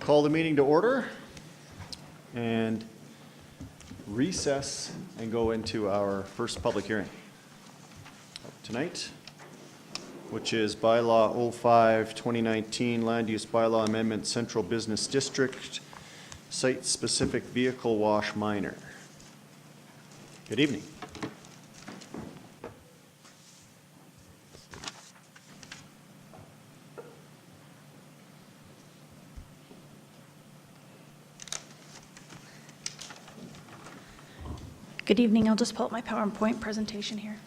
call the meeting to order and recess and go into our first public hearing tonight, which is Bylaw 05 2019 Land Use Bylaw Amendment, Central Business District, Site-Specific Vehicle Wash Minor. Good evening. Good evening. I'll just pull up my PowerPoint presentation here.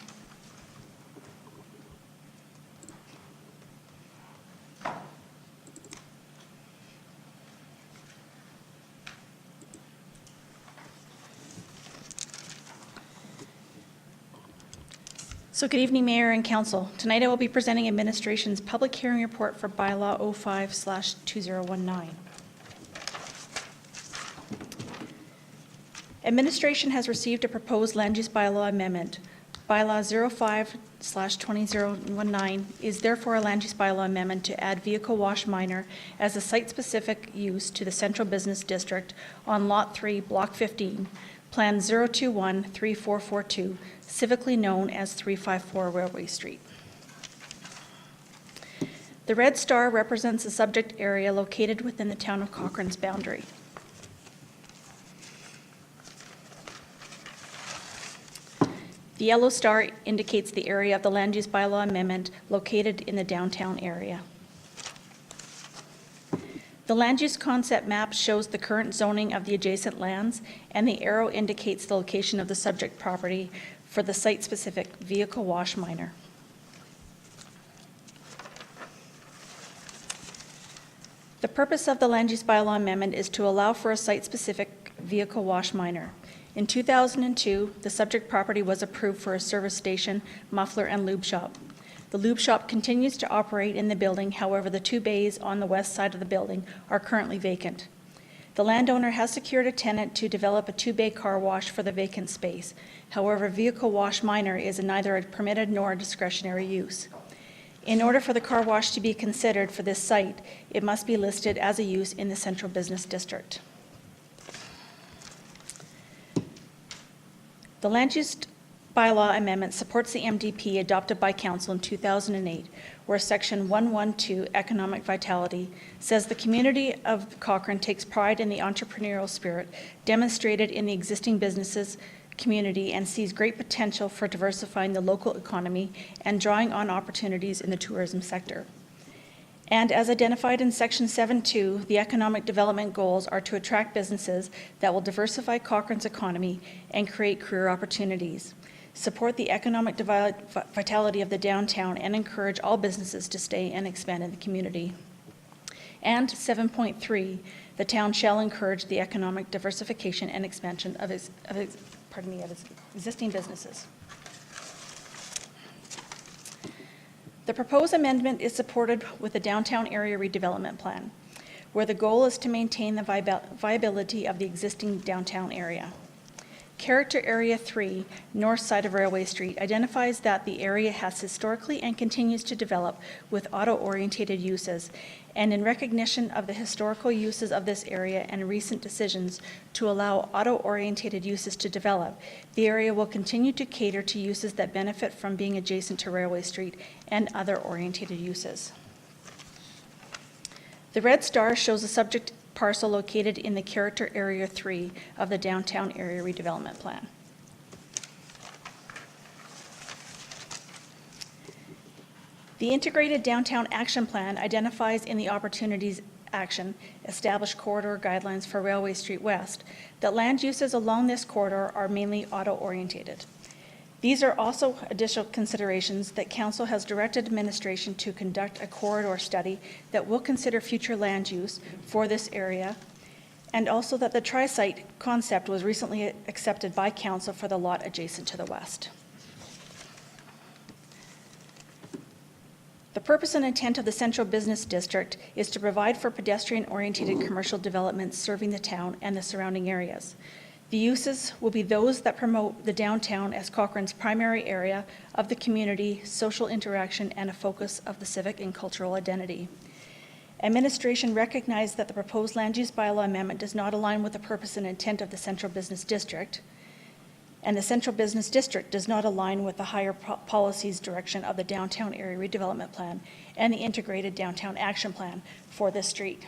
So good evening, Mayor and Council. Tonight I will be presenting Administration's public hearing report for Bylaw 05/2019. Administration has received a proposed land use bylaw amendment. Bylaw 05/2019 is therefore a land use bylaw amendment to add vehicle wash minor as a site-specific use to the Central Business District on Lot 3, Block 15, Plan 021-3442, civically known as 354 Railway Street. The red star represents the subject area located within the town of Cochrane's boundary. The yellow star indicates the area of the land use bylaw amendment located in the downtown area. The land use concept map shows the current zoning of the adjacent lands, and the arrow indicates the location of the subject property for the site-specific vehicle wash minor. The purpose of the land use bylaw amendment is to allow for a site-specific vehicle wash minor. In 2002, the subject property was approved for a service station, muffler, and lube shop. The lube shop continues to operate in the building, however, the two bays on the west side of the building are currently vacant. The landowner has secured a tenant to develop a two-bay car wash for the vacant space. However, vehicle wash minor is neither a permitted nor a discretionary use. In order for the car wash to be considered for this site, it must be listed as a use in the Central Business District. The land use bylaw amendment supports the MDP adopted by Council in 2008, where Section 112, Economic Vitality, says the community of Cochrane takes pride in the entrepreneurial spirit demonstrated in the existing businesses community and sees great potential for diversifying the local economy and drawing on opportunities in the tourism sector. And as identified in Section 7.2, the economic development goals are to attract businesses that will diversify Cochrane's economy and create career opportunities, support the economic vitality of the downtown, and encourage all businesses to stay and expand in the community. And 7.3, the town shall encourage the economic diversification and expansion of its existing businesses. The proposed amendment is supported with the downtown area redevelopment plan, where the goal is to maintain the viability of the existing downtown area. Character Area 3, north side of Railway Street, identifies that the area has historically and continues to develop with auto-orientated uses, and in recognition of the historical uses of this area and recent decisions to allow auto-orientated uses to develop, the area will continue to cater to uses that benefit from being adjacent to Railway Street and other orientated uses. The red star shows the subject parcel located in the Character Area 3 of the Downtown Area Redevelopment Plan. The Integrated Downtown Action Plan identifies in the Opportunities Action established corridor guidelines for Railway Street West that land uses along this corridor are mainly auto-orientated. These are also additional considerations that Council has directed administration to conduct a corridor study that will consider future land use for this area, and also that the tri-site concept was recently accepted by Council for the lot adjacent to the west. The purpose and intent of the Central Business District is to provide for pedestrian-oriented commercial developments serving the town and the surrounding areas. The uses will be those that promote the downtown as Cochrane's primary area of the community, social interaction, and a focus of the civic and cultural identity. Administration recognized that the proposed land use bylaw amendment does not align with the purpose and intent of the Central Business District, and the Central Business District does not align with the higher policies direction of the Downtown Area Redevelopment Plan and the Integrated Downtown Action Plan for this street.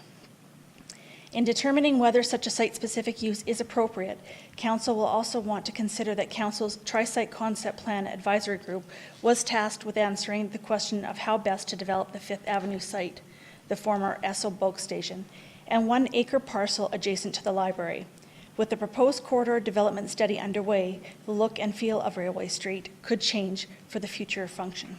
In determining whether such a site-specific use is appropriate, Council will also want to consider that Council's Tri-Site Concept Plan Advisory Group was tasked with answering the question of how best to develop the Fifth Avenue site, the former Esso Bulk Station, and 1 acre parcel adjacent to the library. With the proposed corridor development study underway, the look and feel of Railway Street could change for the future function.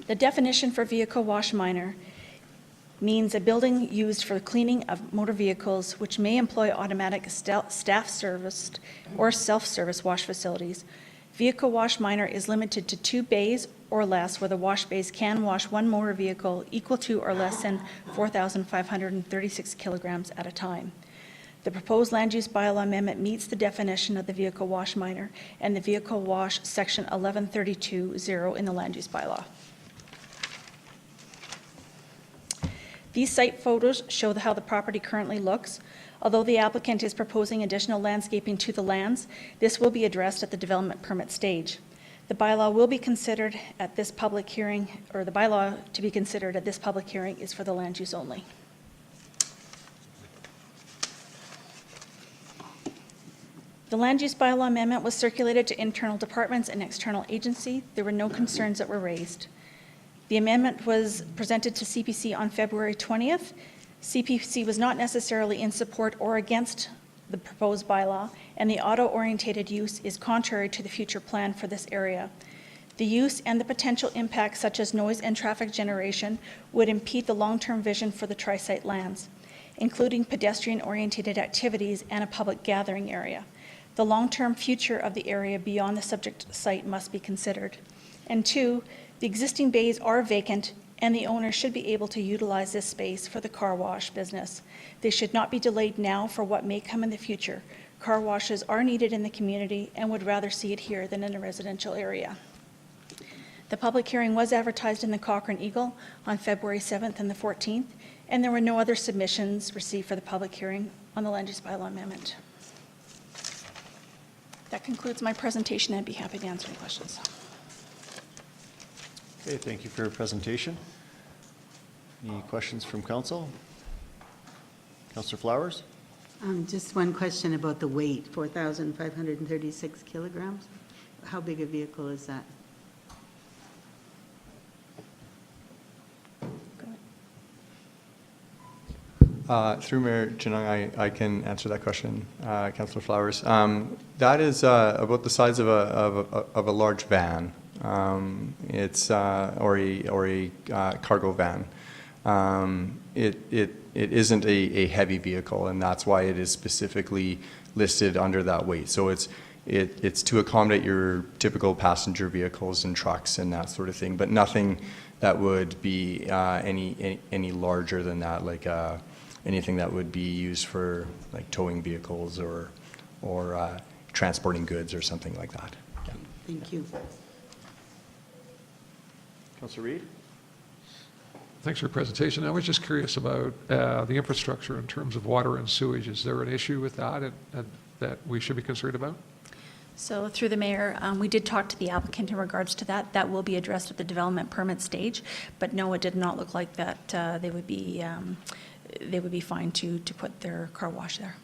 The definition for vehicle wash minor means a building used for cleaning of motor vehicles which may employ automatic staff-serviced or self-service wash facilities. Vehicle wash minor is limited to 2 bays or less where the wash bays can wash 1 motor vehicle equal to or less than 4,536 kilograms at a time. The proposed land use bylaw amendment meets the definition of the vehicle wash minor and the vehicle wash section 1132.0 in the land use bylaw. These site photos show how the property currently looks. Although the applicant is proposing additional landscaping to the lands, this will be addressed at the development permit stage. The bylaw will be considered at this public hearing, or the bylaw to be considered at this public hearing is for the land use only. The land use bylaw amendment was circulated to internal departments and external agency. There were no concerns that were raised. The amendment was presented to CPC on February 20th. CPC was not necessarily in support or against the proposed bylaw, and the auto-orientated use is contrary to the future plan for this area. The use and the potential impacts such as noise and traffic generation would impede the long-term vision for the tri-site lands, including pedestrian-orientated activities and a public gathering area. The long-term future of the area beyond the subject site must be considered. And 2, the existing bays are vacant and the owner should be able to utilize this space for the car wash business. They should not be delayed now for what may come in the future. Car washes are needed in the community and would rather see it here than in a residential area. The public hearing was advertised in the Cochrane Eagle on February 7th and the 14th, and there were no other submissions received for the public hearing on the land use bylaw amendment. That concludes my presentation. I'd be happy to answer any questions. Okay, thank you for your presentation. Any questions from council? Councillor Flowers? Just one question about the weight, 4,536 kilograms. How big a vehicle is that? Through Mayor Chinung, I can answer that question, Councillor Flowers. That is about the size of a large van. It's or a cargo van. It isn't a heavy vehicle, and that's why it is specifically listed under that weight. So it's to accommodate your typical passenger vehicles and trucks and that sort of thing, but nothing that would be any larger than that, like anything that would be used for like towing vehicles or transporting goods or something like that. Yeah. Thank you. Councillor Reid? Thanks for your presentation. I was just curious about the infrastructure in terms of water and sewage. Is there an issue with that that we should be concerned about? So through the mayor, we did talk to the applicant in regards to that. That will be addressed at the development permit stage, but no, it did not look like that they would be fine to put their car wash there.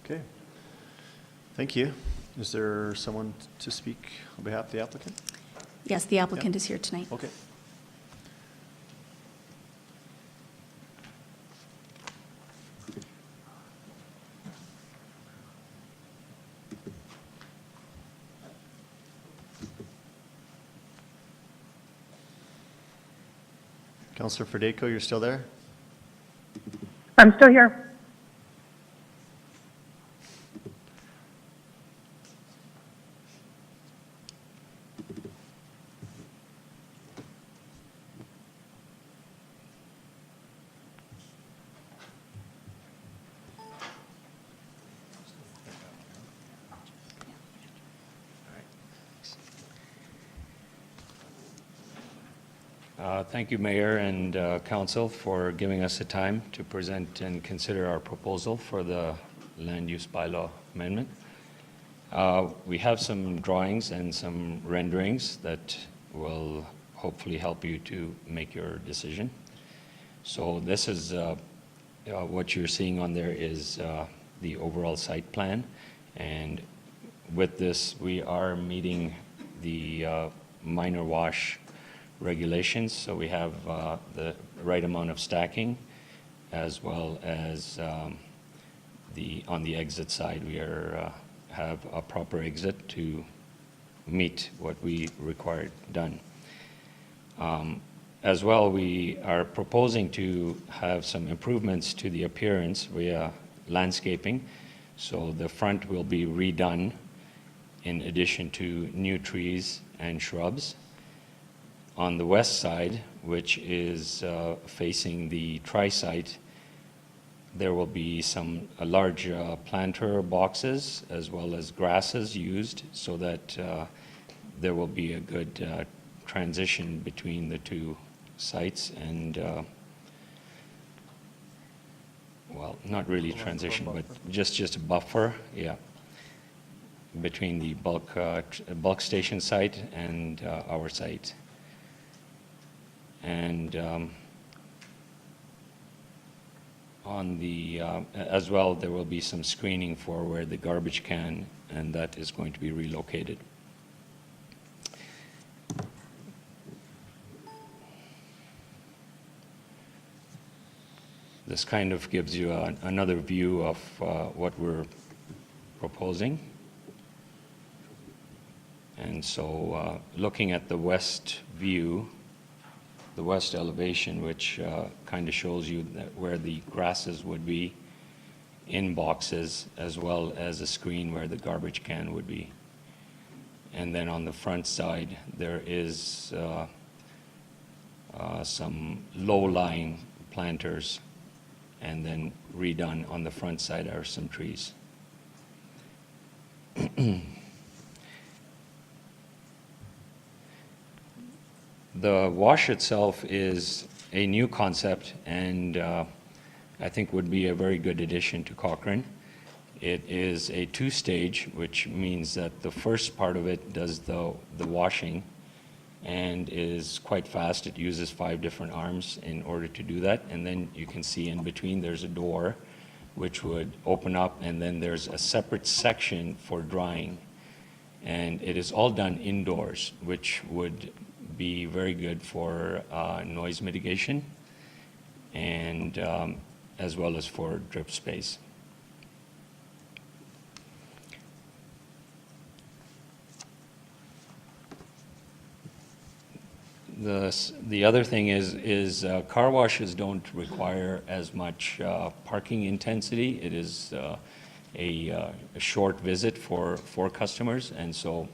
Okay. Thank you. Is there someone to speak on behalf of the applicant? Yes, the applicant is here tonight. Okay. Councillor Federico, you're still there? I'm still here. Thank you, Mayor and Council, for giving us the time to present and consider our proposal for the land use bylaw amendment. We have some drawings and some renderings that will hopefully help you to make your decision. So this is what you're seeing on there is the overall site plan, and with this we are meeting the minor wash regulations, so we have the right amount of stacking, as well as on the exit side we have a proper exit to meet what we required done. As well, we are proposing to have some improvements to the appearance via landscaping. So the front will be redone in addition to new trees and shrubs. On the west side, which is facing the tri-site, there will be some large planter boxes as well as grasses used, so that there will be a good transition between the two sites, and well, not really transition, but just a buffer, yeah, between the bulk station site and our site. And on the as well, there will be some screening for where the garbage can, and that is going to be relocated. This kind of gives you another view of what we're proposing. And so looking at the west view, the west elevation, which kind of shows you that where the grasses would be in boxes, as well as a screen where the garbage can would be. And then on the front side, there is some low-lying planters, and then redone on the front side are some trees. The wash itself is a new concept, and I think would be a very good addition to Cochrane. It is a two-stage, which means that the first part of it does the washing and is quite fast. It uses 5 different arms in order to do that. And then you can see in between there's a door which would open up, and then there's a separate section for drying. And it is all done indoors, which would be very good for noise mitigation, and as well as for drip space. The other thing is car washes don't require as much parking intensity. It is a short visit for customers, and so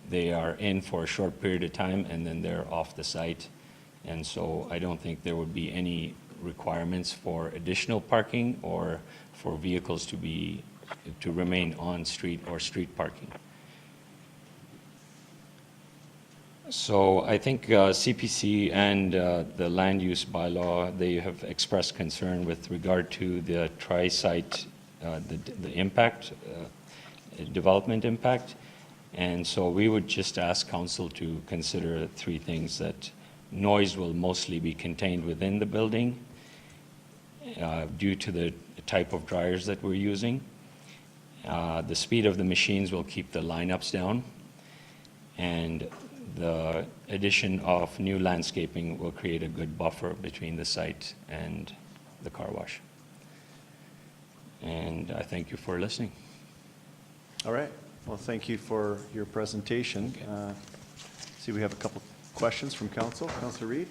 they are in for a short period of time and then they're off the site. And so I don't think there would be any requirements for additional parking or for vehicles to remain on street or street parking. So I think CPC and the land use bylaw, they have expressed concern with regard to the tri-site, the impact, development impact. And so we would just ask council to consider 3 things: that noise will mostly be contained within the building due to the type of dryers that we're using. The speed of the machines will keep the lineups down, and the addition of new landscaping will create a good buffer between the site and the car wash. And I thank you for listening. All right. Well, thank you for your presentation. See, we have a couple questions from council. Councillor Reid?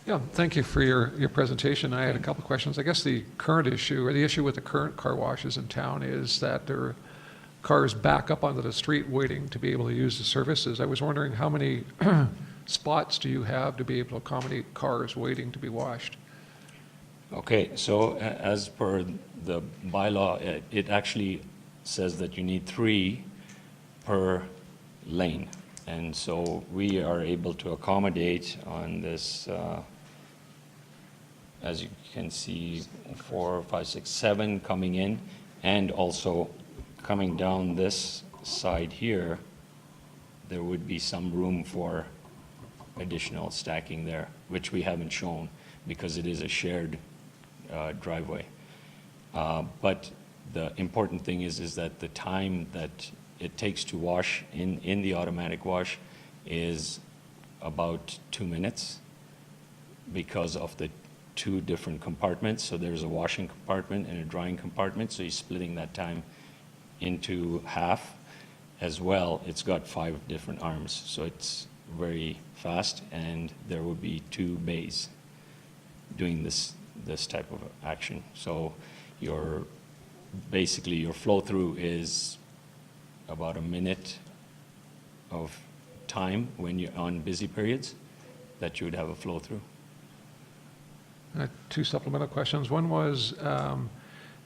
Yeah, thank you for your presentation. I had a couple questions. I guess the current issue, or the issue with the current car washes in town, is that there are cars back up onto the street waiting to be able to use the services. I was wondering, how many spots do you have to be able to accommodate cars waiting to be washed? Okay, so as per the bylaw, it actually says that you need 3 per lane, And so we are able to accommodate on this, as you can see, 4, 5, 6, 7 coming in, and also coming down this side here, there would be some room for additional stacking there, which we haven't shown because it is a shared driveway. But the important thing is that the time that it takes to wash in the automatic wash is about 2 minutes because of the 2 different compartments. So there's a washing compartment and a drying compartment, so you're splitting that time into half. As well, it's got 5 different arms, so it's very fast, and there will be 2 bays doing this type of action. So basically your flow through is about a minute of time when you're on busy periods that you would have a flow through. 2 supplemental questions. One was,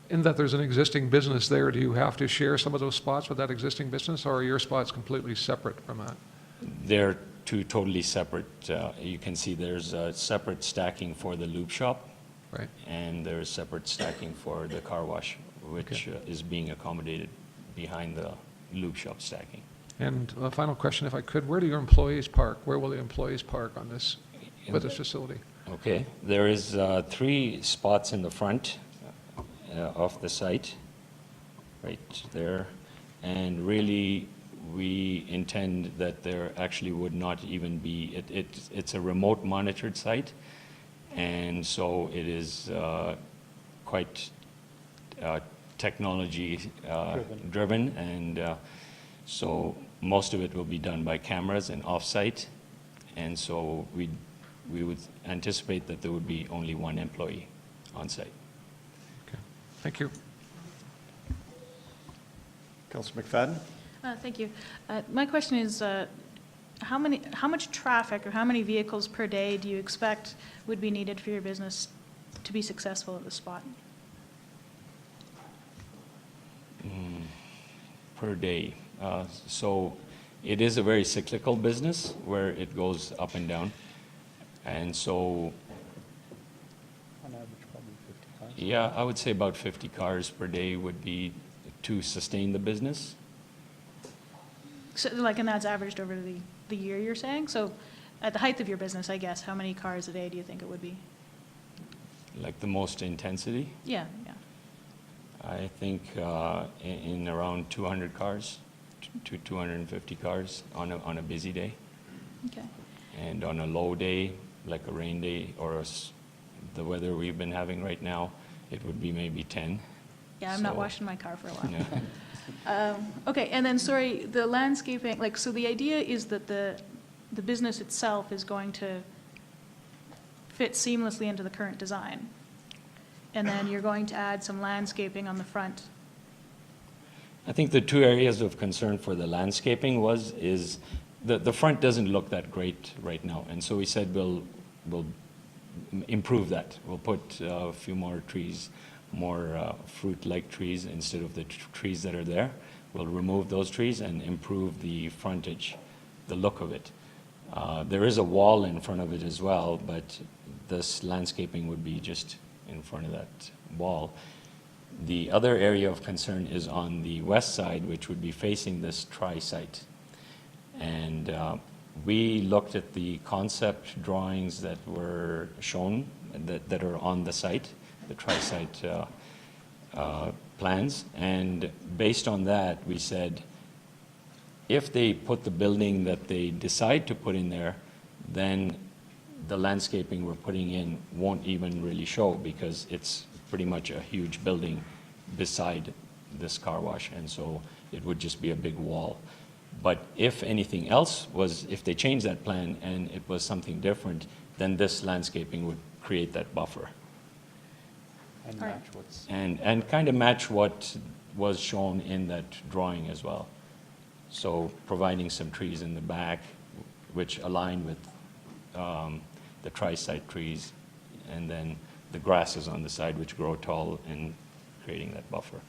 in that there's an existing business there, do you have to share some of those spots with that existing business, or are your spots completely separate from that? They're 2 totally separate. You can see there's a separate stacking for the lube shop, Right. and there's separate stacking for the car wash, which is being accommodated behind the lube shop stacking. And a final question, if I could, where do your employees park? Where will the employees park on this, with this facility? Okay, there is 3 spots in the front of the site, right there. And really, we intend that there actually would not even be, it's a remote monitored site. And so it is quite technology driven. And so most of it will be done by cameras and off-site. And so we would anticipate that there would be only 1 employee on site. Okay. Thank you. Councillor McFadden? Thank you. My question is, how much traffic or how many vehicles per day do you expect would be needed for your business to be successful at the spot? Per day. So it is a very cyclical business where it goes up and down. And so, On average, probably 50 cars. yeah, I would say about 50 cars per day would be to sustain the business. So, like, and that's averaged over the year, you're saying? So at the height of your business, I guess, how many cars a day do you think it would be? Like the most intensity, Yeah. I think in around 200 cars to 250 cars on a busy day. Okay. And on a low day, like a rain day or the weather we've been having right now, it would be maybe 10. Yeah, I'm not So, washing my car for a while. yeah. Okay, and then, sorry, the landscaping, like, so the idea is that the business itself is going to fit seamlessly into the current design, and then you're going to add some landscaping on the front. I think the 2 areas of concern for the landscaping is the front doesn't look that great right now, and so we said we'll improve that. We'll put a few more trees, more fruit-like trees instead of the trees that are there. We'll remove those trees and improve the frontage, the look of it. There is a wall in front of it as well, but this landscaping would be just in front of that wall. The other area of concern is on the west side, which would be facing this tri-site. And we looked at the concept drawings that were shown, that are on the site, the tri-site plans, and based on that, we said, if they put the building that they decide to put in there, then the landscaping we're putting in won't even really show, because it's pretty much a huge building beside this car wash, and so it would just be a big wall. But if anything else was, if they changed that plan and it was something different, then this landscaping would create that buffer. And All right. match what's, And kind of match what was shown in that drawing as well. So providing some trees in the back, which align with the tri-site trees, and then the grasses on the side, which grow tall, and creating that buffer.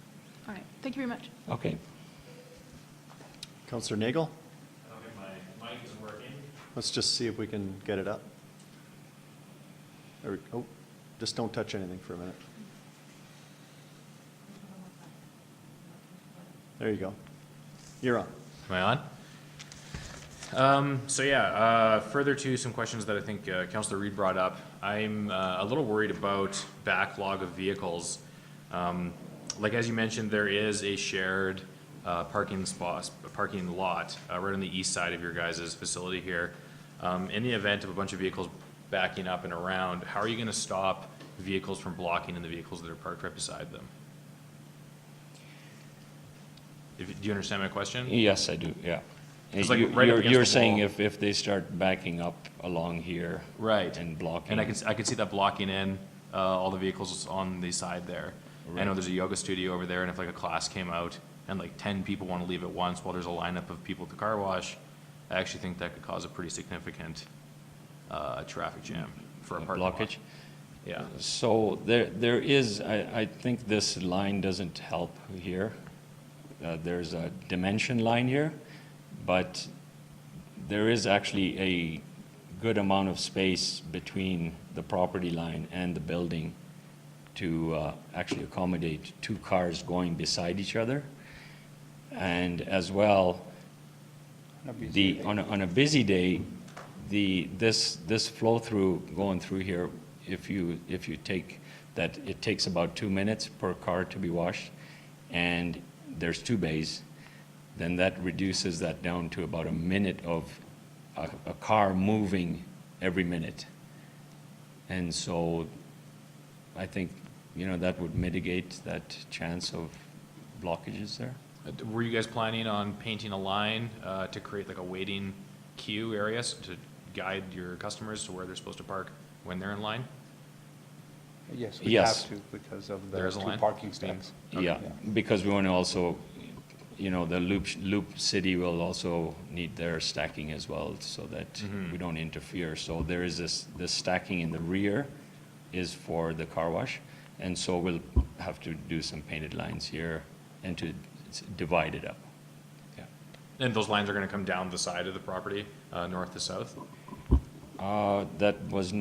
All right, thank you very much. Okay. Councillor Nagel? Okay, my Let's just see if we can get it up. Oh, just don't touch anything for a minute. There you go. You're on. Am I on? Further to some questions that I think Councillor Reid brought up, I'm a little worried about backlog of vehicles. Like as you mentioned, there is a shared parking lot right on the east side of your guys' facility here. In the event of a bunch of vehicles backing up and around, how are you going to stop vehicles from blocking in the vehicles that are parked right beside them? Do you understand my question? Yes, I do, yeah. It's like right up against You're the saying wall. if they start backing up along here. Right. And blocking. And I can see that blocking in all the vehicles on the side there. I know there's a yoga studio over there, and if like a class came out and like 10 people want to leave at once while there's a lineup of people at the car wash, I actually think that could cause a pretty significant traffic jam for a parking lot. Blockage. Yeah. So there is, I think this line doesn't help here. There's a dimension line here, but there is actually a good amount of space between the property line and the building to actually accommodate two cars going beside each other. And as well, on a busy day, this flow through going through here, if you take that, it takes about 2 minutes per car to be washed, and there's 2 bays, then that reduces that down to about a minute of a car moving every minute. And so I think, that would mitigate that chance of blockages there. Were you guys planning on painting a line to create like a waiting queue areas to guide your customers to where they're supposed to park when they're in line? Yes, we Yes. have to because of the There's a 2 line? parking stands. Yeah, because we want to also, the loop city will also need their stacking as well, so that we don't interfere. So there is this stacking in the rear is for the car wash, and so we'll have to do some painted lines here and to divide it up. Yeah. And those lines are going to come down the side of the property, north to south? It was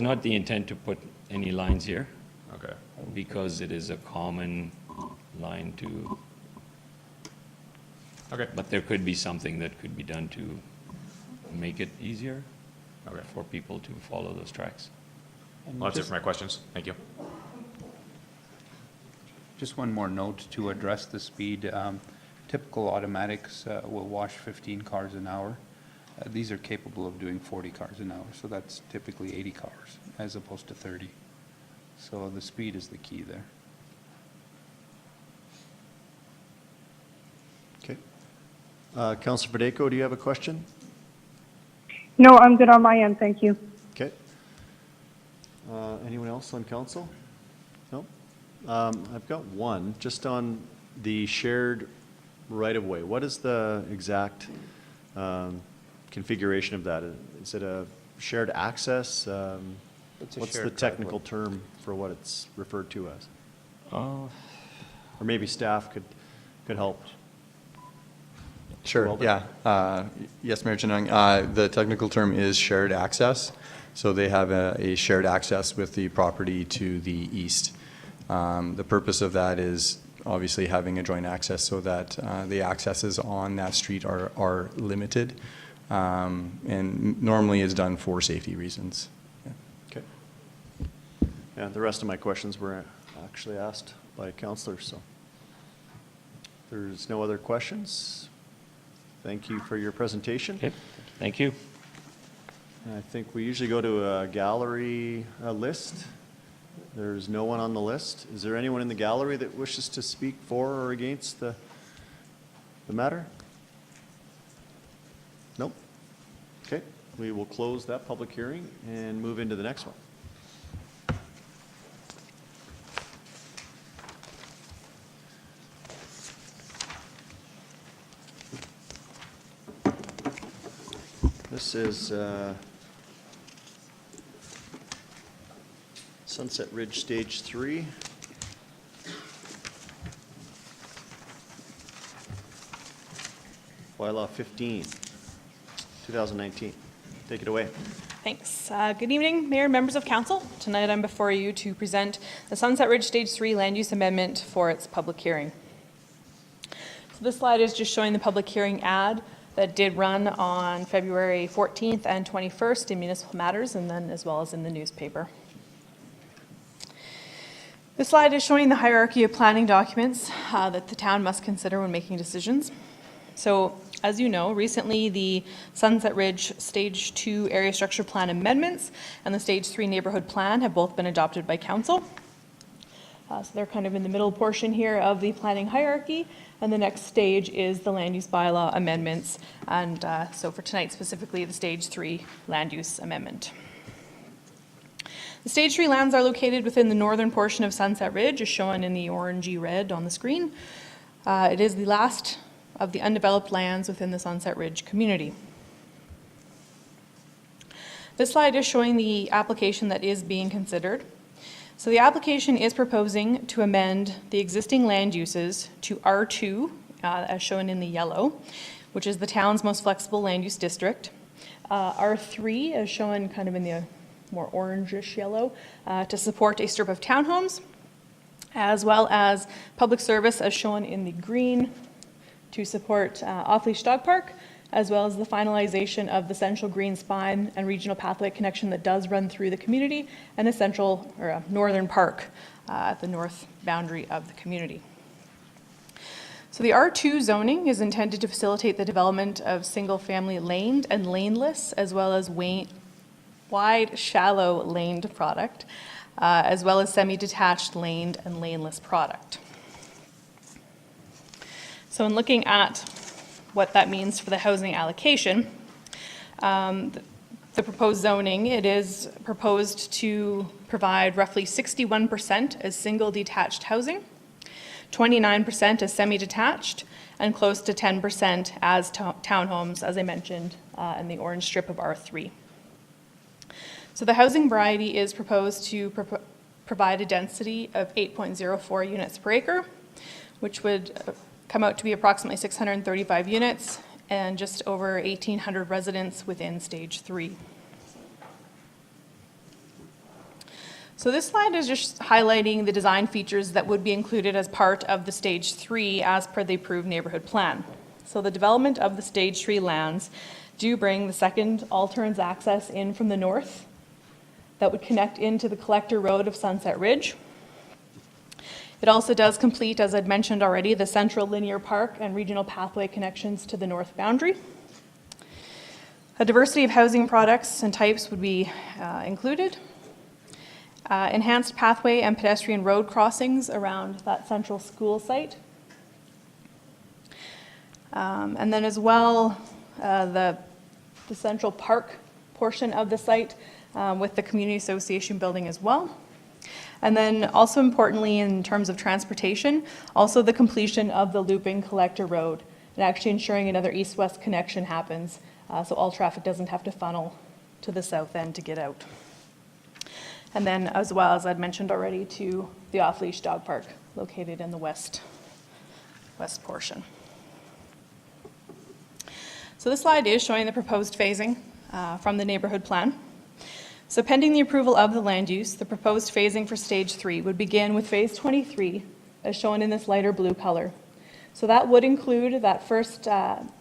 not the intent to put any lines here, Okay. because it is a common line to, Okay. but there could be something that could be done to make it easier Okay. for people to follow those tracks. And Well, that's it just- for my questions. Thank you. Just one more note to address the speed. Typical automatics will wash 15 cars an hour. These are capable of doing 40 cars an hour, so that's typically 80 cars as opposed to 30. So the speed is the key there. Okay. Councillor Federico, do you have a question? No, I'm good on my end, thank you. Okay. Anyone else on council? No? I've got one, just on the shared right-of-way. What is the exact configuration of that? Is it a shared access? It's a What's the shared technical driveway. term for what it's referred to as? Oh, Or maybe staff could help. Sure, Walter? yeah. Yes, Mayor Chenung, the technical term is shared access. So they have a shared access with the property to the east. The purpose of that is obviously having a joint access so that the accesses on that street are limited, and normally is done for safety reasons. Yeah. Okay. Yeah, the rest of my questions were actually asked by councillors, so. If there's no other questions, thank you for your presentation. okay, thank you. I think we usually go to a gallery list. There's no one on the list. Is there anyone in the gallery that wishes to speak for or against the matter? Nope. Okay, we will close that public hearing and move into the next one. This is Sunset Ridge Stage 3. Bylaw 15, 2019. Take it away. Thanks. Good evening, Mayor and members of Council. Tonight I'm before you to present the Sunset Ridge Stage 3 Land Use Amendment for its public hearing. So this slide is just showing the public hearing ad that did run on February 14th and 21st in Municipal Matters, and then as well as in the newspaper. This slide is showing the hierarchy of planning documents that the town must consider when making decisions. So, as you know, recently the Sunset Ridge Stage 2 Area Structure Plan amendments and the Stage 3 Neighborhood Plan have both been adopted by Council. So they're kind of in the middle portion here of the planning hierarchy, and the next stage is the Land Use Bylaw amendments, and so for tonight specifically the Stage 3 Land Use Amendment. The Stage 3 lands are located within the northern portion of Sunset Ridge, as shown in the orangey red on the screen. It is the last of the undeveloped lands within the Sunset Ridge community. This slide is showing the application that is being considered. So the application is proposing to amend the existing land uses to R2, as shown in the yellow, which is the town's most flexible land use district. R3, as shown kind of in the more orangish yellow, to support a strip of townhomes, as well as public service, as shown in the green, to support Off Leash Dog Park, as well as the finalization of the central green spine and regional pathway connection that does run through the community, and a central or a northern park at the north boundary of the community. So the R2 zoning is intended to facilitate the development of single-family laned and laneless, as well as wide, shallow laned product, as well as semi-detached laned and laneless product. So in looking at what that means for the housing allocation, the proposed zoning, it is proposed to provide roughly 61% as single detached housing, 29% as semi-detached, and close to 10% as townhomes, as I mentioned, in the orange strip of R3. So the housing variety is proposed to provide a density of 8.04 units per acre, which would come out to be approximately 635 units and just over 1,800 residents within Stage 3. So this slide is just highlighting the design features that would be included as part of the Stage 3 as per the approved neighborhood plan. So the development of the Stage 3 lands do bring the second all-turns access in from the north that would connect into the collector road of Sunset Ridge. It also does complete, as I'd mentioned already, the central linear park and regional pathway connections to the north boundary. A diversity of housing products and types would be included. Enhanced pathway and pedestrian road crossings around that central school site. And then as well, the central park portion of the site with the community association building as well. And then also importantly in terms of transportation, also the completion of the looping collector road and actually ensuring another east-west connection happens so all traffic doesn't have to funnel to the south end to get out. And then as well, as I'd mentioned already, to the Off Leash Dog Park located in the west portion. So this slide is showing the proposed phasing from the neighborhood plan. So pending the approval of the land use, the proposed phasing for Stage 3 would begin with Phase 23, as shown in this lighter blue color. So that would include that first, in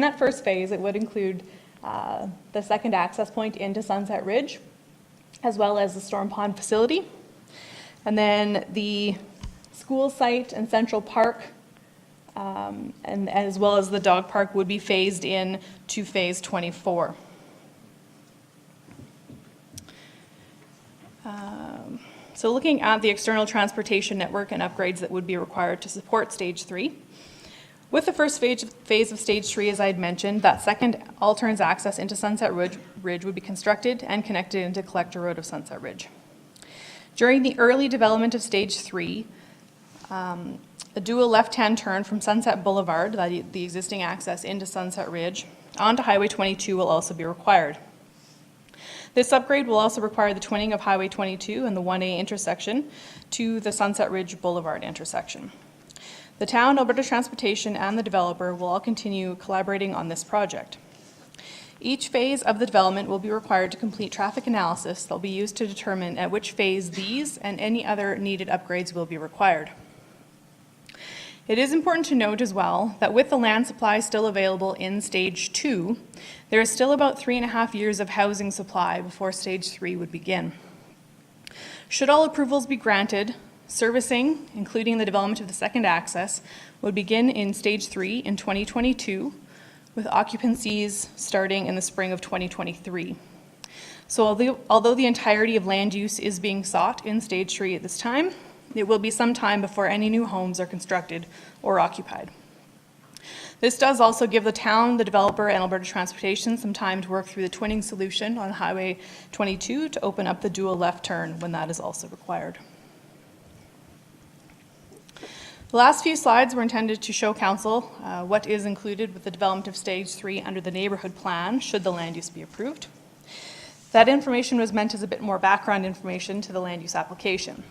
that first phase, it would include the second access point into Sunset Ridge, as well as the Storm Pond facility. And then the school site and Central Park, and as well as the dog park would be phased in to Phase 24. So looking at the external transportation network and upgrades that would be required to support Stage 3. With the first phase of Stage 3, as I had mentioned, that second all-turns access into Sunset Ridge would be constructed and connected into Collector Road of Sunset Ridge. During the early development of Stage 3, a dual left-hand turn from Sunset Boulevard, the existing access into Sunset Ridge, onto Highway 22 will also be required. This upgrade will also require the twinning of Highway 22 and the 1A intersection to the Sunset Ridge Boulevard intersection. The town, Alberta Transportation, and the developer will all continue collaborating on this project. Each phase of the development will be required to complete traffic analysis that will be used to determine at which phase these and any other needed upgrades will be required. It is important to note as well that with the land supply still available in Stage 2, there is still about 3.5 years of housing supply before Stage 3 would begin. Should all approvals be granted, servicing, including the development of the second access, would begin in Stage 3 in 2022, with occupancies starting in the spring of 2023. So although the entirety of land use is being sought in Stage 3 at this time, it will be some time before any new homes are constructed or occupied. This does also give the town, the developer, and Alberta Transportation some time to work through the twinning solution on Highway 22 to open up the dual left turn when that is also required. The last few slides were intended to show council what is included with the development of Stage 3 under the neighbourhood plan, should the land use be approved. That information was meant as a bit more background information to the land use application.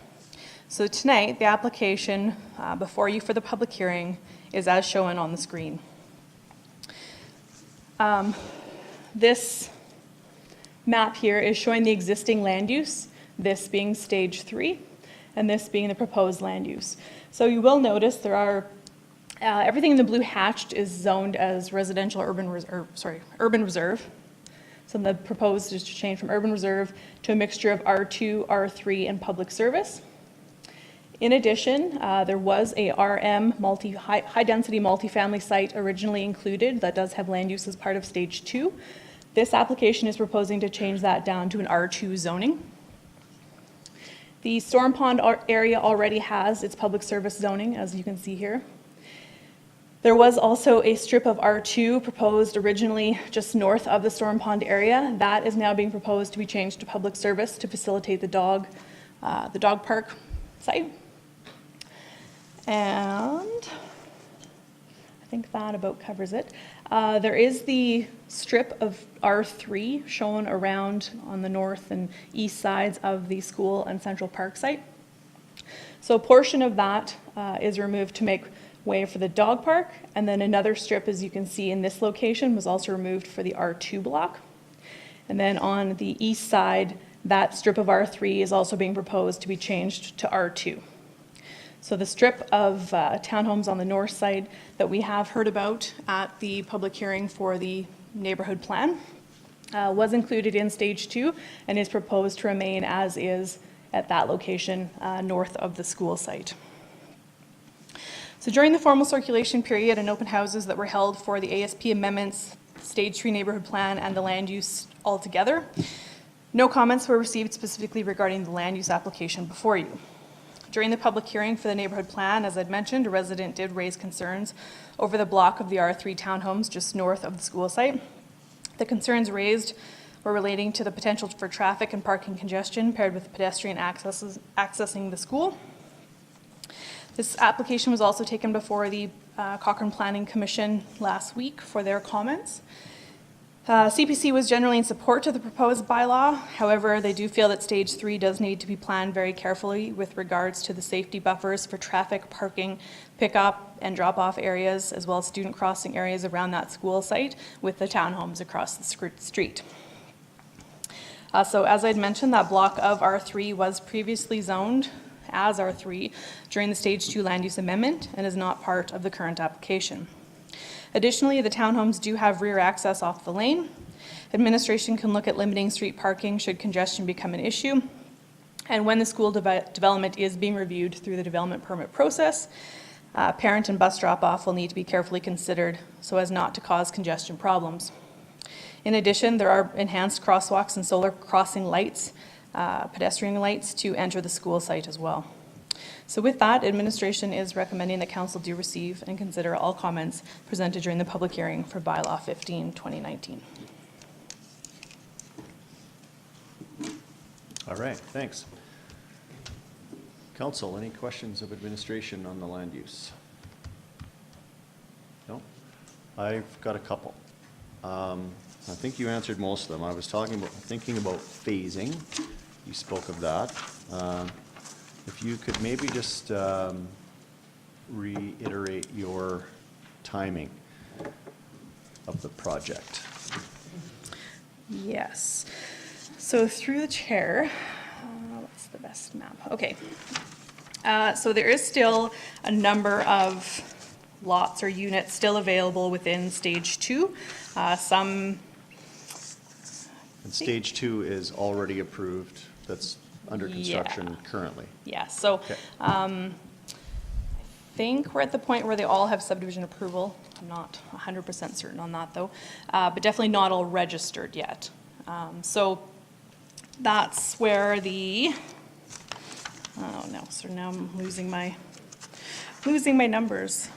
So tonight, the application before you for the public hearing is as shown on the screen. This map here is showing the existing land use, this being Stage 3, and this being the proposed land use. So you will notice there are, everything in the blue hatched is zoned as residential urban reserve. So the proposed is to change from urban reserve to a mixture of R2, R3, and public service. In addition, there was a RM high-density multifamily site originally included that does have land use as part of Stage 2. This application is proposing to change that down to an R2 zoning. The Storm Pond area already has its public service zoning, as you can see here. There was also a strip of R2 proposed originally just north of the Storm Pond area. That is now being proposed to be changed to public service to facilitate the dog park site. And I think that about covers it. There is the strip of R3 shown around on the north and east sides of the school and Central Park site. So a portion of that is removed to make way for the dog park, and then another strip, as you can see in this location, was also removed for the R2 block. And then on the east side, that strip of R3 is also being proposed to be changed to R2. So the strip of townhomes on the north side that we have heard about at the public hearing for the neighborhood plan was included in Stage 2 and is proposed to remain as is at that location north of the school site. So during the formal circulation period and open houses that were held for the ASP amendments, Stage 3 neighborhood plan, and the land use altogether, no comments were received specifically regarding the land use application before you. During the public hearing for the neighborhood plan, as I'd mentioned, a resident did raise concerns over the block of the R3 townhomes just north of the school site. The concerns raised were relating to the potential for traffic and parking congestion paired with pedestrian accessing the school. This application was also taken before the Cochrane Planning Commission last week for their comments. CPC was generally in support of the proposed bylaw. However, they do feel that Stage 3 does need to be planned very carefully with regards to the safety buffers for traffic, parking, pickup and drop-off areas, as well as student crossing areas around that school site with the townhomes across the street. So as I'd mentioned, that block of R3 was previously zoned as R3 during the Stage 2 land use amendment and is not part of the current application. Additionally, the townhomes do have rear access off the lane. Administration can look at limiting street parking should congestion become an issue. And when the school development is being reviewed through the development permit process, parent and bus drop-off will need to be carefully considered so as not to cause congestion problems. In addition, there are enhanced crosswalks and solar crossing lights, pedestrian lights to enter the school site as well. So with that, administration is recommending that council do receive and consider all comments presented during the public hearing for Bylaw 15, 2019. All right, thanks. Council, any questions of administration on the land use? No? I've got a couple. I think you answered most of them. I was thinking about phasing. You spoke of that. If you could maybe just reiterate your timing of the project. Yes. So through the chair, what's the best map? Okay. So there is still a number of lots or units still available within stage 2. Some, And stage 2 is already approved, that's under construction currently. yeah, so Okay. I think we're at the point where they all have subdivision approval. I'm not 100% certain on that, though, but definitely not all registered yet. So that's where the, oh no, so now I'm losing my numbers.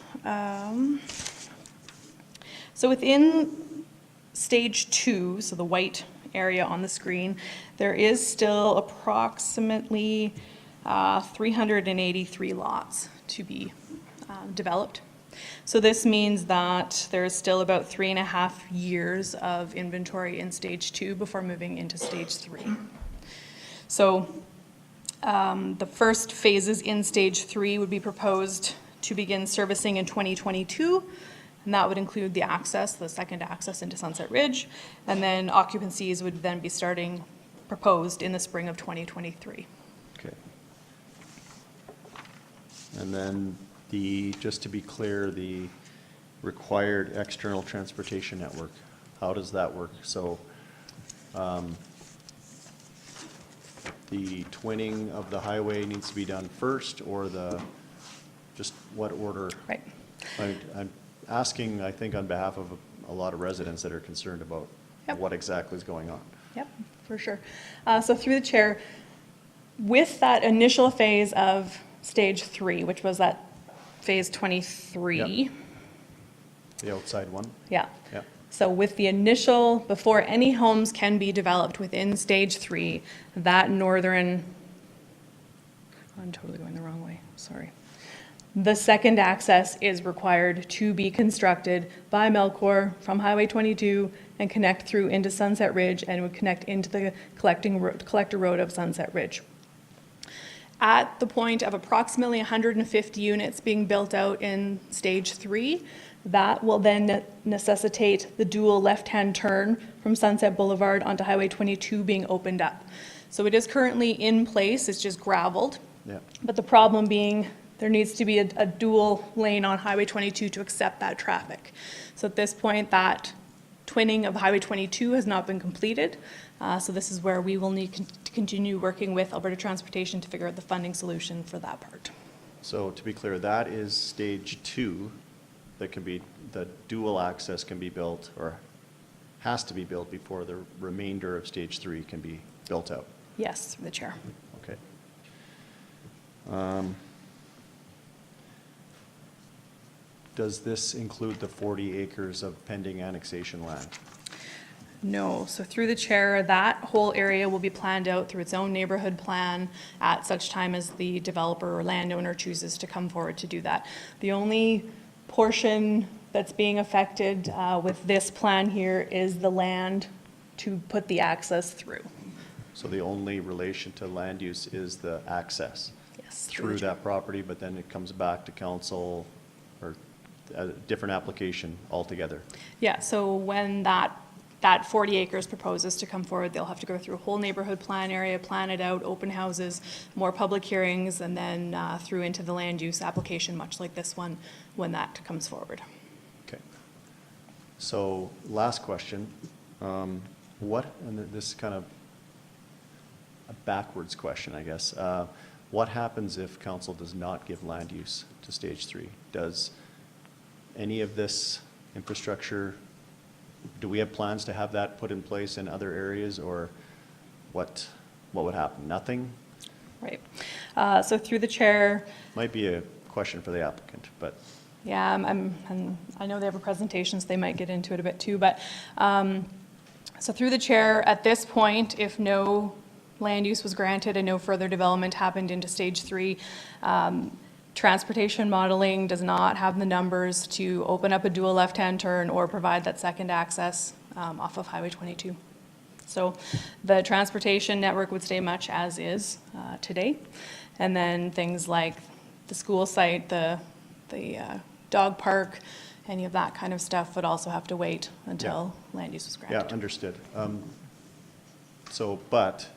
So within stage 2, so the white area on the screen, there is still approximately 383 lots to be developed. So this means that there is still about 3.5 years of inventory in stage 2 before moving into stage 3. So the first phases in stage 3 would be proposed to begin servicing in 2022, and that would include the access, the second access into Sunset Ridge, and then occupancies would then be starting proposed in the spring of 2023. Okay. And then just to be clear, the required external transportation network, how does that work? So, the twinning of the highway needs to be done first, or just what order? Right. I'm asking, I think, on behalf of a lot of residents that are concerned about Yep. what exactly is going on. Yep, for sure. So through the chair, with that initial phase of stage 3, which was that phase 23. Yep. The outside one? Yeah. Yep. So with the initial, before any homes can be developed within stage 3, that northern, I'm totally going the wrong way, sorry. The second access is required to be constructed by Melcor from Highway 22 and connect through into Sunset Ridge, and would connect into the collector road of Sunset Ridge. At the point of approximately 150 units being built out in stage 3, that will then necessitate the dual left-hand turn from Sunset Boulevard onto Highway 22 being opened up. So it is currently in place, it's just gravelled. Yeah. But the problem being, there needs to be a dual lane on Highway 22 to accept that traffic. So at this point, that twinning of Highway 22 has not been completed. So this is where we will need to continue working with Alberta Transportation to figure out the funding solution for that part. So to be clear, that is stage 2, that can be, the dual access can be built, or has to be built before the remainder of stage 3 can be built out. Yes, through the chair. Okay. Does this include the 40 acres of pending annexation land? No, so through the chair, that whole area will be planned out through its own neighborhood plan at such time as the developer or landowner chooses to come forward to do that. The only portion that's being affected with this plan here is the land to put the access through. So the only relation to land use is the access Yes. through that property, but then it comes back to council, or a different application altogether? Yeah, so when that 40 acres proposes to come forward, they'll have to go through a whole neighborhood plan area, plan it out, open houses, more public hearings, and then through into the land use application, much like this one, when that comes forward. Okay. So last question, and this is kind of a backwards question, I guess. What happens if council does not give land use to stage 3? Does any of this infrastructure, do we have plans to have that put in place in other areas, or what would happen? Nothing? Right. So through the chair, Might be a question for the applicant, but yeah, and I know they have a presentation, so they might get into it a bit too, but, so through the chair, at this point, if no land use was granted and no further development happened into stage 3, transportation modeling does not have the numbers to open up a dual left-hand turn or provide that second access off of Highway 22. So the transportation network would stay much as is today. And then things like the school site, the dog park, any of that kind of stuff would also have to wait until land use was Yeah, granted. understood. So, but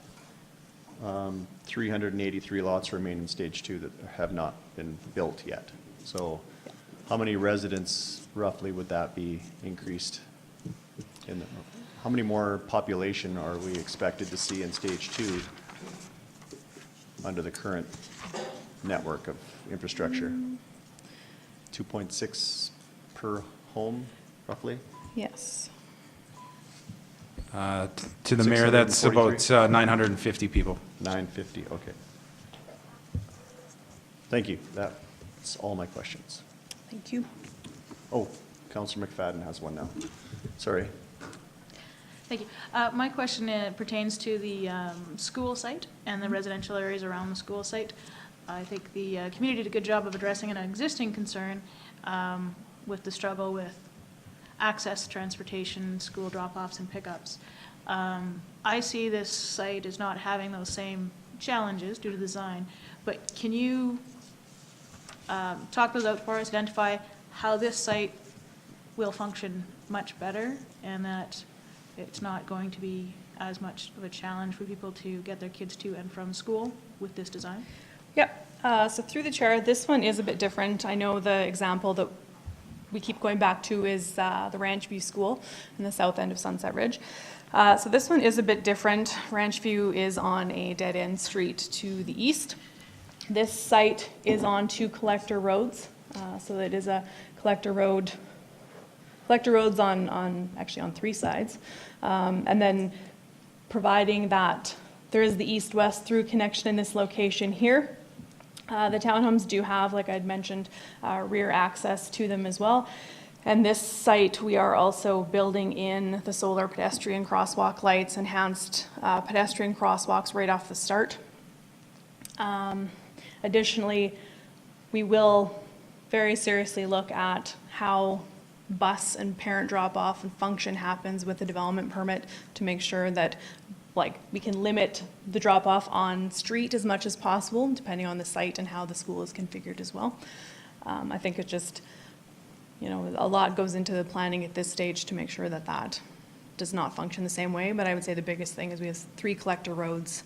383 lots remain in stage 2 that have not been built yet. So how many residents roughly would that be increased? How many more population are we expected to see in stage 2 under the current network of infrastructure? 2.6 per home, roughly? Yes. To the mayor, that's about 950 people. 950, okay. Thank you. That's all my questions. Thank you. Oh, Councillor McFadden has one now. Sorry. Thank you. My question pertains to the school site and the residential areas around the school site. I think the community did a good job of addressing an existing concern with the struggle with access, transportation, school drop-offs and pickups. I see this site as not having those same challenges due to design, but can you talk those out for us, identify how this site will function much better and that it's not going to be as much of a challenge for people to get their kids to and from school with this design? Yep. So through the chair, this one is a bit different. I know the example that we keep going back to is the Ranch View School in the south end of Sunset Ridge. So this one is a bit different. Ranch View is on a dead-end street to the east. This site is on 2 collector roads. So it is a collector roads actually on 3 sides. And then providing that there is the east-west through connection in this location here. The townhomes do have, like I'd mentioned, rear access to them as well. And this site, we are also building in the solar pedestrian crosswalk lights, enhanced pedestrian crosswalks right off the start. Additionally, we will very seriously look at how bus and parent drop-off and function happens with the development permit to make sure that we can limit the drop-off on street as much as possible, depending on the site and how the school is configured as well. I think it just, a lot goes into the planning at this stage to make sure that that does not function the same way. But I would say the biggest thing is we have 3 collector roads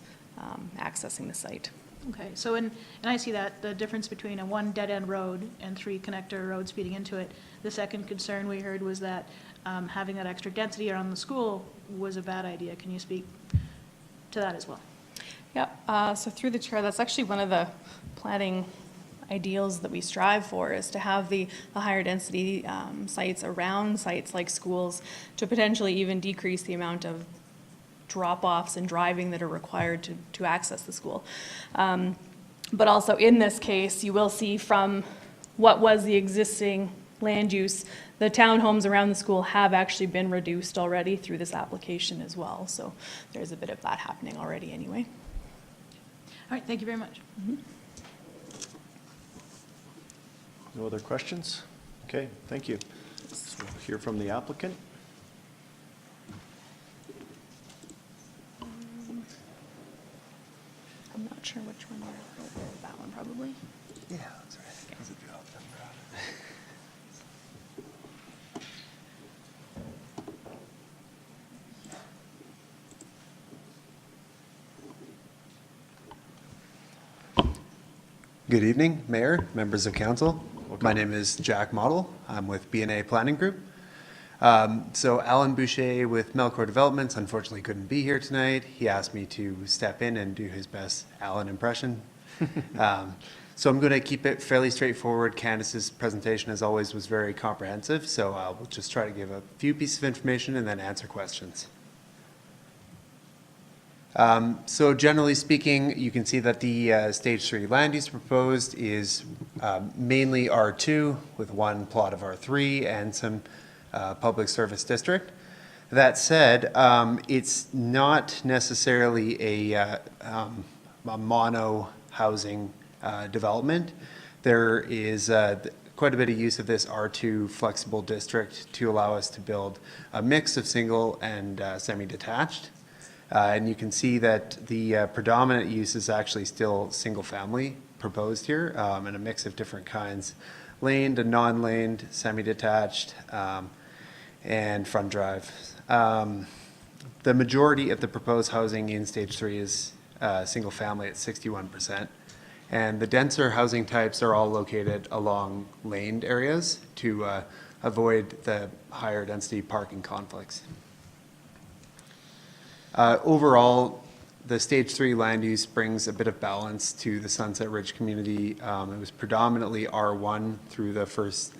accessing the site. Okay, so and I see that the difference between a 1 dead-end road and 3 connector roads feeding into it. The second concern we heard was that having that extra density around the school was a bad idea. Can you speak to that as well? Yep. So through the chair, that's actually one of the planning ideals that we strive for, is to have the higher density sites around sites like schools to potentially even decrease the amount of drop-offs and driving that are required to access the school. But also in this case, you will see from what was the existing land use, the townhomes around the school have actually been reduced already through this application as well. So there's a bit of that happening already anyway. All right, thank you very much. No other questions? Okay, thank you. So we'll hear from the applicant. I'm not sure which one that one probably. Yeah, that's right. Good evening, Mayor, members of council. My name is Jack Model. I'm with B&A Planning Group. So Alan Boucher with Melcor Developments unfortunately couldn't be here tonight. He asked me to step in and do his best Alan impression. So I'm going to keep it fairly straightforward. Candace's presentation, as always, was very comprehensive, so I'll just try to give a few pieces of information and then answer questions. So generally speaking, you can see that the Stage 3 land use proposed is mainly R2 with 1 plot of R3 and some public service district. That said, it's not necessarily a mono housing development. There is quite a bit of use of this R2 flexible district to allow us to build a mix of single and semi-detached. And you can see that the predominant use is actually still single family proposed here, and a mix of different kinds laned and non-laned, semi-detached, and front drive. The majority of the proposed housing in stage 3 is single family at 61%. And the denser housing types are all located along laned areas to avoid the higher density parking conflicts. Overall, the stage 3 land use brings a bit of balance to the Sunset Ridge community. It was predominantly R1 through the first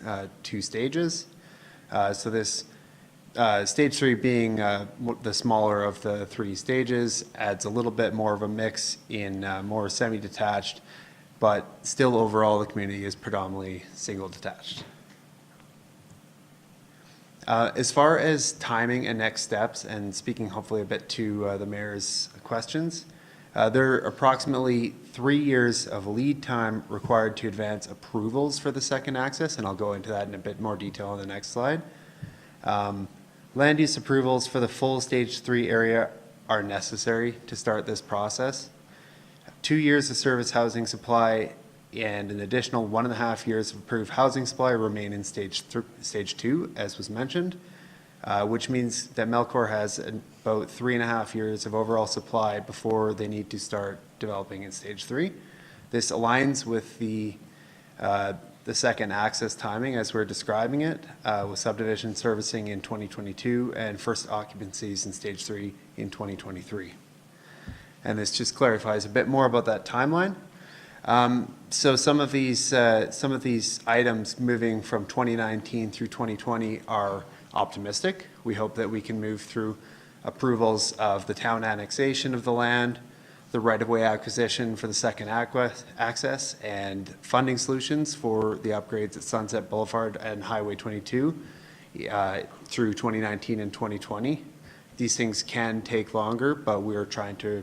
2 stages. So this stage 3 being the smaller of the 3 stages adds a little bit more of a mix in more semi-detached, but still overall the community is predominantly single detached. As far as timing and next steps, and speaking hopefully a bit to the mayor's questions, there are approximately 3 years of lead time required to advance approvals for the second access, and I'll go into that in a bit more detail on the next slide. Land use approvals for the full stage 3 area are necessary to start this process. 2 years of service housing supply and an additional 1.5 years of approved housing supply remain in stage 2, as was mentioned, which means that Melcor has about 3.5 years of overall supply before they need to start developing in stage 3. This aligns with the second access timing as we're describing it, with subdivision servicing in 2022 and first occupancies in stage 3 in 2023. And this just clarifies a bit more about that timeline. So some of these items moving from 2019 through 2020 are optimistic. We hope that we can move through approvals of the town annexation of the land, the right-of-way acquisition for the second access, and funding solutions for the upgrades at Sunset Boulevard and Highway 22 through 2019 and 2020. These things can take longer, but we are trying to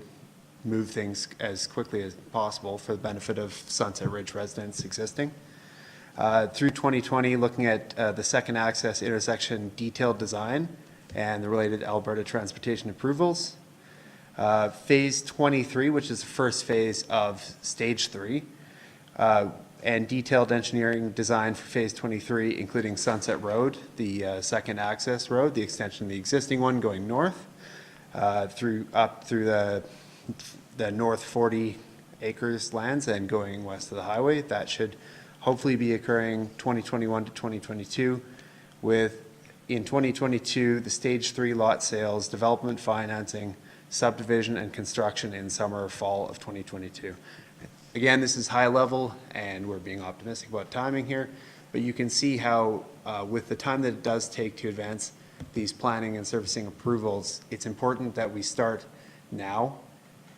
move things as quickly as possible for the benefit of Sunset Ridge residents existing. Through 2020, looking at the second access intersection detailed design and the related Alberta transportation approvals. Phase 23, which is the first phase of stage 3, and detailed engineering design for phase 23, including Sunset Road, the second access road, the extension of the existing one going north, up through the north 40 acres lands and going west of the highway. That should hopefully be occurring 2021 to 2022, with in 2022 the stage 3 lot sales, development financing, subdivision and construction in summer or fall of 2022. Again, this is high level and we're being optimistic about timing here, but you can see how with the time that it does take to advance these planning and servicing approvals, it's important that we start now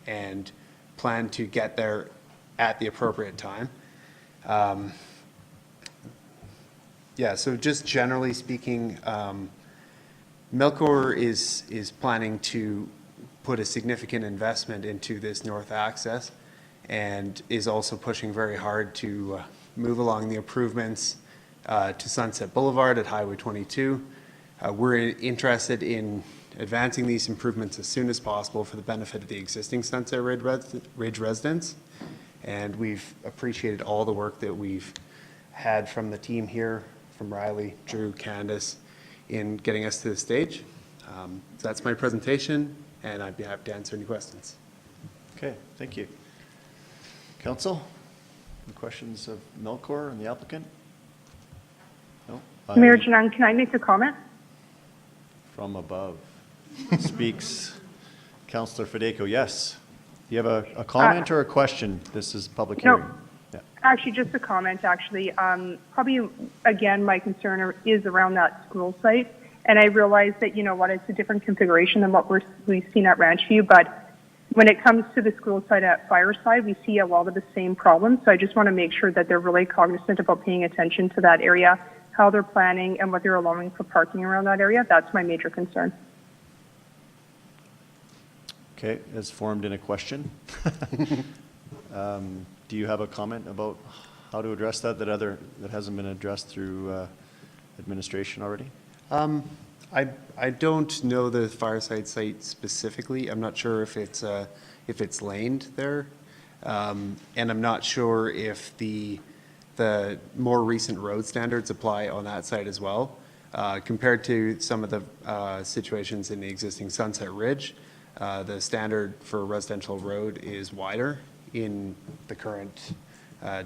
and plan to get there at the appropriate time. So just generally speaking, Melcor is planning to put a significant investment into this north access and is also pushing very hard to move along the improvements to Sunset Boulevard at Highway 22. We're interested in advancing these improvements as soon as possible for the benefit of the existing Sunset Ridge residents. And we've appreciated all the work that we've had from the team here, from Riley, Drew, Candace, in getting us to this stage. So that's my presentation, and I'd be happy to answer any questions. Okay, thank you. Council, any questions of Melcor and the applicant? No? Mayor Janang, can I make a comment? From above speaks Councillor Fedeko. Yes. Do you have a comment or a question? This is public hearing. No. Yeah. Actually, just a comment, actually. Probably, again, my concern is around that school site. And I realize that, you know what, it's a different configuration than what we've seen at Ranchview. But when it comes to the school site at Fireside, we see a lot of the same problems. So I just want to make sure that they're really cognizant about paying attention to that area, how they're planning, and what they're allowing for parking around that area. That's my major concern. Okay, as formed in a question. Do you have a comment about how to address that that hasn't been addressed through administration already? I don't know the Fireside site specifically. I'm not sure if it's laned there, and I'm not sure if the the more recent road standards apply on that site as well. Compared to some of the situations in the existing Sunset Ridge, the standard for residential road is wider in the current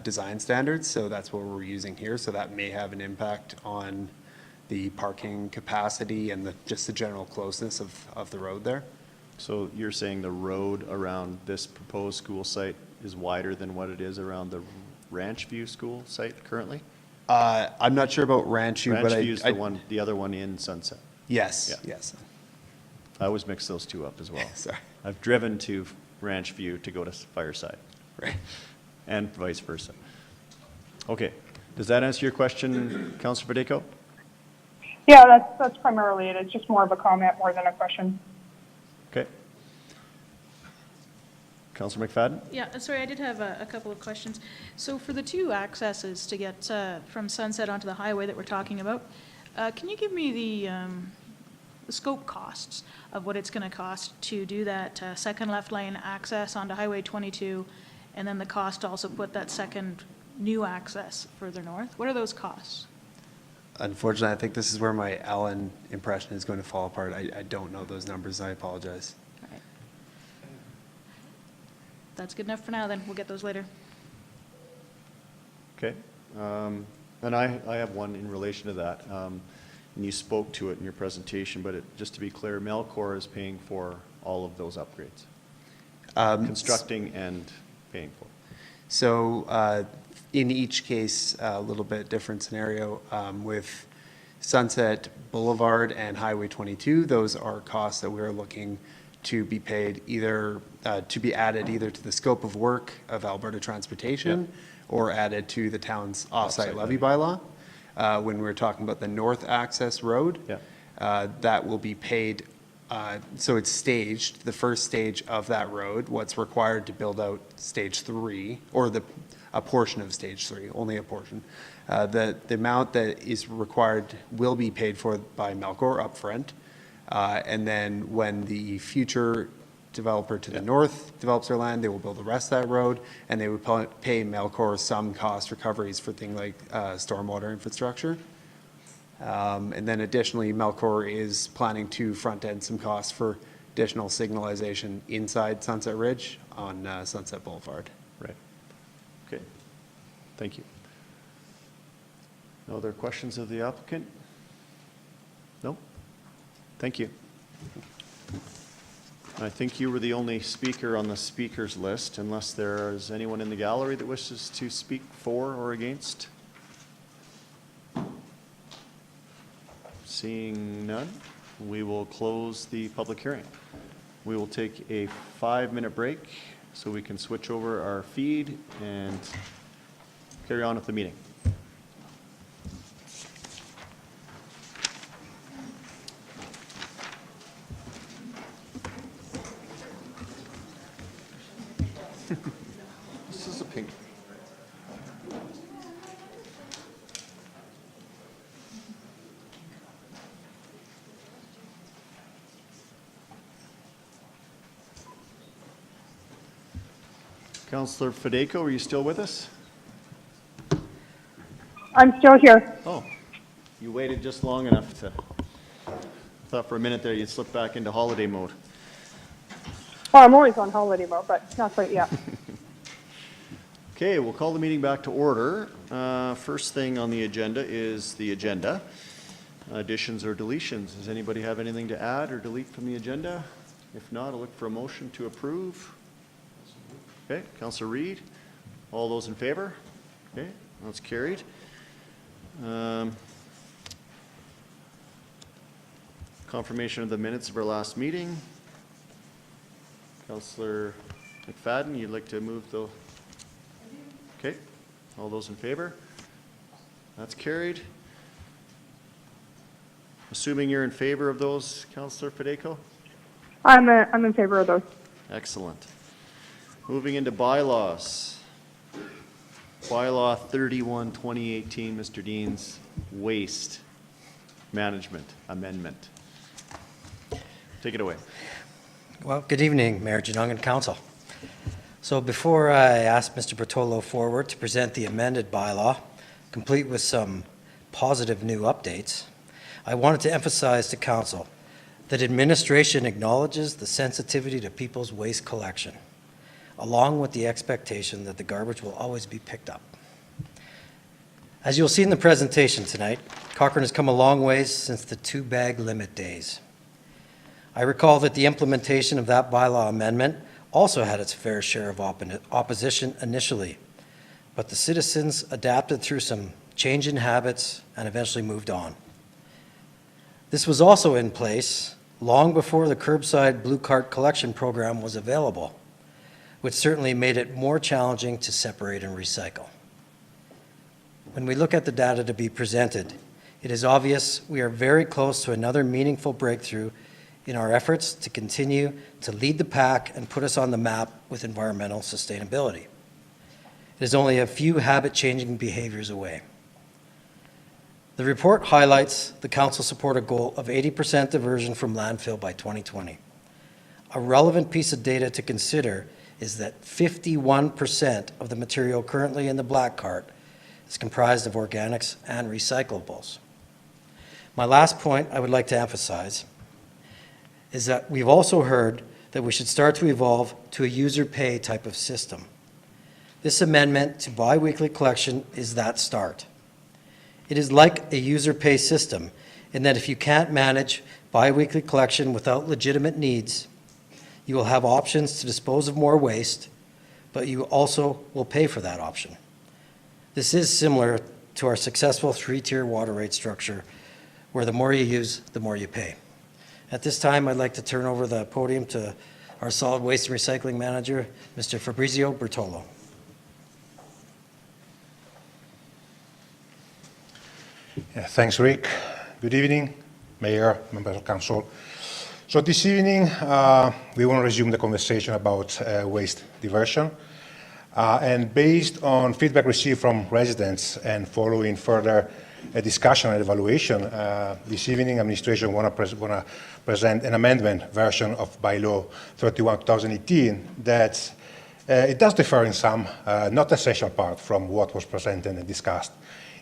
design standards, so that's what we're using here. So that may have an impact on the parking capacity and just the general closeness of the road there. So you're saying the road around this proposed school site is wider than what it is around the Ranch View school site currently? I'm not sure about Ranch View, but Ranch View's the other one in Sunset. Yes, Yeah. yes. I always mix those two up as well. Sorry. I've driven to Ranch View to go to Fireside. Right. And vice versa. Okay, does that answer your question, Councillor Federico? Yeah, that's primarily it. It's just more of a comment more than a question. Okay. Councillor McFadden? Yeah, sorry, I did have a couple of questions. So for the two accesses to get from Sunset onto the highway that we're talking about, can you give me the scope costs of what it's going to cost to do that second left lane access onto Highway 22, and then the cost to also put that second new access further north? What are those costs? Unfortunately, I think this is where my Allen impression is going to fall apart. I don't know those numbers. I apologize. All right. That's good enough for now, then. We'll get those later. Okay. And I have one in relation to that. And you spoke to it in your presentation, but just to be clear, Melcor is paying for all of those upgrades? Constructing and paying for? So in each case, a little bit different scenario. With Sunset Boulevard and Highway 22, those are costs that we're looking to be paid either, to be added either to the scope of work of Alberta Transportation or added to the town's offsite levy bylaw. When we're talking about the north access road, that will be paid. So it's staged, the first stage of that road, what's required to build out stage 3, or a portion of stage 3, only a portion. The amount that is required will be paid for by Melcor upfront. And then when the future developer to the north develops their land, they will build the rest of that road, and they would pay Melcor some cost recoveries for things like stormwater infrastructure. And then additionally, Melcor is planning to front-end some costs for additional signalization inside Sunset Ridge on Sunset Boulevard. Right. Okay. Thank you. No other questions of the applicant? No? Thank you. I think you were the only speaker on the speakers list, unless there is anyone in the gallery that wishes to speak for or against. Seeing none, we will close the public hearing. We will take a 5-minute break so we can switch over our feed and carry on with the meeting. This is a pink. Councillor Federico, are you still with us? I'm still here. Oh, you waited just long enough to, I thought for a minute there you'd slip back into holiday mode. Well, I'm always on holiday mode, but not quite yet. Okay, we'll call the meeting back to order. First thing on the agenda is the agenda. Additions or deletions. Does anybody have anything to add or delete from the agenda? If not, I'll look for a motion to approve. Okay, Councillor Reid. All those in favor? Okay, that's carried. Confirmation of the minutes of our last meeting. Councillor McFadden, you'd like to move the... Okay, all those in favor? That's carried. Assuming you're in favor of those, Councillor Federico? I'm in favor of those. Excellent. Moving into bylaws. Bylaw 31, 2018, Mr. Dean's Waste Management Amendment. Take it away. Well, good evening, Mayor Genung and Council. So before I ask Mr. Bertolo forward to present the amended bylaw, complete with some positive new updates, I wanted to emphasize to Council that administration acknowledges the sensitivity to people's waste collection, along with the expectation that the garbage will always be picked up. As you'll see in the presentation tonight, Cochrane has come a long ways since the 2-bag limit days. I recall that the implementation of that bylaw amendment also had its fair share of opposition initially, but the citizens adapted through some change in habits and eventually moved on. This was also in place long before the curbside blue cart collection program was available, which certainly made it more challenging to separate and recycle. When we look at the data to be presented, it is obvious we are very close to another meaningful breakthrough in our efforts to continue to lead the pack and put us on the map with environmental sustainability. It is only a few habit-changing behaviors away. The report highlights the council-supported goal of 80% diversion from landfill by 2020. A relevant piece of data to consider is that 51% of the material currently in the black cart is comprised of organics and recyclables. My last point I would like to emphasize is that we've also heard that we should start to evolve to a user pay type of system. This amendment to bi-weekly collection is that start. It is like a user pay system in that if you can't manage bi-weekly collection without legitimate needs, you will have options to dispose of more waste, but you also will pay for that option. This is similar to our successful 3-tier water rate structure, where the more you use, the more you pay. At this time, I'd like to turn over the podium to our solid waste and recycling manager, Mr. Fabrizio Bertolo. Yeah, thanks, Rick. Good evening, Mayor, members of Council. So this evening, we want to resume the conversation about waste diversion. And based on feedback received from residents and following further discussion and evaluation, this evening, administration want to present an amendment version of Bylaw 31/2018 that it does differ in some, not essential part, from what was presented and discussed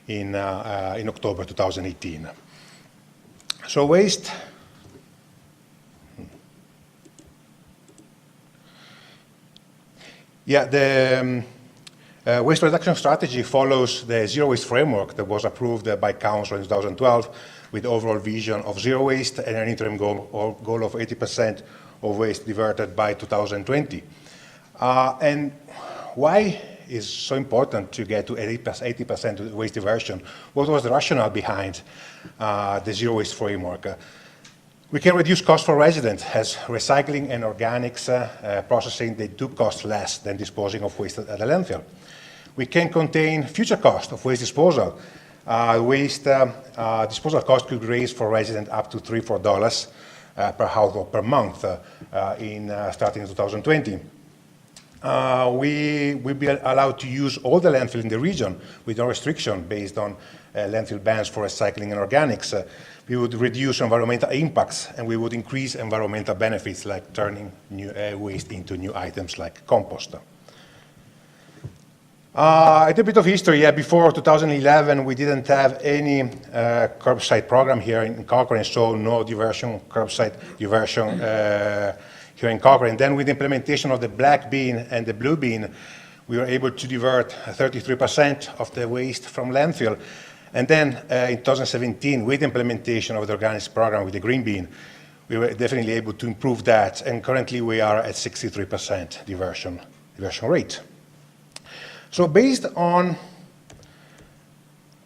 in October 2018. So waste. Yeah, the waste reduction strategy follows the zero waste framework that was approved by Council in 2012 with overall vision of zero waste and an interim goal of 80% of waste diverted by 2020. And why is so important to get to 80% waste diversion? What was the rationale behind the zero waste framework? We can reduce costs for residents as recycling and organics processing, they do cost less than disposing of waste at the landfill. We can contain future costs of waste disposal. Waste disposal cost could raise for residents up to $3-4 per household per month starting in 2020. We will be allowed to use all the landfill in the region with no restriction based on landfill bans for recycling and organics. We would reduce environmental impacts and we would increase environmental benefits like turning new waste into new items like compost. A bit of history, yeah, before 2011 we didn't have any curbside program here in Cochrane, so no diversion, curbside diversion here in Cochrane. Then with the implementation of the black bin and the blue bin, we were able to divert 33% of the waste from landfill. And then in 2017, with the implementation of the organics program with the green bin, we were definitely able to improve that. And currently we are at 63% diversion rate. So based on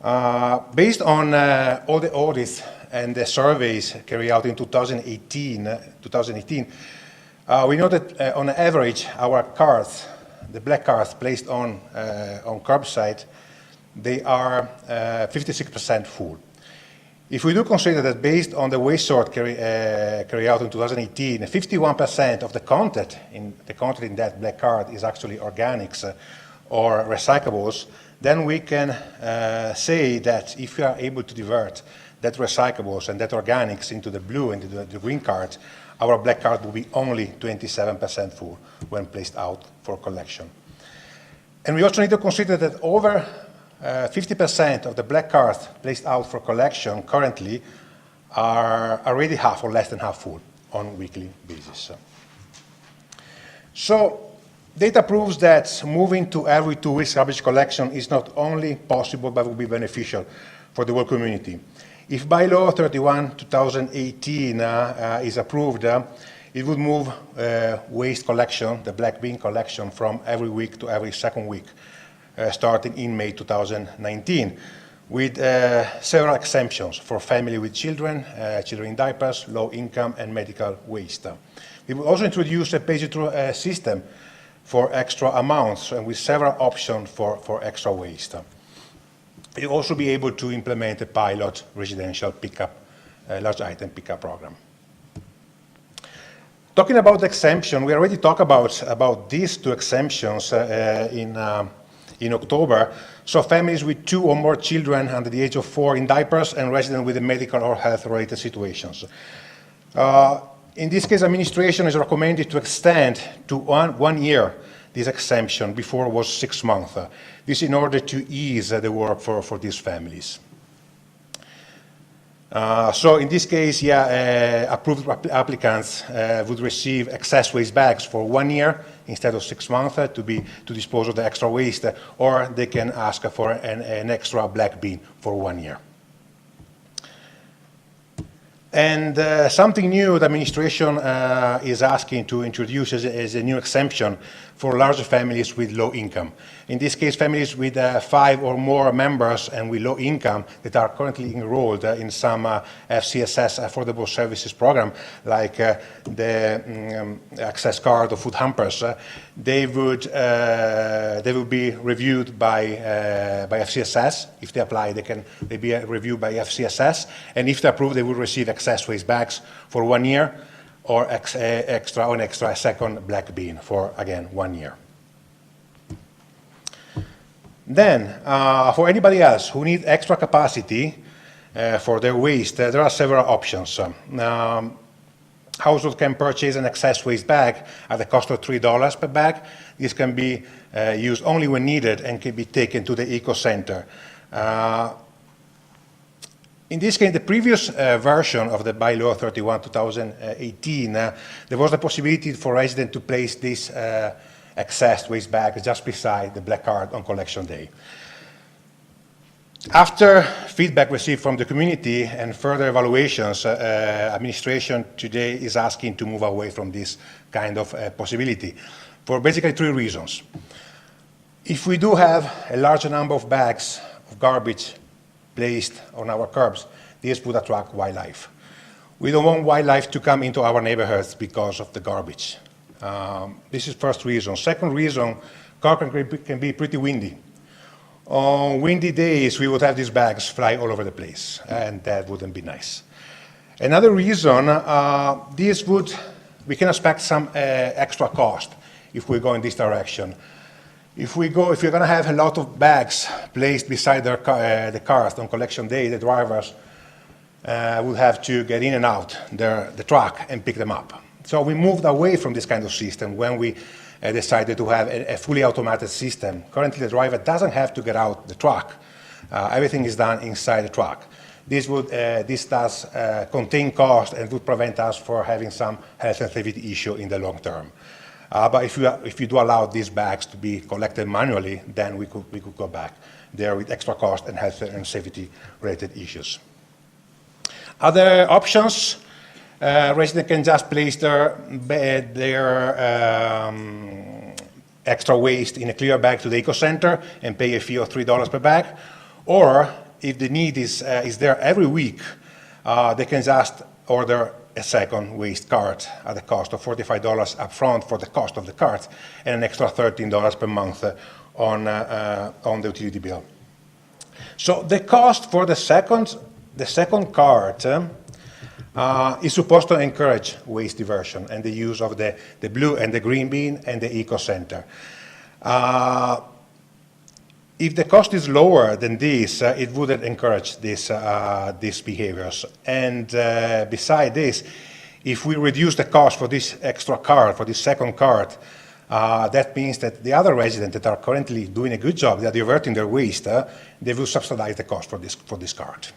all the audits and the surveys carried out in 2018, we know that on average our cars, the black cars placed on curbside, they are 56% full. If we do consider that based on the waste sort carried out in 2018, 51% of the content in that black card is actually organics or recyclables, then we can say that if we are able to divert that recyclables and that organics into the blue and the green card, our black cart will be only 27% full when placed out for collection. And we also need to consider that over 50% of the black carts placed out for collection currently are already half or less than half full on a weekly basis. So data proves that moving to every 2 weeks garbage collection is not only possible but will be beneficial for the whole community. If Bylaw 31/2018 is approved, it would move waste collection, the black bin collection, from every week to every second week, starting in May 2019, with several exemptions for family with children, children in diapers, low income, and medical waste. We will also introduce a pay-as-you-throw system for extra amounts and with several options for extra waste. We'll also be able to implement a pilot residential pickup, large item pickup program. Talking about the exemption, we already talked about these 2 exemptions in October. So families with 2 or more children under the age of 4 in diapers and residents with medical or health-related situations. In this case, administration is recommended to extend to one year this exemption. Before it was 6 months. This in order to ease the work for these families. So in this case, approved applicants would receive excess waste bags for 1 year instead of 6 months to dispose of the extra waste, or they can ask for an extra black bin for 1 year. And something new the administration is asking to introduce is a new exemption for larger families with low income. In this case, families with 5 or more members and with low income that are currently enrolled in some FCSS affordable services program, like the access card or food hampers, they would be reviewed by FCSS. If they apply, they be reviewed by FCSS, and if they approve, they will receive excess waste bags for 1 year, or extra second black bin for, again, 1 year. Then, for anybody else who needs extra capacity for their waste, there are several options. Household can purchase an excess waste bag at the cost of $3 per bag. This can be used only when needed and can be taken to the eco center. In this case, the previous version of the Bylaw 31/2018, there was the possibility for residents to place this excess waste bag just beside the black card on collection day. After feedback received from the community and further evaluations, administration today is asking to move away from this kind of possibility for basically 3 reasons. If we do have a large number of bags of garbage placed on our curbs, this would attract wildlife. We don't want wildlife to come into our neighborhoods because of the garbage. This is first reason. Second reason, Corcoran can be pretty windy. On windy days, we would have these bags fly all over the place, and that wouldn't be nice. Another reason, we can expect some extra cost if we go in this direction. If you're going to have a lot of bags placed beside the cars on collection day, the drivers will have to get in and out the truck and pick them up. So we moved away from this kind of system when we decided to have a fully automated system. Currently, the driver doesn't have to get out the truck. Everything is done inside the truck. This does contain cost and would prevent us from having some health and safety issue in the long term. But if you do allow these bags to be collected manually, then we could go back there with extra cost and health and safety related issues. Other options, residents can just place their extra waste in a clear bag to the eco center and pay a fee of $3 per bag. Or if the need is there every week, they can just order a second waste cart at the cost of $45 upfront for the cost of the cart and an extra $13 per month on the utility bill. So the cost for the second cart is supposed to encourage waste diversion and the use of the blue and the green bin and the eco center. If the cost is lower than this, it wouldn't encourage these behaviors. And beside this, If we reduce the cost for this extra card, for this second card, that means that the other residents that are currently doing a good job, they are diverting their waste, they will subsidize the cost for this card.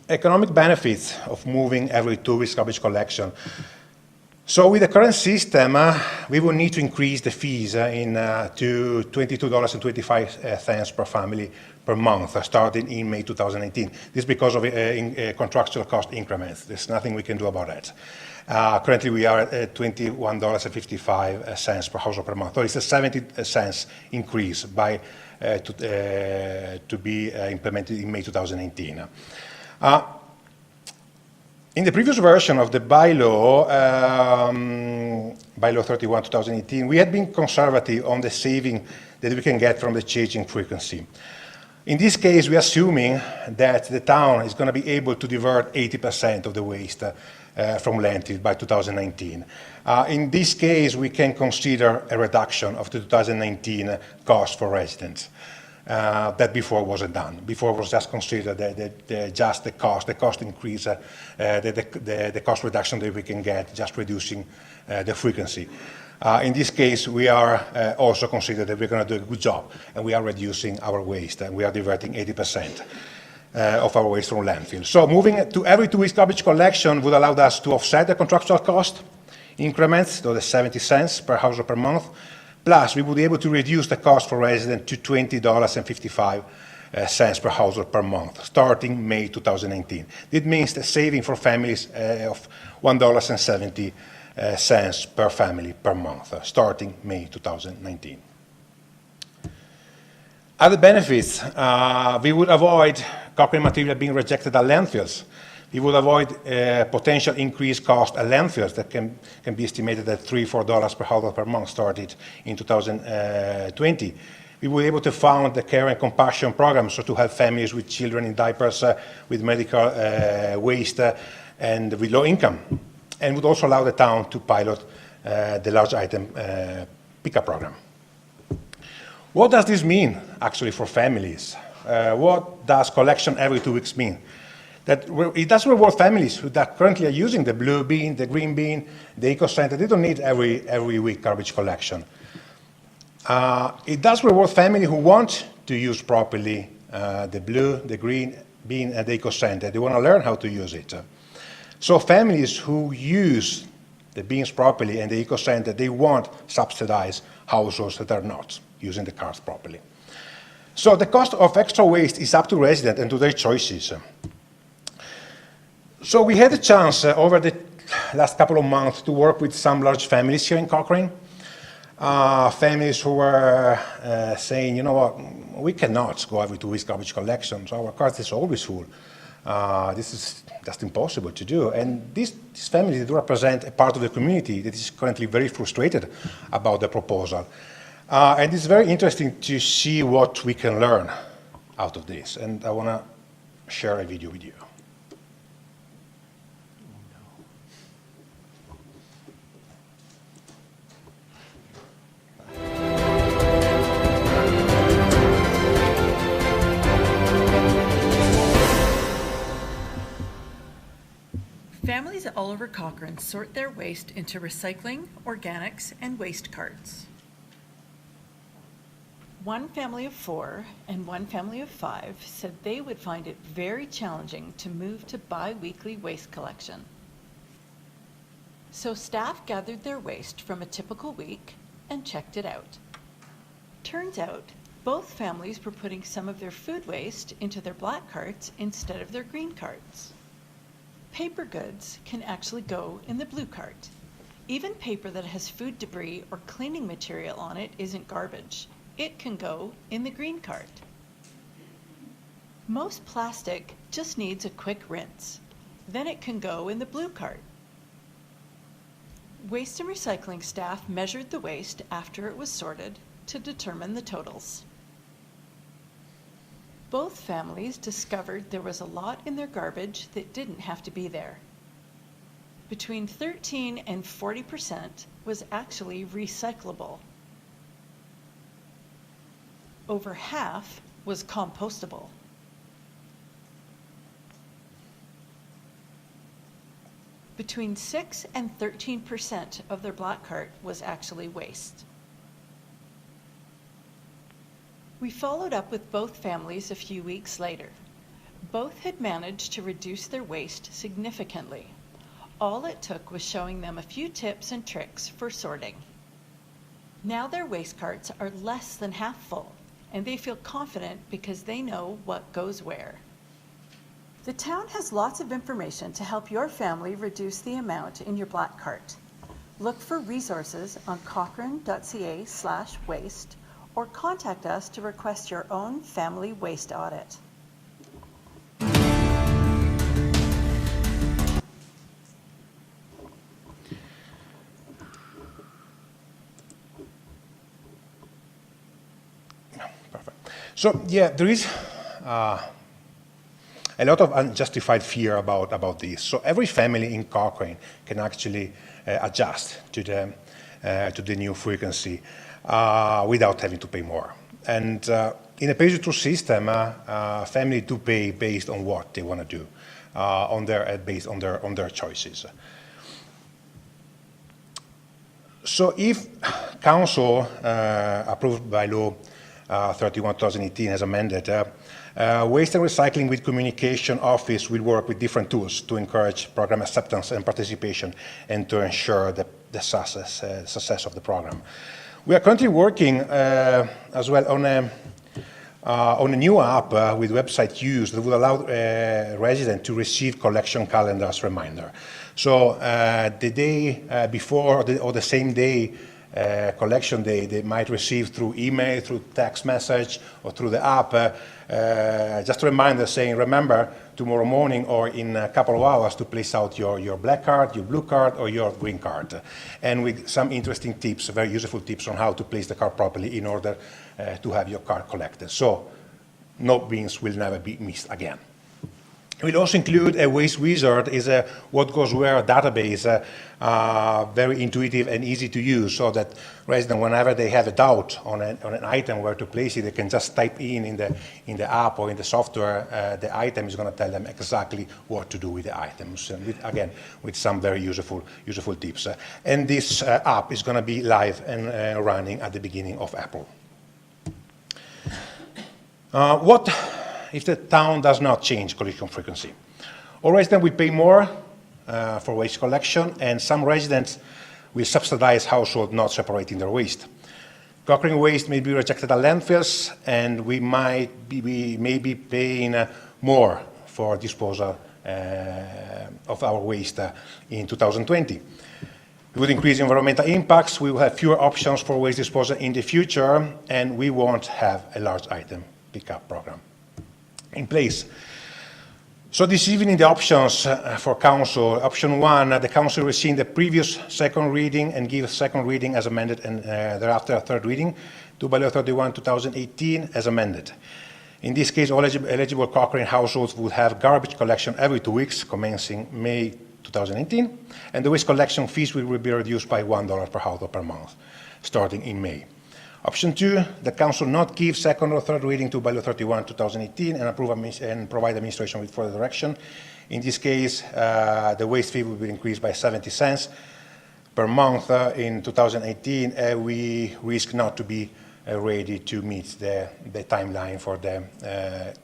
Economic benefits of moving every 2 weeks garbage collection. So with the current system, we will need to increase the fees to $22.25 per family per month, starting in May 2018. This is because of contractual cost increments. There's nothing we can do about that. Currently, we are at $21.55 per household per month. So it's a 70 cents increase to be implemented in May 2018. In the previous version of the bylaw, Bylaw 31, 2018, we had been conservative on the saving that we can get from the changing frequency. In this case, we are assuming that the town is going to be able to divert 80% of the waste from landfill by 2019. In this case, we can consider a reduction of the 2019 cost for residents. That before wasn't done. Before was just considered just the cost increase, the cost reduction that we can get just reducing the frequency. In this case, we are also considered that we're going to do a good job, and we are reducing our waste, and we are diverting 80% of our waste from landfill. So moving to every 2 weeks garbage collection would allow us to offset the contractual cost increments, so the 70 cents per household per month. Plus, we would be able to reduce the cost for residents to $20.55 per household per month, starting May 2019. This means a saving for families of $1.70 per family per month, starting May 2019. Other benefits, we would avoid Cochrane material being rejected at landfills. We will avoid potential increased cost at landfills that can be estimated at $3-4 per household per month started in 2020. We will be able to fund the care and compassion programs, so to help families with children in diapers, with medical waste, and with low income. And would also allow the town to pilot the large item pickup program. What does this mean, actually, for families? What does collection every 2 weeks mean? That it does reward families who currently are using the blue bin, the green bin, the eco center. They don't need every week garbage collection. It does reward families who want to use properly the blue, the green bin, and the eco center. They want to learn how to use it. So families who use the bins properly and the eco center, they won't subsidize households that are not using the cars properly. So the cost of extra waste is up to residents and to their choices. So we had a chance over the last couple of months to work with some large families here in Cochrane. Families who were saying, you know what, we cannot go every 2 weeks garbage collection, so our cart is always full. This is just impossible to do. And these families do represent a part of the community that is currently very frustrated about the proposal. And it's very interesting to see what we can learn out of this. And I want to share a video with you. Families all over Cochrane sort their waste into recycling, organics, and waste carts. One family of 4 and one family of 5 said they would find it very challenging to move to bi-weekly waste collection. So staff gathered their waste from a typical week and checked it out. Turns out, both families were putting some of their food waste into their black carts instead of their green carts. Paper goods can actually go in the blue cart. Even paper that has food debris or cleaning material on it isn't garbage. It can go in the green cart. Most plastic just needs a quick rinse. Then it can go in the blue cart. Waste and recycling staff measured the waste after it was sorted to determine the totals. Both families discovered there was a lot in their garbage that didn't have to be there. Between 13 and 40% was actually recyclable. Over half was compostable. Between 6 and 13% of their black cart was actually waste. We followed up with both families a few weeks later. Both had managed to reduce their waste significantly. All it took was showing them a few tips and tricks for sorting. Now their waste carts are less than half full, and they feel confident because they know what goes where. The town has lots of information to help your family reduce the amount in your black cart. Look for resources on cochrane.ca/waste or contact us to request your own family waste audit. So, yeah, there is a lot of unjustified fear about this. So every family in Cochrane can actually adjust to the new frequency without having to pay more. And in a pay-as-you-through system, families do pay based on what they want to do, based on their choices. So if Council approved by law 31/2018 as amended, Waste and Recycling with Communication Office will work with different tools to encourage program acceptance and participation and to ensure the success of the program. We are currently working as well on a new app with website use that will allow residents to receive collection calendars reminder. So the day before or the same day collection day, they might receive through email, through text message, or through the app, just a reminder saying, remember tomorrow morning or in a couple of hours to place out your black card, your blue card, or your green card. And with some interesting tips, very useful tips on how to place the card properly in order to have your card collected. So no bins will never be missed again. We'll also include a waste wizard, is a what goes where database, very intuitive and easy to use, so that residents, whenever they have a doubt on an item where to place it, they can just type in the app or in the software. The item is going to tell them exactly what to do with the items, and with some very useful tips. And this app is going to be live and running at the beginning of April. What if the town does not change collection frequency? All residents will pay more for waste collection, and some residents will subsidize households not separating their waste. Cochrane waste may be rejected at landfills, and we may be paying more for disposal of our waste in 2020. With increased environmental impacts, we will have fewer options for waste disposal in the future, and we won't have a large item pickup program in place. So this evening, the options for Council. Option 1, the Council rescind the previous second reading and give a second reading as amended, and thereafter a third reading to Bylaw 31/2018 as amended. In this case, all eligible Cochrane households will have garbage collection every 2 weeks, commencing May 2018, and the waste collection fees will be reduced by $1 per household per month, starting in May. Option 2, the Council not give second or third reading to Bylaw 31/2018 and approve and provide administration with further direction. In this case, the waste fee will be increased by 70 cents per month in 2018. We risk not to be ready to meet the timeline for the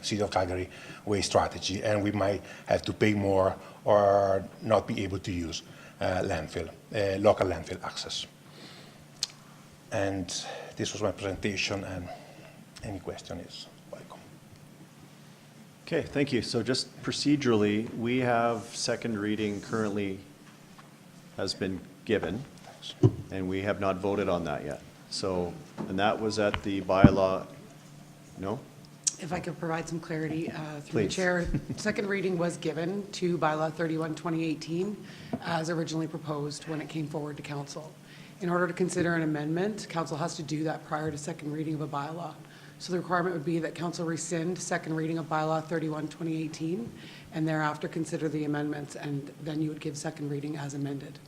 City of Calgary waste strategy, and we might have to pay more or not be able to use local landfill access. And this was my presentation, and any question is welcome. Okay, thank you. So just procedurally, we have second reading currently has been given, and we have not voted on that yet. So, and that was at the bylaw, no? If I could provide some clarity through the Please. chair. Second reading was given to Bylaw 31/2018 as originally proposed when it came forward to Council. In order to consider an amendment, Council has to do that prior to second reading of a bylaw. So the requirement would be that Council rescind second reading of Bylaw 31/2018 and thereafter consider the amendments, and then you would give second reading as amended.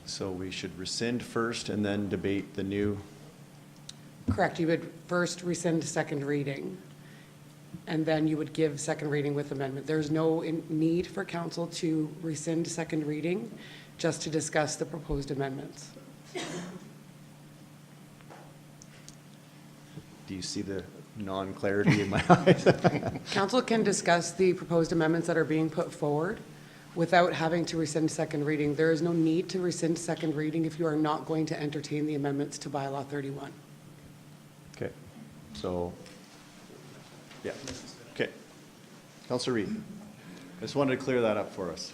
So we should rescind first and then debate the new. Correct. You would first rescind second reading and then you would give second reading with amendment. There's no need for council to rescind second reading, just to discuss the proposed amendments. Do you see the non-clarity in my eyes? Council can discuss the proposed amendments that are being put forward without having to rescind second reading. There is no need to rescind second reading if you are not going to entertain the amendments to Bylaw 31. Okay, so, yeah, okay. Councillor Reid, I just wanted to clear that up for us.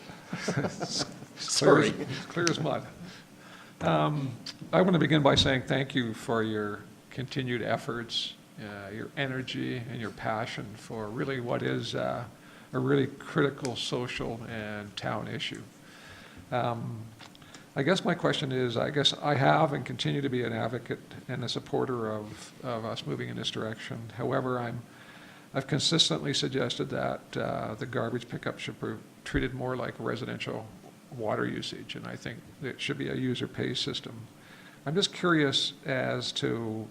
Sorry. Clear as mud. I want to begin by saying thank you for your continued efforts, your energy, and your passion for really what is a really critical social and town issue. I guess my question is, I guess I have and continue to be an advocate and a supporter of us moving in this direction. However, I've consistently suggested that the garbage pickup should be treated more like residential water usage, and I think it should be a user-pay system. I'm just curious as to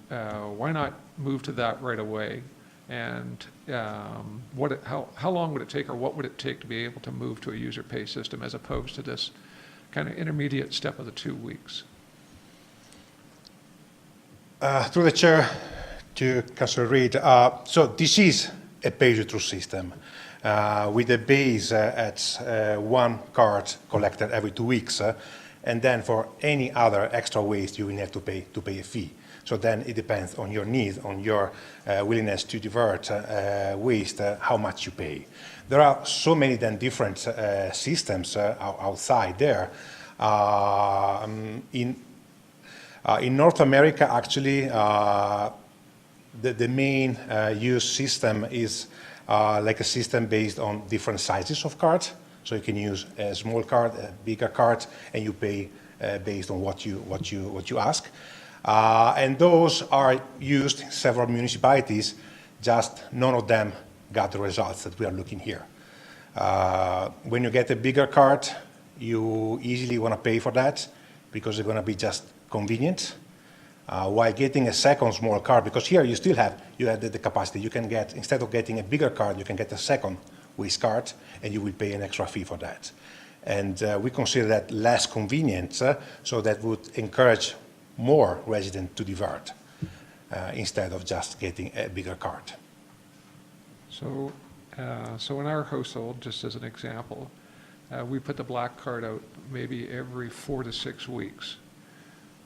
why not move to that right away, and how long would it take, or what would it take to be able to move to a user-pay system as opposed to this kind of intermediate step of the 2 weeks? Through the chair to Councillor Reid, so this is a pay-as-you-throw system with a base at 1 card collected every 2 weeks, and then for any other extra waste you will have to pay a fee. So then it depends on your needs, on your willingness to divert waste, how much you pay. There are so many then different systems outside there. In North America, actually, the main use system is like a system based on different sizes of cards. So you can use a small card, a bigger card, and you pay based on what you ask. And those are used in several municipalities. Just none of them got the results that we are looking here. When you get a bigger card, you easily want to pay for that because it's going to be just convenient. While getting a second small card, because here you still have the capacity. You can get, instead of getting a bigger card, you can get a second waste card, and you will pay an extra fee for that. And we consider that less convenient, so that would encourage more residents to divert instead of just getting a bigger card. So in our household, just as an example, we put the black card out maybe every 4 to 6 weeks.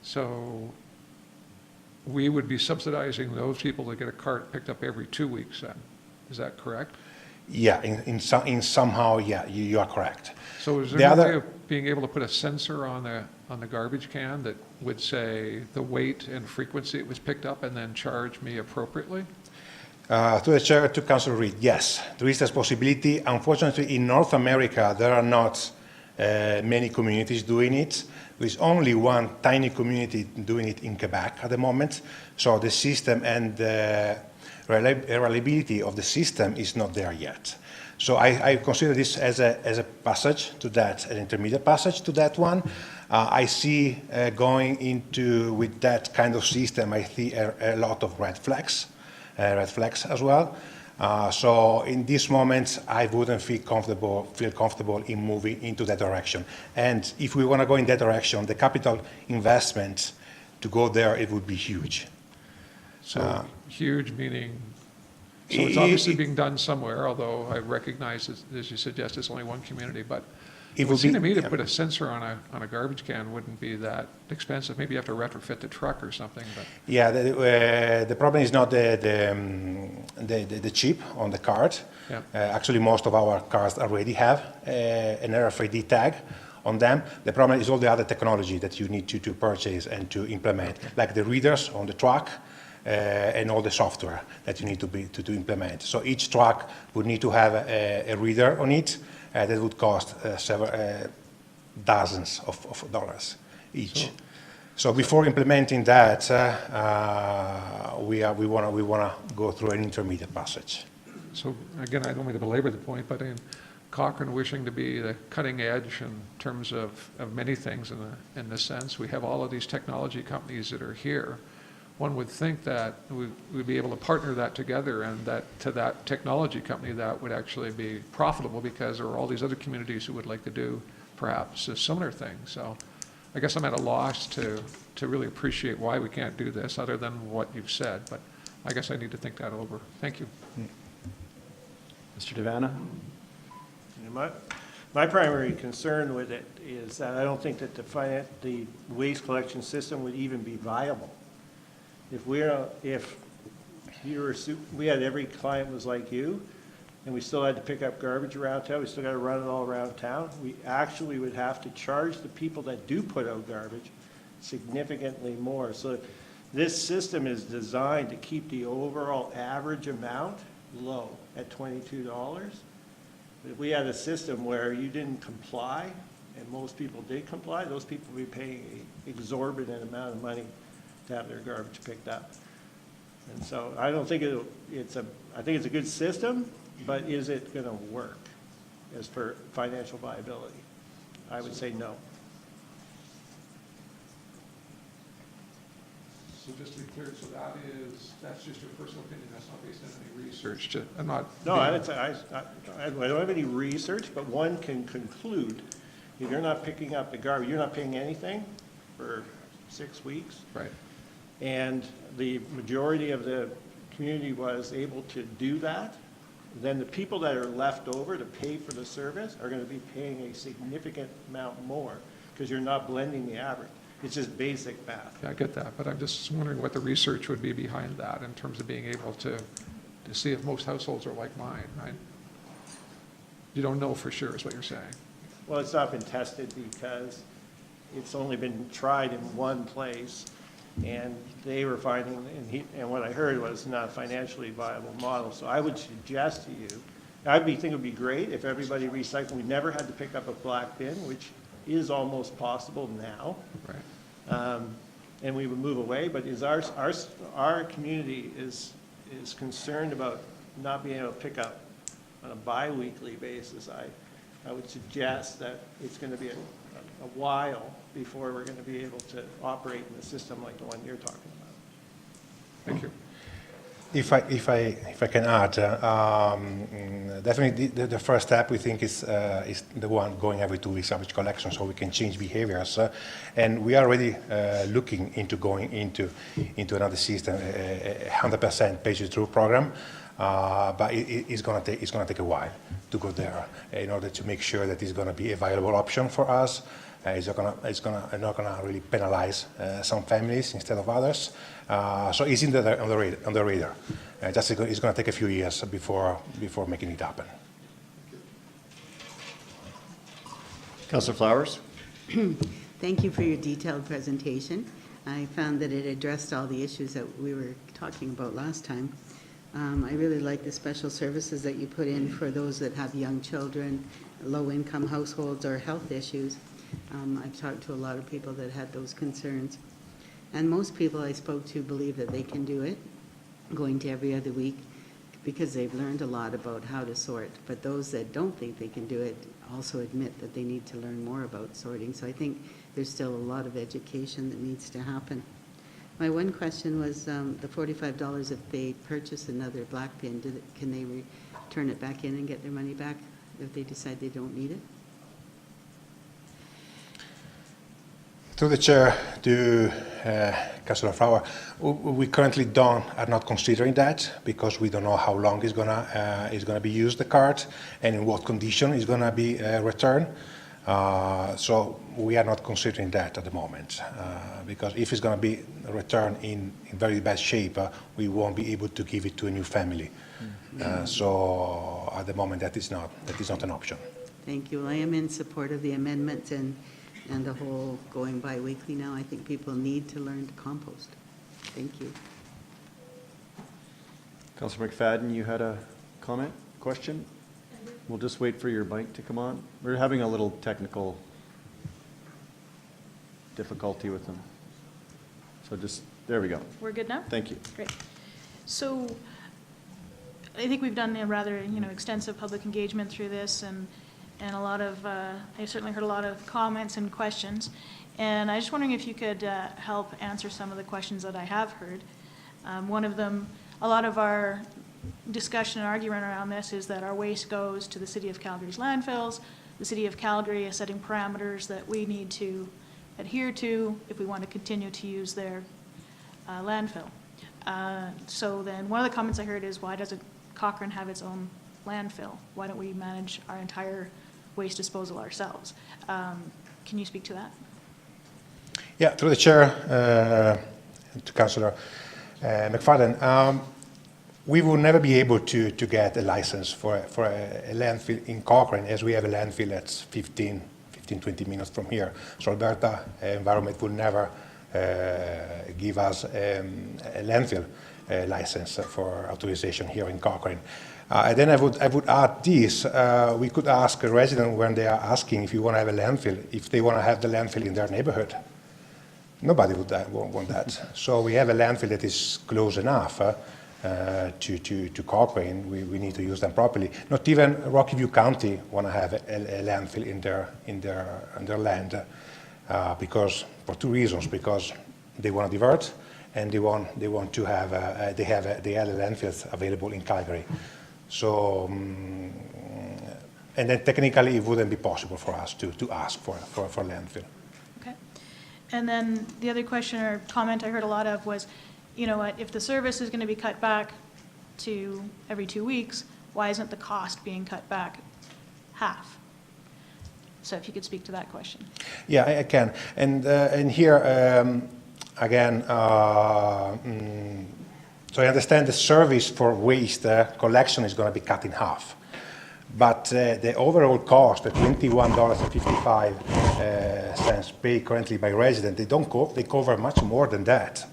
So we would be subsidizing those people that get a cart picked up every 2 weeks then. Is that correct? Yeah, in somehow, yeah, you are correct. So is there no way of being able to put a sensor on the garbage can that would say the weight and frequency it was picked up and then charge me appropriately? To the chair, to Councillor Reid, yes, there is this possibility. Unfortunately, in North America, there are not many communities doing it. There is only one tiny community doing it in Quebec at the moment. So the system and the reliability of the system is not there yet. So I consider this as a passage to that, an intermediate passage to that one. I see going into with that kind of system, I see a lot of red flags as well. So in this moment, I wouldn't feel comfortable in moving into that direction. And if we want to go in that direction, the capital investment to go there, it would be huge. So huge meaning, so it's obviously being done somewhere, although I recognize, as you suggest, it's only one community, but it would seem to me to put a sensor on a garbage can wouldn't be that expensive. Maybe you have to retrofit the truck or something. But yeah, the problem is not the chip on the card. Yeah. Actually, most of our cars already have an RFID tag on them. The problem is all the other technology that you need to purchase and to implement, like the readers on the truck, and all the software that you need to implement. So each truck would need to have a reader on it that would cost several dozens of dollars each. So before implementing that, we want to go through an intermediate passage. So again, I don't mean to belabor the point, but in Cochrane wishing to be the cutting edge in terms of many things in this sense, we have all of these technology companies that are here. one would think that we'd be able to partner that together, and that to that technology company that would actually be profitable, because there are all these other communities who would like to do perhaps a similar thing. So I guess I'm at a loss to really appreciate why we can't do this, other than what you've said, but I guess I need to think that over. Thank you. Mr. Devanna? My primary concern with it is that I don't think that the waste collection system would even be viable. If we had every client was like you, and we still had to pick up garbage around town, we still got to run it all around town, we actually would have to charge the people that do put out garbage significantly more. So this system is designed to keep the overall average amount low at $22. If we had a system where you didn't comply, and most people did comply, those people would be paying an exorbitant amount of money to have their garbage picked up. And so I don't think I think it's a good system, but is it going to work as for financial viability? I would say no. So just to be clear, so that's just your personal opinion, that's not based on any research? I'm not. No, I don't have any research, but one can conclude if you're not picking up the garbage, you're not paying anything for 6 weeks. Right. And the majority of the community was able to do that, then the people that are left over to pay for the service are going to be paying a significant amount more, because you're not blending the average. It's just basic math. Yeah, I get that, but I'm just wondering what the research would be behind that in terms of being able to see if most households are like mine, right? You don't know for sure is what you're saying. Well, it's not been tested because it's only been tried in one place, and they were finding, and what I heard was not a financially viable model. So I would suggest to you, I think it would be great if everybody recycled. We never had to pick up a black bin, which is almost possible now. Right. And we would move away, but our community is concerned about not being able to pick up on a bi-weekly basis. I would suggest that it's going to be a while before we're going to be able to operate in a system like the one you're talking about. Thank you. If I can add, definitely the first step we think is the one going every 2 weeks garbage collection, so we can change behaviors. And we are already looking into going into another system, 100% page-through program. But it's going to take a while to go there in order to make sure that it's going to be a viable option for us. It's not going to really penalize some families instead of others. So it's on the radar. It's going to take a few years before making it happen. Councillor Flowers? Thank you for your detailed presentation. I found that it addressed all the issues that we were talking about last time. I really like the special services that you put in for those that have young children, low-income households, or health issues. I've talked to a lot of people that had those concerns. And most people I spoke to believe that they can do it, going to every other week, because they've learned a lot about how to sort. But those that don't think they can do it also admit that they need to learn more about sorting. So I think there's still a lot of education that needs to happen. My one question was the $45, if they purchase another black bin, can they turn it back in and get their money back if they decide they don't need it? Through the chair to Councillor Flower, we currently are not considering that because we don't know how long it's gonna be used, the card, and in what condition it's gonna be returned. So we are not considering that at the moment because if it's gonna be returned in very bad shape, we won't be able to give it to a new family. So at the moment that is not an option. Thank you. Well, I am in support of the amendment and the whole going bi-weekly now. I think people need to learn to compost. Thank you. Councillor McFadden, you had a comment, question? We'll just wait for your mic to come on. We're having a little technical difficulty with them. So just, there we go. We're good now? Thank you. Great. So I think we've done a rather, extensive public engagement through this and a lot of, I certainly heard a lot of comments and questions. And I was just wondering if you could help answer some of the questions that I have heard. One of them, a lot of our discussion and argument around this is that our waste goes to the City of Calgary's landfills. The City of Calgary is setting parameters that we need to adhere to if we want to continue to use their landfill. So then one of the comments I heard is, why doesn't Cochrane have its own landfill? Why don't we manage our entire waste disposal ourselves? Can you speak to that? Yeah, through the chair, to Councillor McFadden, we will never be able to get a license for a landfill in Cochrane, as we have a landfill that's 15, 20 minutes from here. So Alberta Environment will never give us a landfill license for authorization here in Cochrane. And then I would add this, we could ask a resident when they are asking if you want to have a landfill, if they want to have the landfill in their neighborhood. Nobody would want that. So we have a landfill that is close enough to Cochrane. We need to use them properly. Not even Rocky View County want to have a landfill in their land because for two reasons: because they want to divert, and they want to have they have landfills available in Calgary. So and then technically it wouldn't be possible for us to ask for landfill. Okay. And then the other question or comment I heard a lot of was, you know what, if the service is going to be cut back to every 2 weeks, why isn't the cost being cut back half? So if you could speak to that question. Yeah, I can. And here, again, so I understand the service for waste collection is going to be cut in half. But the overall cost, the $21.55 paid currently by residents, they cover much more than that.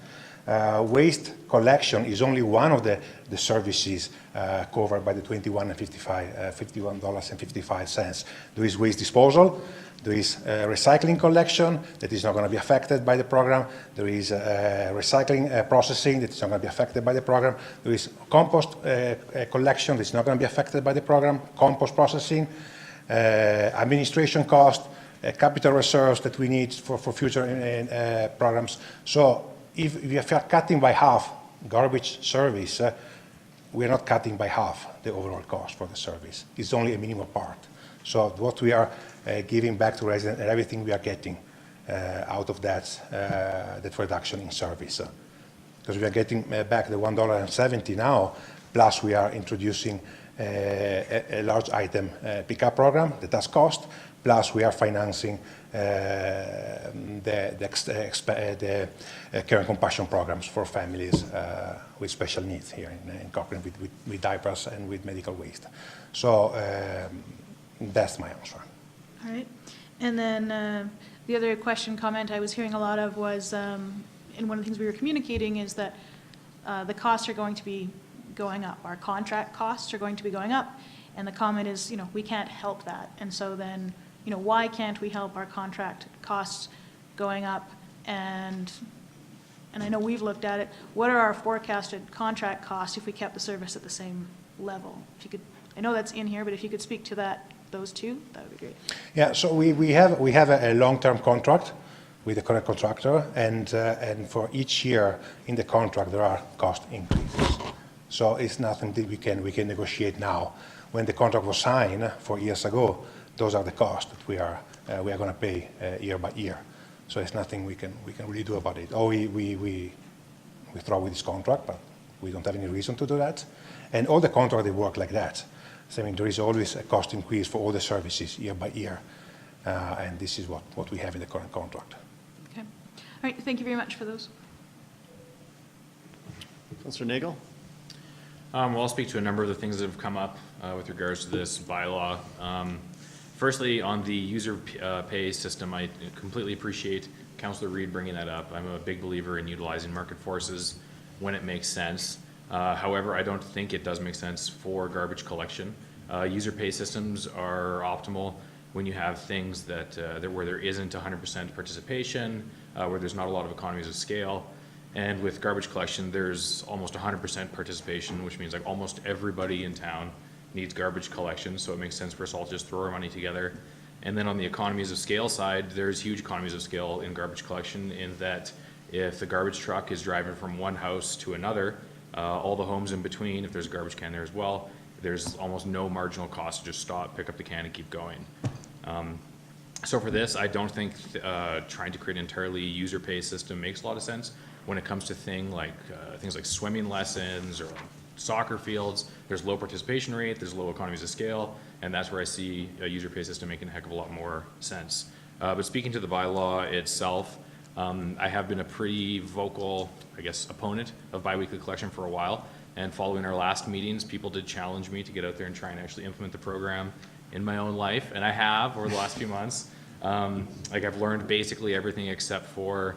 Waste collection is only one of the services covered by the $21.55. There is waste disposal, there is recycling collection that is not going to be affected by the program, there is recycling processing that is not going to be affected by the program, there is compost collection that is not going to be affected by the program, compost processing, administration cost, capital reserves that we need for future programs. So if we are cutting by half garbage service, we are not cutting by half the overall cost for the service. It's only a minimal part. So what we are giving back to residents and everything we are getting out of that reduction in service. Because we are getting back the $1.70 now, plus we are introducing a large item pickup program that has cost, plus we are financing the care and compassion programs for families with special needs here in Cochrane with diapers and with medical waste. So that's my answer. All right. And then the other comment I was hearing a lot of was, and one of the things we were communicating is that the costs are going to be going up. Our contract costs are going to be going up. And the comment is, we can't help that. And so then, why can't we help our contract costs going up? And I know we've looked at it. What are our forecasted contract costs if we kept the service at the same level? If you could, I know that's in here, but if you could speak to those two, that would be great. Yeah, so we have a long-term contract with the current contractor, and for each year in the contract there are cost increases. So it's nothing that we can negotiate now. When the contract was signed 4 years ago, those are the costs that we are going to pay year by year. So it's nothing we can really do about it. We throw with this contract, but we don't have any reason to do that. And all the contracts, they work like that. So I mean, there is always a cost increase for all the services year by year, and this is what we have in the current contract. Okay. All right. Thank you very much for those. Councillor Nagel? Well, I'll speak to a number of the things that have come up with regards to this bylaw. Firstly, on the user pay system, I completely appreciate Councillor Reid bringing that up. I'm a big believer in utilizing market forces when it makes sense. However, I don't think it does make sense for garbage collection. User pay systems are optimal when you have things that where there isn't 100% participation, where there's not a lot of economies of scale. And with garbage collection, there's almost 100% participation, which means like almost everybody in town needs garbage collection. So it makes sense for us all to just throw our money together And then on the economies of scale side, there's huge economies of scale in garbage collection in that if the garbage truck is driving from one house to another, all the homes in between, if there's a garbage can there as well, there's almost no marginal cost to just stop, pick up the can and keep going. So for this, I don't think trying to create an entirely user pay system makes a lot of sense. When it comes to things like swimming lessons or soccer fields, there's low participation rate, there's low economies of scale, and that's where I see a user pay system making a heck of a lot more sense. But speaking to the bylaw itself, I have been a pretty vocal, I guess, opponent of biweekly collection for a while, and following our last meetings, people did challenge me to get out there and try and actually implement the program in my own life, and I have over the last few months. I've learned basically everything except for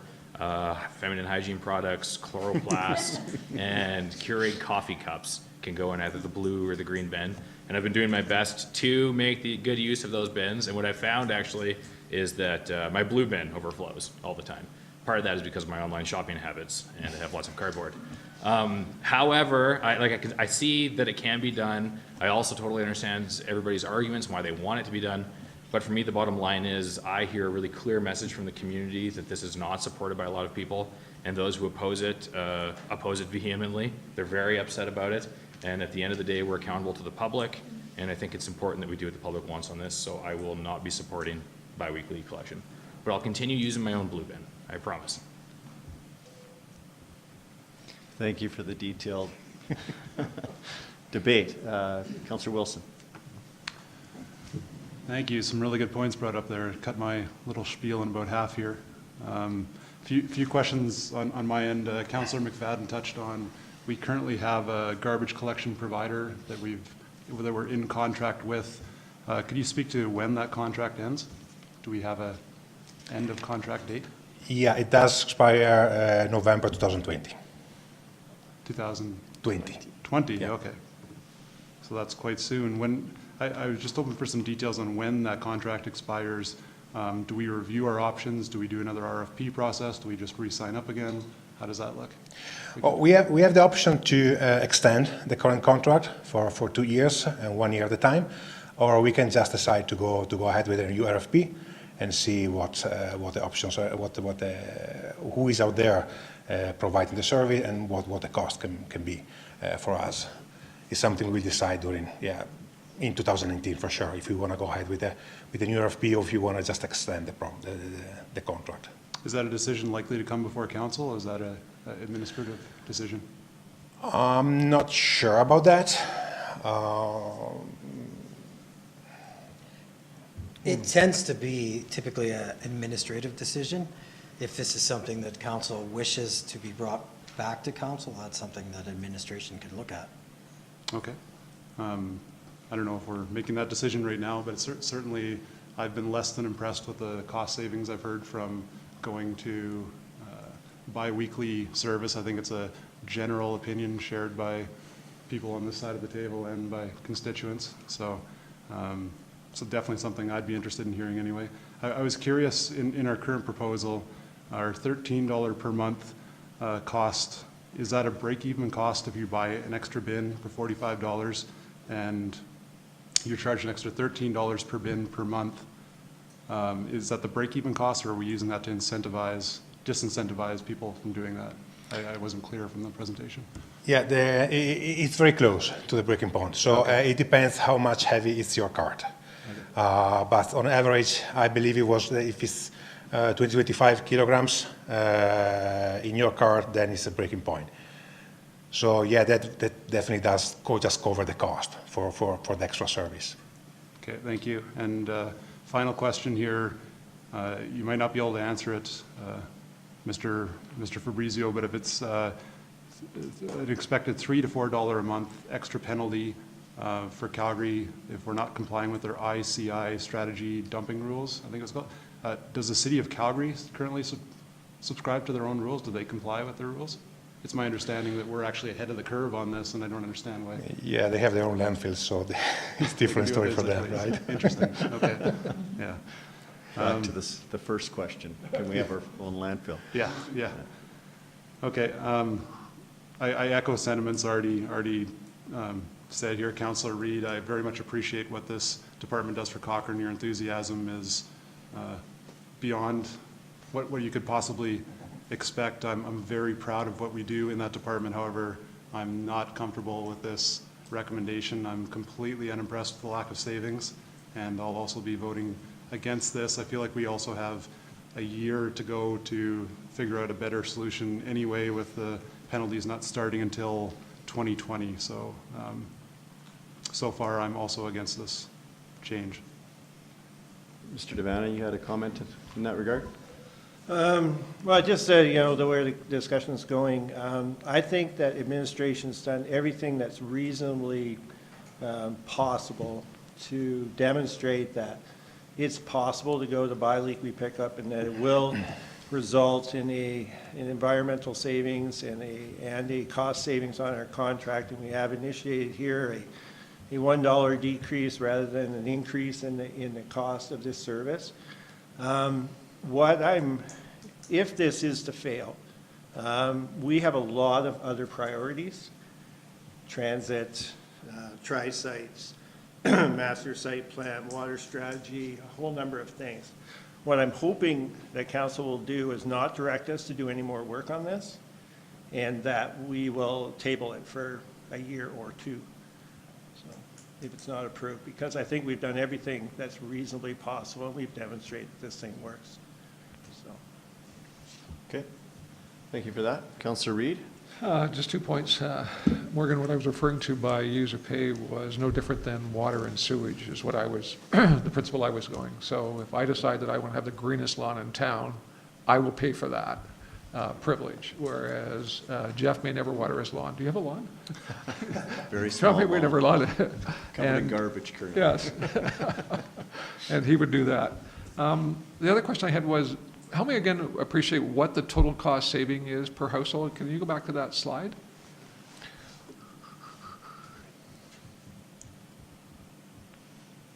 feminine hygiene products, chloroplast, and Keurig coffee cups can go in either the blue or the green bin. And I've been doing my best to make the good use of those bins. And what I found actually is that my blue bin overflows all the time. Part of that is because of my online shopping habits, and I have lots of cardboard. However, I see that it can be done. I also totally understand everybody's arguments and why they want it to be done. But for me, the bottom line is I hear a really clear message from the community that this is not supported by a lot of people, and those who oppose it vehemently. They're very upset about it, and at the end of the day, we're accountable to the public, and I think it's important that we do what the public wants on this, so I will not be supporting biweekly collection. But I'll continue using my own blue bin, I promise. Thank you for the detailed debate. Councillor Wilson. Thank you. Some really good points brought up there. Cut my little spiel in about half here. Few questions on my end. Councillor McFadden touched on, we currently have a garbage collection provider that we're in contract with. Could you speak to when that contract ends? Do we have a end of contract date? Yeah, it does expire November 2020. 2020. 20, yeah. Okay. So that's quite soon. I was just hoping for some details on when that contract expires. Do we review our options? Do we do another RFP process? Do we just re-sign up again? How does that look? Well, we have the option to extend the current contract for 2 years and 1 year at a time, or we can just decide to go ahead with a new RFP and see what the options are, who is out there providing the service and what the cost can be for us. It's something we'll decide in 2019 for sure, if we want to go ahead with the new RFP or if you want to just extend the contract. Is that a decision likely to come before council, or is that an administrative decision? I'm not sure about that. It tends to be typically an administrative decision. If this is something that council wishes to be brought back to council, that's something that administration can look at. Okay. I don't know if we're making that decision right now, but certainly I've been less than impressed with the cost savings I've heard from going to bi-weekly service. I think it's a general opinion shared by people on this side of the table and by constituents. So definitely something I'd be interested in hearing anyway. I was curious, in our current proposal, our $13 per month cost, is that a break-even cost if you buy an extra bin for $45 and you're charged an extra $13 per bin per month? Is that the break-even cost, or are we using that to disincentivize people from doing that? I wasn't clear from the presentation. Yeah, it's very close to the breaking point. So it depends how much heavy is your cart. But on average, I believe it was, if it's 25 kilograms in your cart, then it's a breaking point. So yeah, that definitely does just cover the cost for the extra service. Okay, thank you. And final question here. You might not be able to answer it, Mr. Fabrizio, but if it's an expected $3 to $4 a month extra penalty for Calgary if we're not complying with their ICI strategy dumping rules, I think it's called. Does the city of Calgary currently subscribe to their own rules? Do they comply with their rules? It's my understanding that we're actually ahead of the curve on this, and I don't understand why. Yeah, they have their own landfills, so it's a different story for them, right? Interesting. Okay. Yeah. Back to the first question. Can we have our own landfill? Yeah. Okay. I echo sentiments already said here, Councillor Reid, I very much appreciate what this department does for Cochrane. Your enthusiasm is beyond what you could possibly expect. I'm very proud of what we do in that department. However, I'm not comfortable with this recommendation. I'm completely unimpressed with the lack of savings, and I'll also be voting against this. I feel like we also have a year to go to figure out a better solution anyway, with the penalties not starting until 2020. So, so far, I'm also against this change. Mr. Devanna, you had a comment in that regard? Well, just you know, the way the discussion's going, I think that administration's done everything that's reasonably possible to demonstrate that it's possible to go to buy leak, we pick up, and that it will result in an environmental savings and a cost savings on our contract. And we have initiated here a $1 decrease rather than an increase in the cost of this service. If this is to fail, we have a lot of other priorities: transit, tri-sites, master site plan, water strategy, a whole number of things. What I'm hoping that council will do is not direct us to do any more work on this, and that we will table it for a year or two, so, if it's not approved, because I think we've done everything that's reasonably possible, and we've demonstrated that this thing works. So. Okay, thank you for that. Councillor Reid? Just 2 points. Morgan, what I was referring to by user pay was no different than water and sewage is what I was, the principle I was going. So if I decide that I want to have the greenest lawn in town, I will pay for that privilege, whereas Jeff may never water his lawn. Do you have a lawn? Very small Jeff may never lawn. Covered in garbage currently. Yes. And he would do that. The other question I had was, help me again appreciate what the total cost saving is per household. Can you go back to that slide?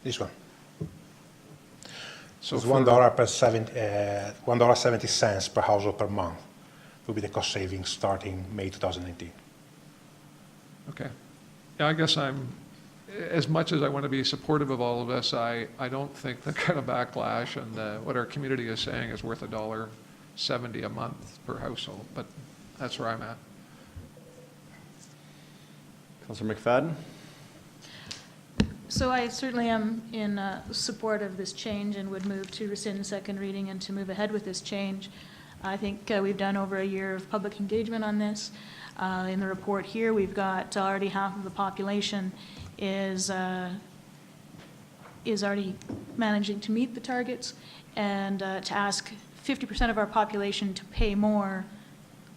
This one. So it's for- $1.70 per household per month will be the cost savings starting May 2019. Okay. Yeah, I guess as much as I want to be supportive of all of this, I don't think the kind of backlash and what our community is saying is worth $1.70 a month per household, but that's where I'm at. Councillor McFadden? So I certainly am in support of this change and would move to rescind second reading and to move ahead with this change. I think we've done over a year of public engagement on this. In the report here, we've got already half of the population is already managing to meet the targets, and to ask 50% of our population to pay more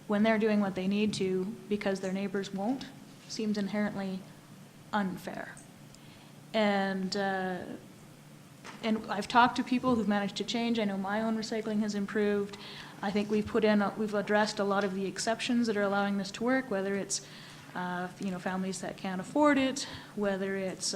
when they're doing what they need to because their neighbors won't seems inherently unfair. And I've talked to people who've managed to change. I know my own recycling has improved. I think we've addressed a lot of the exceptions that are allowing this to work, whether it's families that can't afford it, whether it's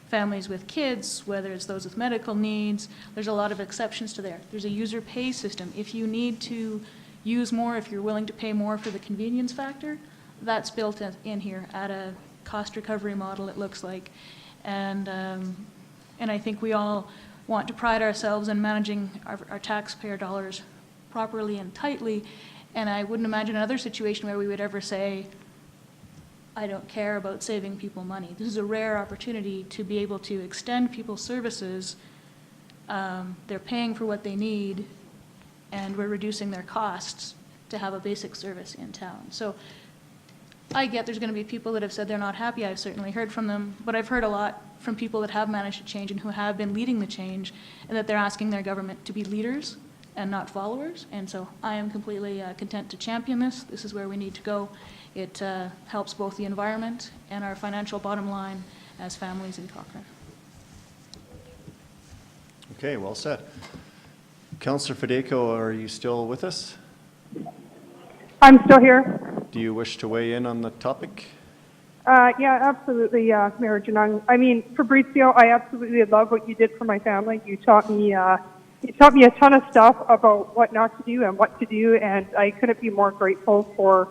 families with kids, whether it's those with medical needs. There's a lot of exceptions to there. There's a user pay system. If you need to use more, if you're willing to pay more for the convenience factor, that's built in here at a cost recovery model, it looks like. And I think we all want to pride ourselves in managing our taxpayer dollars properly and tightly, and I wouldn't imagine another situation where we would ever say, I don't care about saving people money. This is a rare opportunity to be able to extend people's services. They're paying for what they need, and we're reducing their costs to have a basic service in town. So I get there's going to be people that have said they're not happy. I've certainly heard from them, but I've heard a lot from people that have managed to change and who have been leading the change, and that they're asking their government to be leaders and not followers. And so I am completely content to champion this. This is where we need to go. It helps both the environment and our financial bottom line as families in Cochrane. Okay, well said. Councillor Fedayko, are you still with us? I'm still here. Do you wish to weigh in on the topic? Yeah, absolutely, Mayor Janung. I mean, Fabrizio, I absolutely love what you did for my family. You taught me a ton of stuff about what not to do and what to do, and I couldn't be more grateful for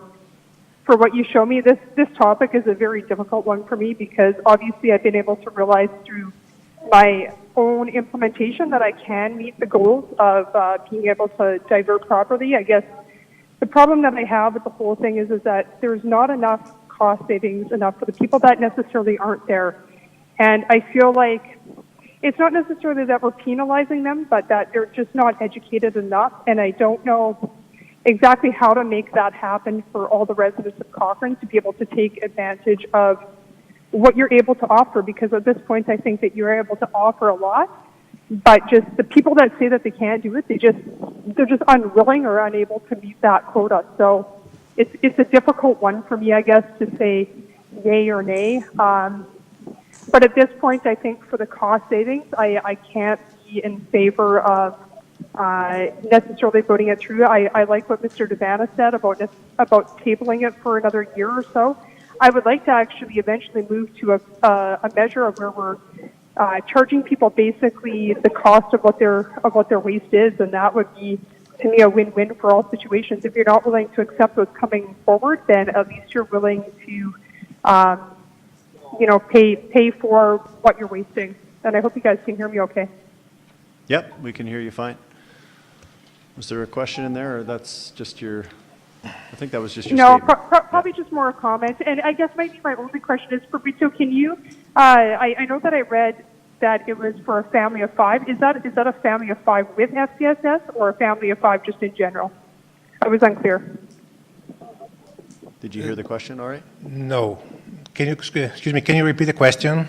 for what you show me. This topic is a very difficult one for me because obviously I've been able to realize through my own implementation that I can meet the goals of being able to divert properly. I guess the problem that I have with the whole thing is that there's not enough cost savings enough for the people that necessarily aren't there. And I feel like it's not necessarily that we're penalizing them, but that they're just not educated enough. And I don't know exactly how to make that happen for all the residents of Cochrane to be able to take advantage of what you're able to offer, because at this point I think that you're able to offer a lot, but just the people that say that they can't do it, they're just unwilling or unable to meet that quota. So it's a difficult one for me, I guess, to say yay or nay. But at this point, I think for the cost savings, I can't be in favor of necessarily voting it through. I like what Mr. Devana said about tabling it for another year or so. I would like to actually eventually move to a measure of where we're charging people basically the cost of what their waste is, and that would be, to me, a win-win for all situations. If you're not willing to accept those coming forward, then at least you're willing to, pay for what you're wasting. And I hope you guys can hear me okay. Yep, we can hear you fine. Was there a question in there, or that's just your, I think that was just your statement. Probably just more a comment. And I guess maybe my only question is, Fabrizio, can you, I know that I read that it was for a family of 5. Is that a family of 5 with FCSS or a family of 5 just in general? I was unclear. Did you hear the question, all right? No. Can you, excuse me, can you repeat the question?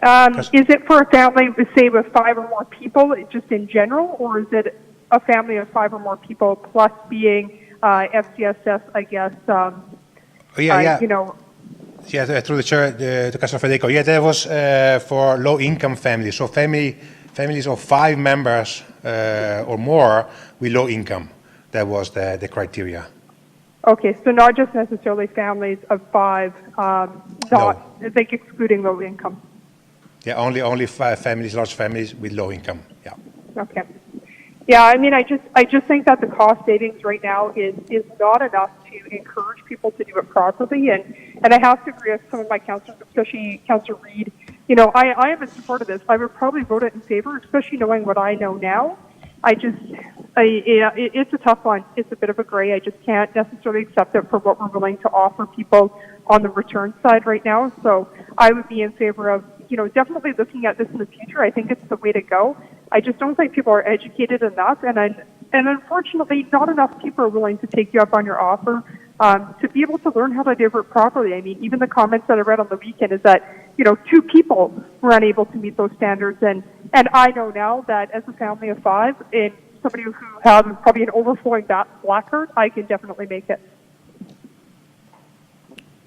Is it for a family, say, with 5 or more people, just in general, or is it a family of 5 or more people plus being FCSS, I guess, Yeah, through the chair, to Councillor Federico. Yeah, that was for low-income families. So families of 5 members or more with low income. That was the criteria. Okay, so not just necessarily families of 5, like excluding low income. Yeah, only 5 families, large families with low income. Yeah. Okay. Yeah, I mean, I just think that the cost savings right now is not enough to encourage people to do it properly, and I have to agree with some of my councillors, especially Councillor Reid. I am in support of this. I would probably vote it in favor, especially knowing what I know now. It's a tough one. It's a bit of a gray. I just can't necessarily accept it for what we're willing to offer people on the return side right now. So I would be in favor of, definitely looking at this in the future. I think it's the way to go. I just don't think people are educated enough, and unfortunately, not enough people are willing to take you up on your offer to be able to learn how to divert properly. I mean, even the comments that I read on the weekend is that 2 people were unable to meet those standards, and I know now that as a family of 5, and somebody who has probably an overflowing black card, I can definitely make it.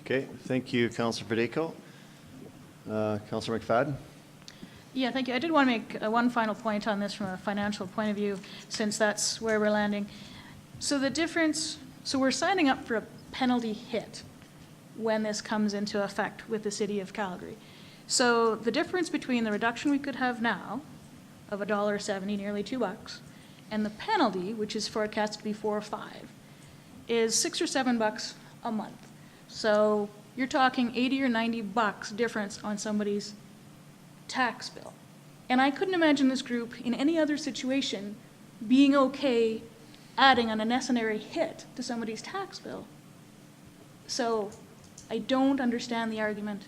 Okay, thank you, Councillor Federico. Councillor McFadden? Yeah, thank you. I did want to make one final point on this from a financial point of view, since that's where we're landing. So the difference, so we're signing up for a penalty hit when this comes into effect with the City of Calgary. So the difference between the reduction we could have now of $1.70, nearly $2, and the penalty, which is forecast to be $4 or $5, is $6 or $7 a month. So you're talking $80 or $90 difference on somebody's tax bill. And I couldn't imagine this group in any other situation being okay adding an unnecessary hit to somebody's tax bill. So I don't understand the argument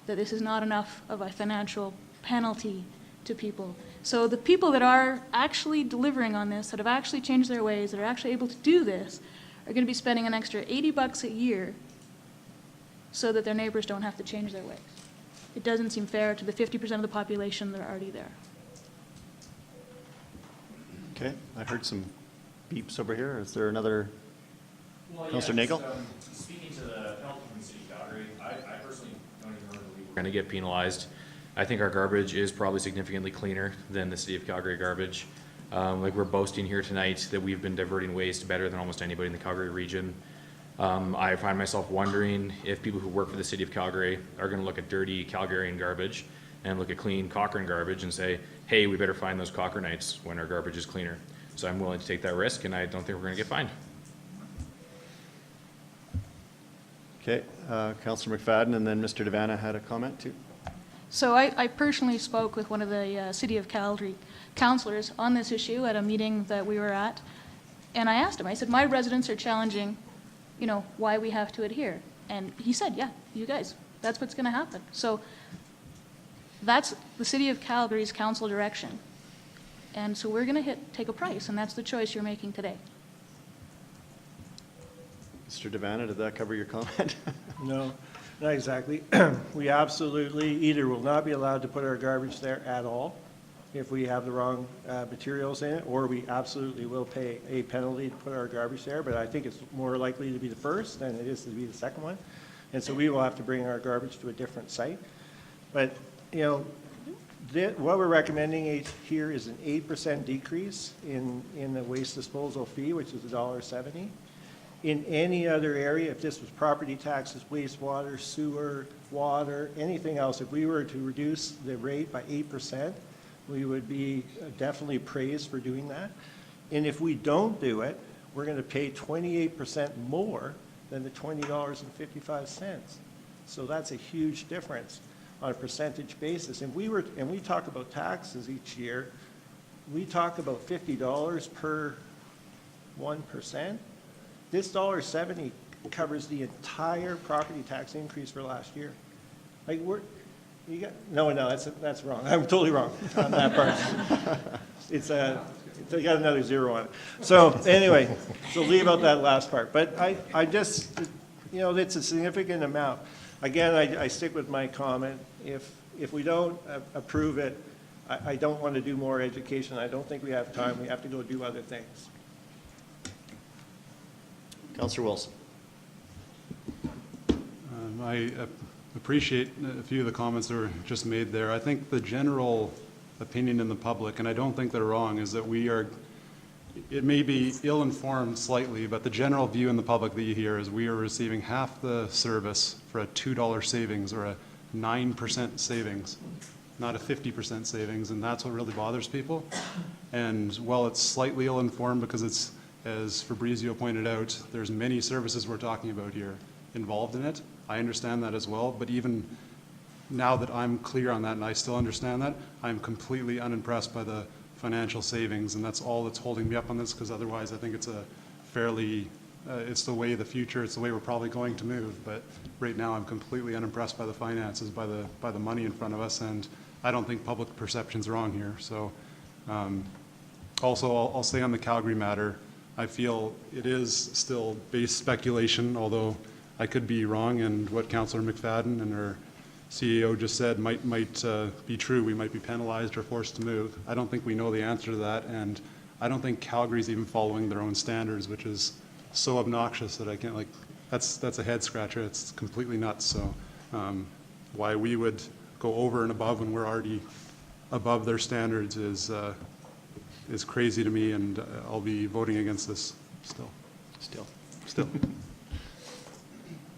that this is not enough of a financial penalty to people. So the people that are actually delivering on this, that have actually changed their ways, that are actually able to do this, are going to be spending an extra $80 a year so that their neighbors don't have to change their ways. It doesn't seem fair to the 50% of the population that are already there. Okay, I heard some beeps over here. Is there another? Well, Councillor Nagel? Speaking to the penalty from the City of Calgary, I personally don't even really believe we're going to get penalized. I think our garbage is probably significantly cleaner than the City of Calgary garbage. Like we're boasting here tonight that we've been diverting waste better than almost anybody in the Calgary region. I find myself wondering if people who work for the City of Calgary are going to look at dirty Calgarian garbage and look at clean Cochrane garbage and say, hey, we better find those Cochranites when our garbage is cleaner. So I'm willing to take that risk, and I don't think we're going to get fined. Okay, Councillor McFadden, and then Mr. Devanna had a comment too. So I personally spoke with one of the City of Calgary councillors on this issue at a meeting that we were at, and I asked him, I said, my residents are challenging, you know, why we have to adhere. And he said, yeah, you guys, that's what's going to happen. So that's the City of Calgary's council direction. And so we're going to take a price, and that's the choice you're making today. Mr. Devanna, did that cover your comment? No, not exactly. We absolutely either will not be allowed to put our garbage there at all if we have the wrong materials in it, or we absolutely will pay a penalty to put our garbage there, but I think it's more likely to be the first than it is to be the second one. And so we will have to bring our garbage to a different site. But, you know, what we're recommending here is an 8% decrease in the waste disposal fee, which is $1.70. In any other area, if this was property taxes, wastewater, sewer, water, anything else, if we were to reduce the rate by 8%, we would be definitely praised for doing that. And if we don't do it, we're going to pay 28% more than the $20.55. So that's a huge difference on a percentage basis. And we talk about taxes each year, we talk about $50 per 1%. This $1.70 covers the entire property tax increase for last year. Like no, that's wrong. I'm totally wrong on that part. It's got another zero on it. So anyway, so leave out that last part. But I just, you know, it's a significant amount. Again, I stick with my comment. If we don't approve it, I don't want to do more education. I don't think we have time. We have to go do other things. Councillor Wilson. I appreciate a few of the comments that were just made there. I think the general opinion in the public, and I don't think they're wrong, is that it may be ill-informed slightly, but the general view in the public that you hear is we are receiving half the service for a $2 savings or a 9% savings, not a 50% savings, and that's what really bothers people. And while it's slightly ill-informed because it's, as Fabrizio pointed out, there's many services we're talking about here involved in it. I understand that as well, but even now that I'm clear on that and I still understand that, I'm completely unimpressed by the financial savings, and that's all that's holding me up on this, because otherwise I think it's a fairly, it's the way of the future, it's the way we're probably going to move, but right now I'm completely unimpressed by the finances, by the money in front of us, and I don't think public perception's wrong here. So also I'll say on the Calgary matter, I feel it is still base speculation, although I could be wrong, and what Councillor McFadden and her CEO just said might be true. We might be penalized or forced to move. I don't think we know the answer to that, and I don't think Calgary's even following their own standards, which is so obnoxious that I can't, like, that's a head scratcher. It's completely nuts. So why we would go over and above when we're already above their standards is crazy to me, and I'll be voting against this still. Still.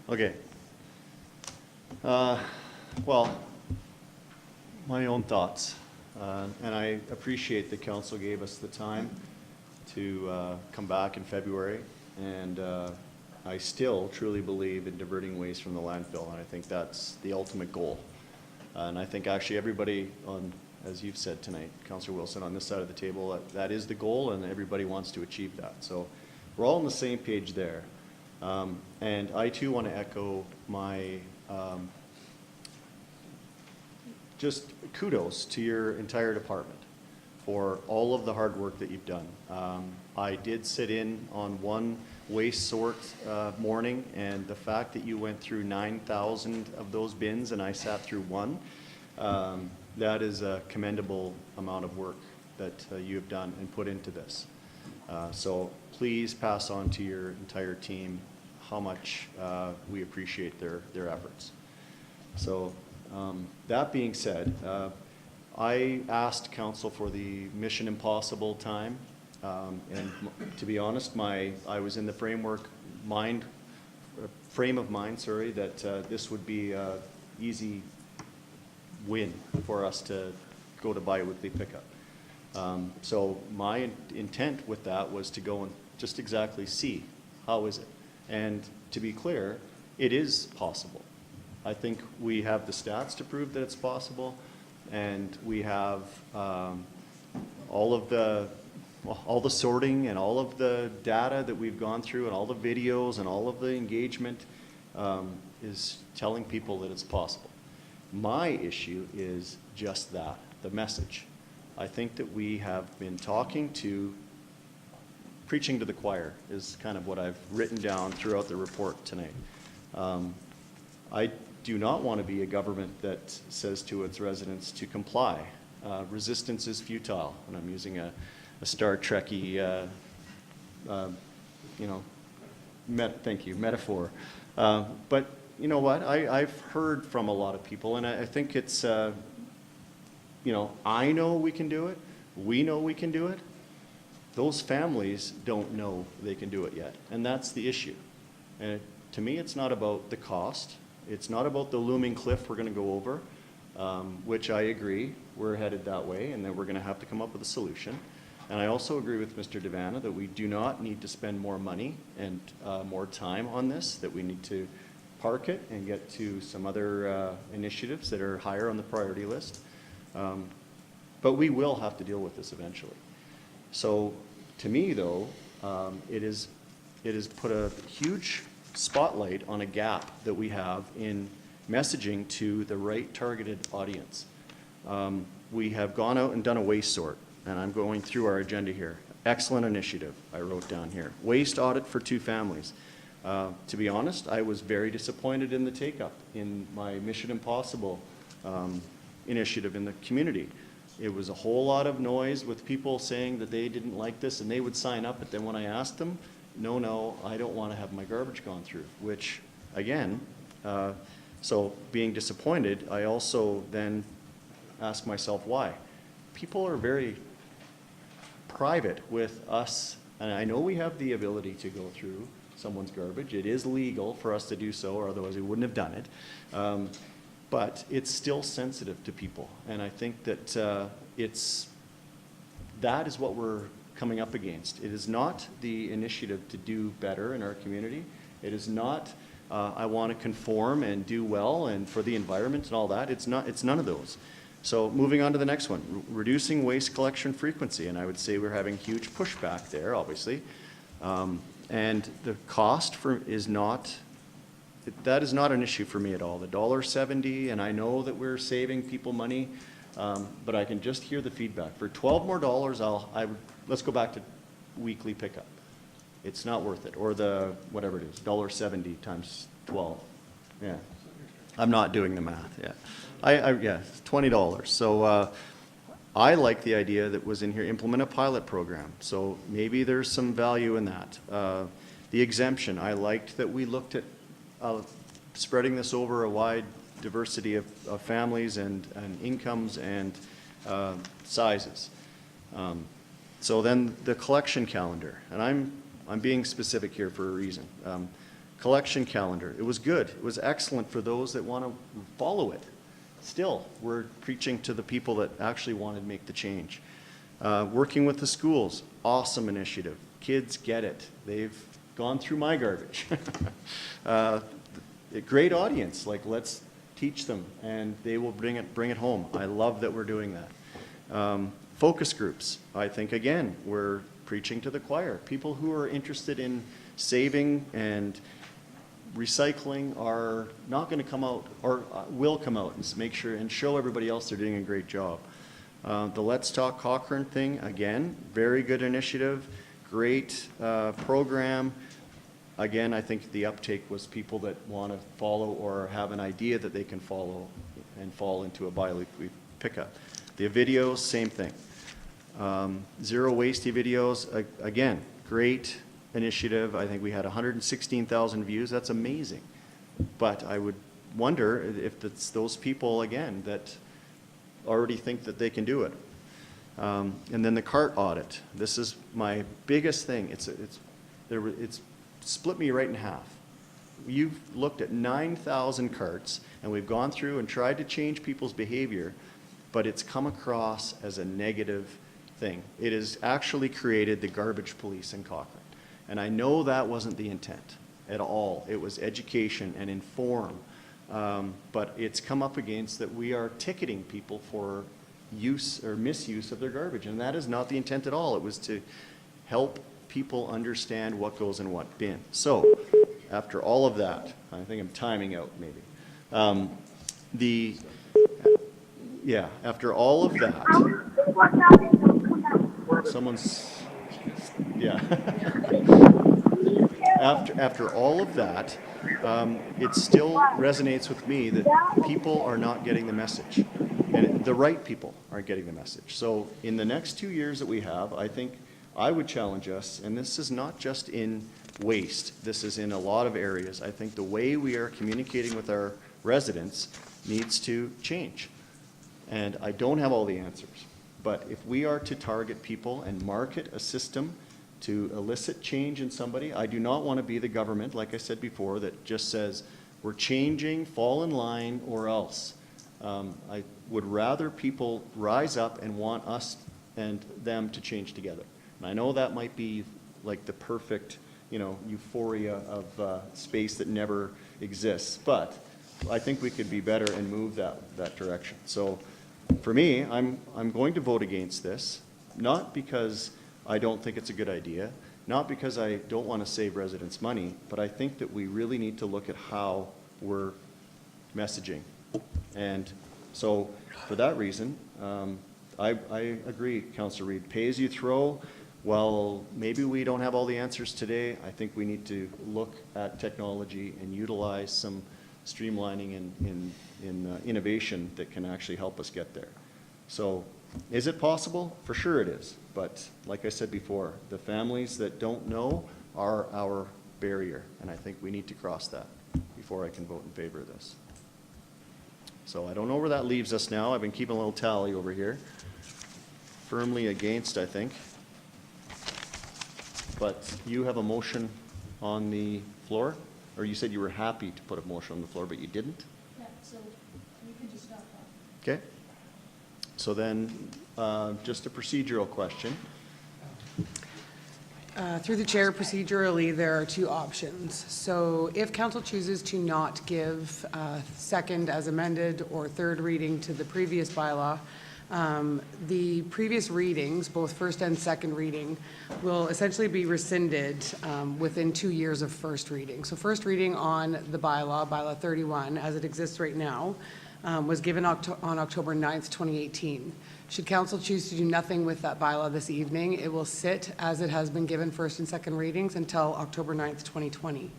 Okay. Well, my own thoughts, and I appreciate the council gave us the time to come back in February, and I still truly believe in diverting waste from the landfill, and I think that's the ultimate goal. And I think actually everybody on, as you've said tonight, Councillor Wilson, on this side of the table, that is the goal, and everybody wants to achieve that. So we're all on the same page there. And I too want to echo my just kudos to your entire department for all of the hard work that you've done. I did sit in on one waste sort morning, and the fact that you went through 9,000 of those bins and I sat through one, that is a commendable amount of work that you have done and put into this. So please pass on to your entire team how much we appreciate their efforts. So that being said, I asked council for the Mission Impossible time, and to be honest, I was in the frame of mind, that this would be an easy win for us to go to bi-weekly pickup. So my intent with that was to go and just exactly see how is it. And to be clear, it is possible. I think we have the stats to prove that it's possible, and we have all the sorting and all of the data that we've gone through and all the videos and all of the engagement is telling people that it's possible. My issue is just that, the message. I think that we have been preaching to the choir is kind of what I've written down throughout the report tonight. I do not want to be a government that says to its residents to comply. Resistance is futile, and I'm using a Star Trekky, metaphor. But you know what? I've heard from a lot of people, and I think it's, I know we can do it. We know we can do it. Those families don't know they can do it yet, and that's the issue. And to me, it's not about the cost. It's not about the looming cliff we're going to go over, which I agree, we're headed that way, and then we're going to have to come up with a solution. And I also agree with Mr. Devanna that we do not need to spend more money and more time on this, that we need to park it and get to some other initiatives that are higher on the priority list. But we will have to deal with this eventually. So to me, though, it has put a huge spotlight on a gap that we have in messaging to the right targeted audience. We have gone out and done a waste sort, and I'm going through our agenda here. Excellent initiative, I wrote down here. Waste audit for 2 families. To be honest, I was very disappointed in the take-up in my Mission Impossible initiative in the community. It was a whole lot of noise with people saying that they didn't like this and they would sign up, but then when I asked them, no, I don't want to have my garbage gone through, which again, so being disappointed, I also then ask myself why. People are very private with us, and I know we have the ability to go through someone's garbage. It is legal for us to do so, or otherwise we wouldn't have done it. But it's still sensitive to people, and I think that that is what we're coming up against. It is not the initiative to do better in our community. It is not I want to conform and do well and for the environment and all that. It's none of those. So moving on to the next one, reducing waste collection frequency, and I would say we're having huge pushback there, obviously. And the cost is not an issue for me at all. The $1.70, and I know that we're saving people money, but I can just hear the feedback. For $12 more, let's go back to weekly pickup. It's not worth it, or the whatever it is, $1.70 times 12. Yeah, I'm not doing the math. Yeah, yeah, $20. So I like the idea that was in here. Implement a pilot program. So maybe there's some value in that. The exemption. I liked that we looked at spreading this over a wide diversity of families and incomes and sizes. So then the collection calendar, and I'm being specific here for a reason. Collection calendar, it was good. It was excellent for those that want to follow it. Still, we're preaching to the people that actually want to make the change. Working with the schools, awesome initiative. Kids get it. They've gone through my garbage. A great audience, like let's teach them and they will bring it home. I love that we're doing that. Focus groups, I think again, we're preaching to the choir. People who are interested in saving and recycling are not going to come out, or will come out and make sure and show everybody else they're doing a great job. The Let's Talk Cochrane thing, again, very good initiative, great program. Again, I think the uptake was people that want to follow or have an idea that they can follow and fall into a bi-weekly pickup. The videos, same thing. Zero wasty videos, again, great initiative. I think we had 116,000 views. That's amazing. But I would wonder if it's those people, again, that already think that they can do it. And then the cart audit. This is my biggest thing. It's split me right in half. You've looked at 9,000 carts, and we've gone through and tried to change people's behavior, but it's come across as a negative thing. It has actually created the garbage police in Cochrane. And I know that wasn't the intent. at all. It was education and inform. But it's come up against that we are ticketing people for use or misuse of their garbage, and that is not the intent at all. It was to help people understand what goes in what bin. So, after all of that, I think I'm timing out maybe. After all of that, after all of that, it still resonates with me that people are not getting the message, and the right people aren't getting the message. So in the next 2 years that we have, I think I would challenge us, and this is not just in waste, this is in a lot of areas. I think the way we are communicating with our residents needs to change. And I don't have all the answers, but if we are to target people and market a system to elicit change in somebody, I do not want to be the government, like I said before, that just says, we're changing, fall in line, or else. I would rather people rise up and want us and them to change together. And I know that might be like the perfect, euphoria of space that never exists, but I think we could be better and move that direction. So for me, I'm going to vote against this, not because I don't think it's a good idea, not because I don't want to save residents money, but I think that we really need to look at how we're messaging. And so for that reason, I agree, Councillor Reid, pay as you throw. Well, maybe we don't have all the answers today. I think we need to look at technology and utilize some streamlining and innovation that can actually help us get there. So is it possible? For sure it is. But like I said before, the families that don't know are our barrier. And I think we need to cross that before I can vote in favor of this. So I don't know where that leaves us now. I've been keeping a little tally over here. Firmly against, I think. But you have a motion on the floor? Or you said you were happy to put a motion on the floor, but you didn't? Yeah, so you can just stop that. Okay. So then, just a procedural question. Through the chair, procedurally, there are two options. So if council chooses to not give second as amended or third reading to the previous bylaw, the previous readings, both first and second reading, will essentially be rescinded within 2 years of first reading. So first reading on the bylaw, Bylaw 31, as it exists right now, was given on October 9th, 2018. Should council choose to do nothing with that bylaw this evening, it will sit as it has been given first and second readings until October 9th, 2020.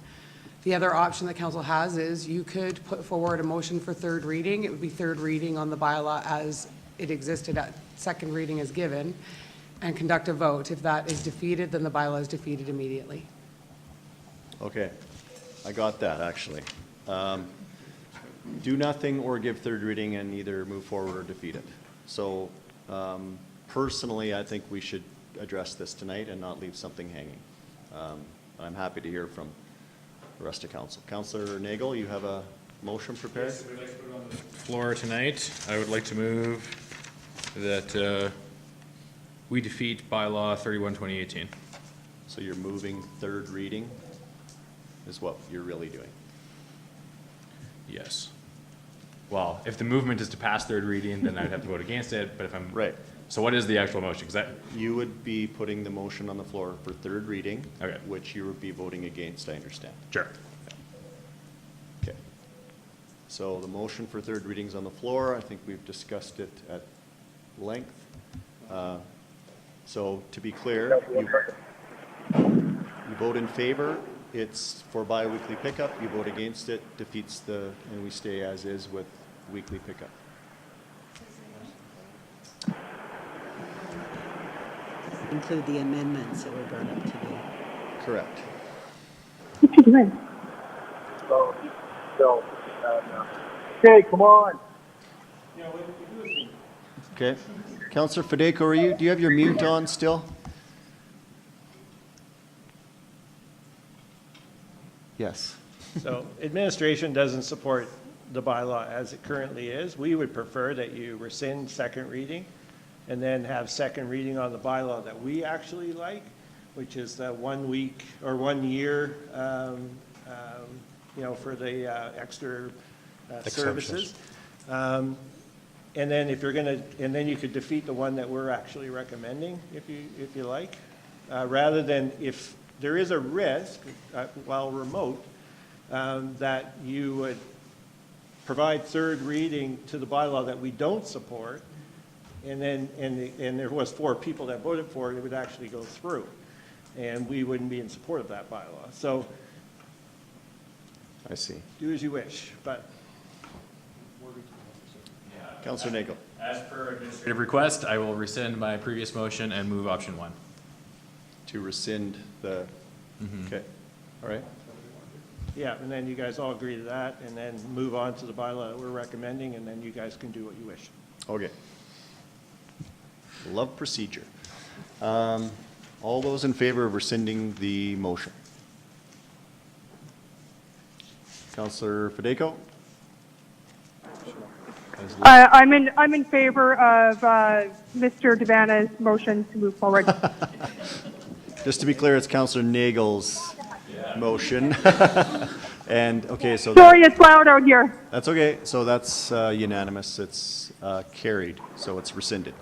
The other option that council has is you could put forward a motion for third reading. It would be third reading on the bylaw as it existed at second reading as given, and conduct a vote. If that is defeated, then the bylaw is defeated immediately. Okay, I got that actually. Do nothing or give third reading and either move forward or defeat it. So personally, I think we should address this tonight and not leave something hanging. I'm happy to hear from the rest of council. Councillor Nagel, you have a motion prepared? Yes, we'd like to put it on the floor tonight. I would like to move that we defeat Bylaw 31, 2018. So you're moving third reading is what you're really doing? Yes. Well, if the movement is to pass third reading, then I'd have to vote against it, but if I'm... Right. So what is the actual motion? You would be putting the motion on the floor for third reading, okay, which you would be voting against, I understand. Sure. Okay. So the motion for third reading is on the floor. I think we've discussed it at length. So to be clear, you vote in favor, it's for bi-weekly pickup. You vote against it, defeats and we stay as is with weekly pickup. Include the amendments that were brought up today. Correct. What you doing? Okay, come on. Okay. Councillor Fedeko, do you have your mute on still? Yes. So administration doesn't support the bylaw as it currently is. We would prefer that you rescind second reading and then have second reading on the bylaw that we actually like, which is the 1 week or 1 year for the extra Exceptions. services. And then if you're going to, and then you could defeat the one that we're actually recommending, if you like, rather than if there is a risk, while remote, that you would provide third reading to the bylaw that we don't support, and then, and there was 4 people that voted for it, it would actually go through, and we wouldn't be in support of that bylaw. So I see. do as you wish, but. Councillor Nagel. As per administrative request, I will rescind my previous motion and move option 1. To rescind the, okay, all right. Yeah, and then you guys all agree to that, and then move on to the bylaw that we're recommending, and then you guys can do what you wish. Okay. Love procedure. All those in favor of rescinding the motion? Councillor Federico? I'm in favor of Mr. Devanna's motion to move forward. Just to be clear, it's Councillor Nagel's motion. And, okay, so. Sorry, it's loud out here. That's okay. So that's unanimous. It's carried, so it's rescinded.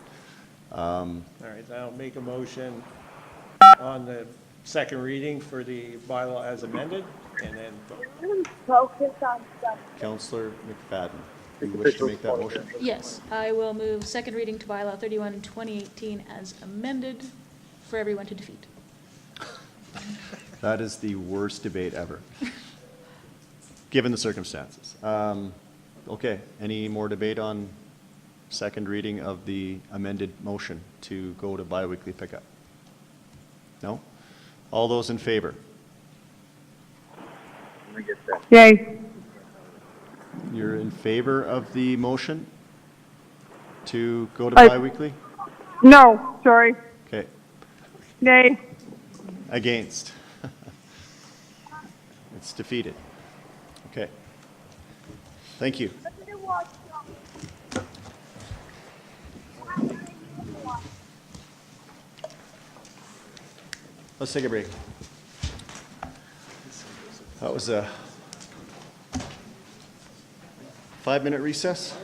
All right, I'll make a motion on the second reading for the bylaw as amended, and then vote. Councillor McFadden, do you wish to make that motion? Yes, I will move second reading to bylaw 31 in 2018 as amended for everyone to defeat. That is the worst debate ever, given the circumstances. Okay, any more debate on second reading of the amended motion to go to biweekly pickup? No? All those in favor? Yay. You're in favor of the motion to go to biweekly? No, sorry. Okay. Nay. Against? It's defeated. Okay. Thank you. Let's take a break. That was a 5-minute recess.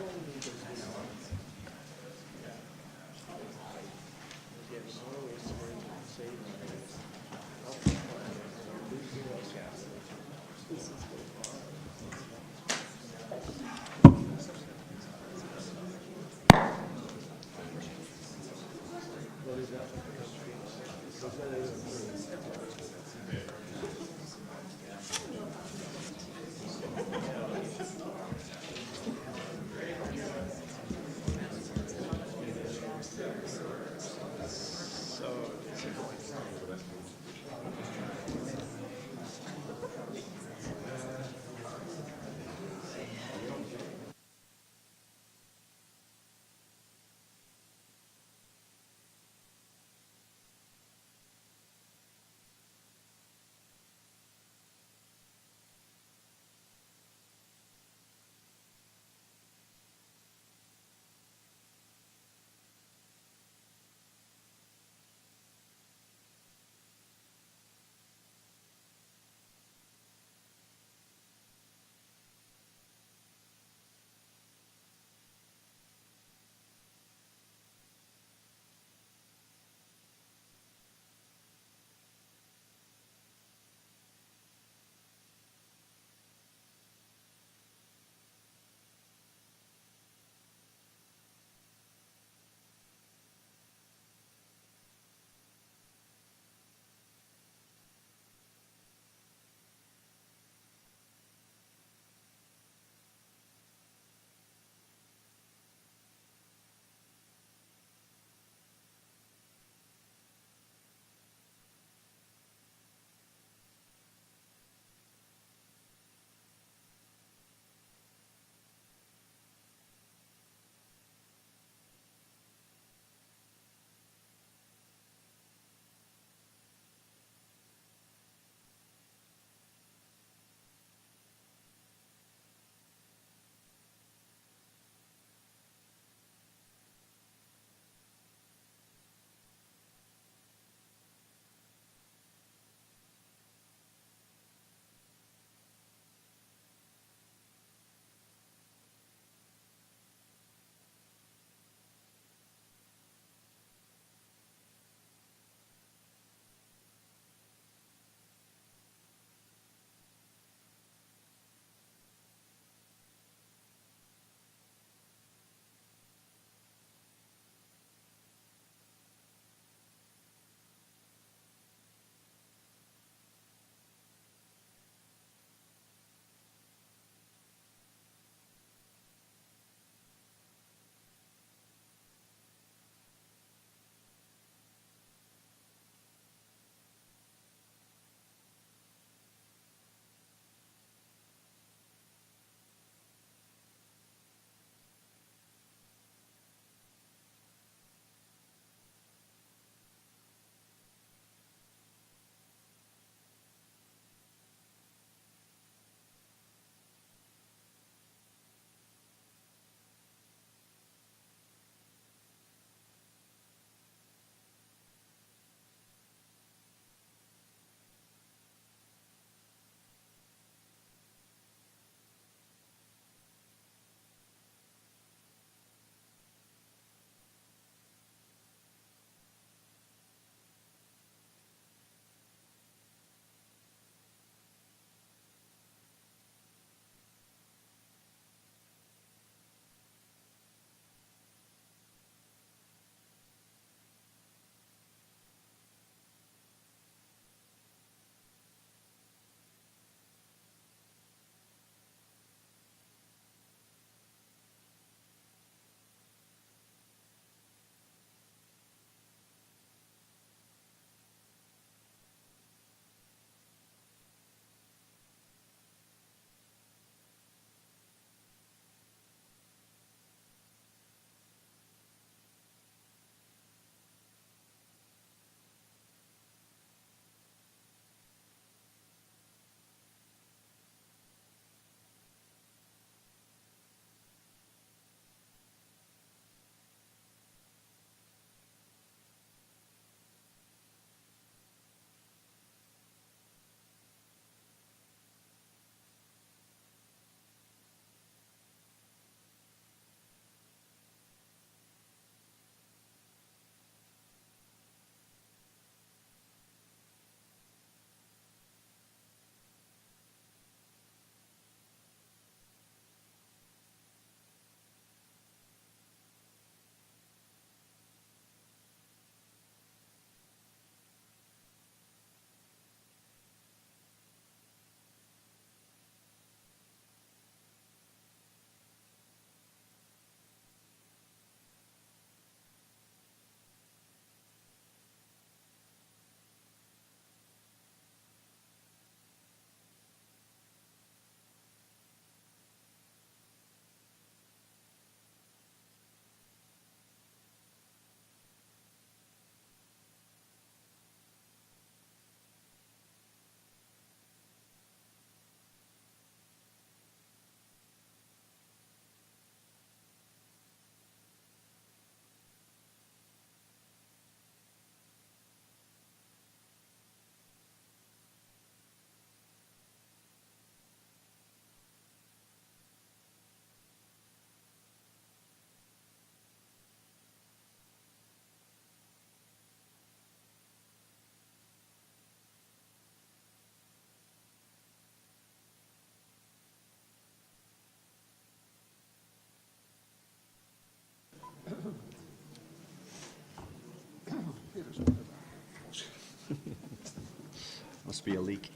be a leak.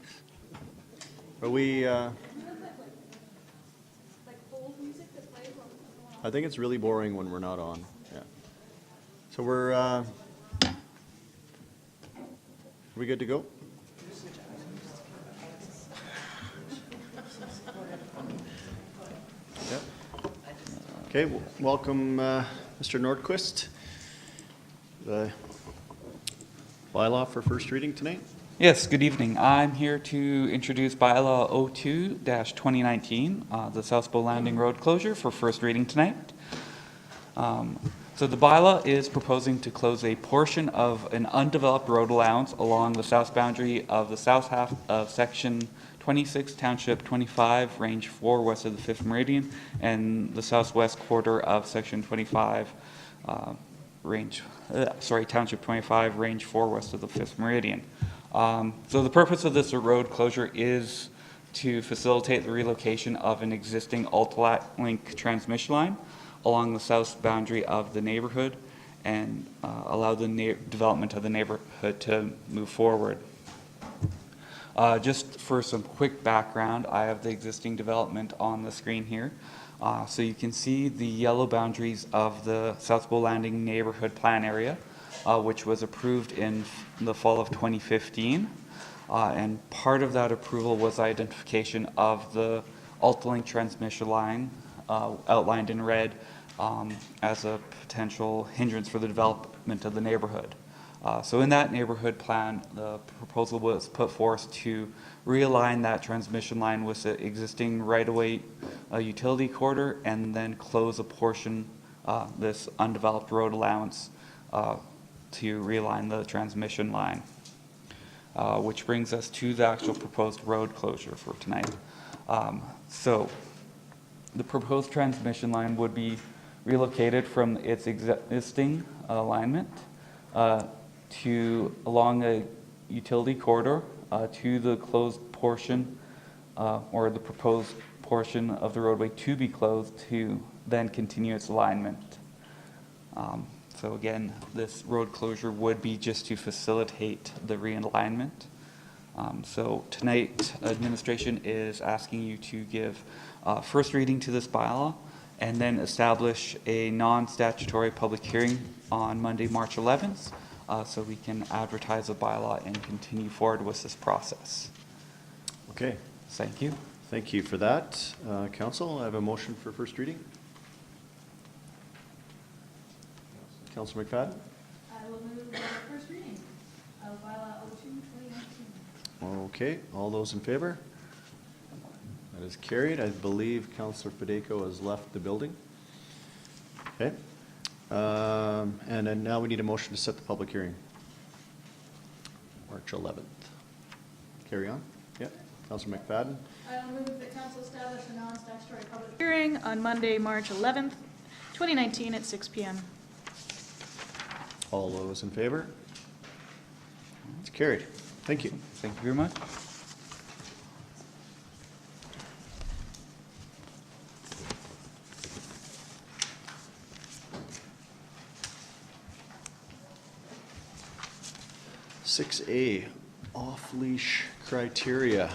But we, I think it's really boring when we're not on, yeah. So we're, are we good to go? Yep. Okay, welcome, Mr. Nordquist. The bylaw for first reading tonight? Yes, good evening. I'm here to introduce Bylaw 02-2019, the Southbow Landing Road closure for first reading tonight. So the bylaw is proposing to close a portion of an undeveloped road allowance along the south boundary of the south half of Section 26, Township 25, Range 4, west of the 5th Meridian, and the southwest quarter of Section 25, Township 25, Range 4, west of the 5th Meridian. So the purpose of this road closure is to facilitate the relocation of an existing Alt-Link transmission line along the south boundary of the neighborhood and allow the development of the neighborhood to move forward. Just for some quick background, I have the existing development on the screen here. So you can see the yellow boundaries of the Southbow Landing neighborhood plan area, which was approved in the fall of 2015. And part of that approval was identification of the Alt-Link transmission line outlined in red as a potential hindrance for the development of the neighborhood. So in that neighborhood plan, the proposal was put forth to realign that transmission line with the existing right-of-way utility corridor and then close a portion, this undeveloped road allowance, to realign the transmission line, which brings us to the actual proposed road closure for tonight. So the proposed transmission line would be relocated from its existing alignment to along a utility corridor to the closed portion or the proposed portion of the roadway to be closed to then continue its alignment. So again, this road closure would be just to facilitate the realignment. So tonight, administration is asking you to give first reading to this bylaw and then establish a non-statutory public hearing on Monday, March 11th, so we can advertise a bylaw and continue forward with this process. Okay. Thank you. Thank you for that. Council, I have a motion for first reading. Councillor McFadden? I will move first reading of Bylaw 02-2019. Okay, all those in favor? That is carried. I believe Councillor Federico has left the building. Okay. And then now we need a motion to set the public hearing. March 11th. Carry on. Yeah. Councillor McFadden? I will move that council establish a non-statutory public hearing on Monday, March 11th, 2019 at 6 p.m. All those in favor? It's carried. Thank you. Thank you very much. Six A, Off Leash Criteria.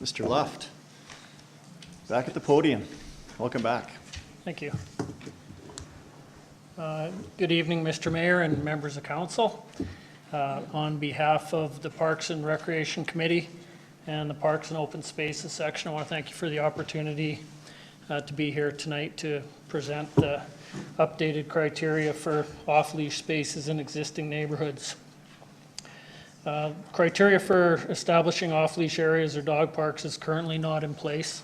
Mr. Luft, back at the podium. Welcome back. Thank you. Good evening, Mr. Mayor and members of council. On behalf of the Parks and Recreation Committee and the Parks and Open Spaces section, I want to thank you for the opportunity to be here tonight to present the updated criteria for off-leash spaces in existing neighborhoods. Criteria for establishing off-leash areas or dog parks is currently not in place.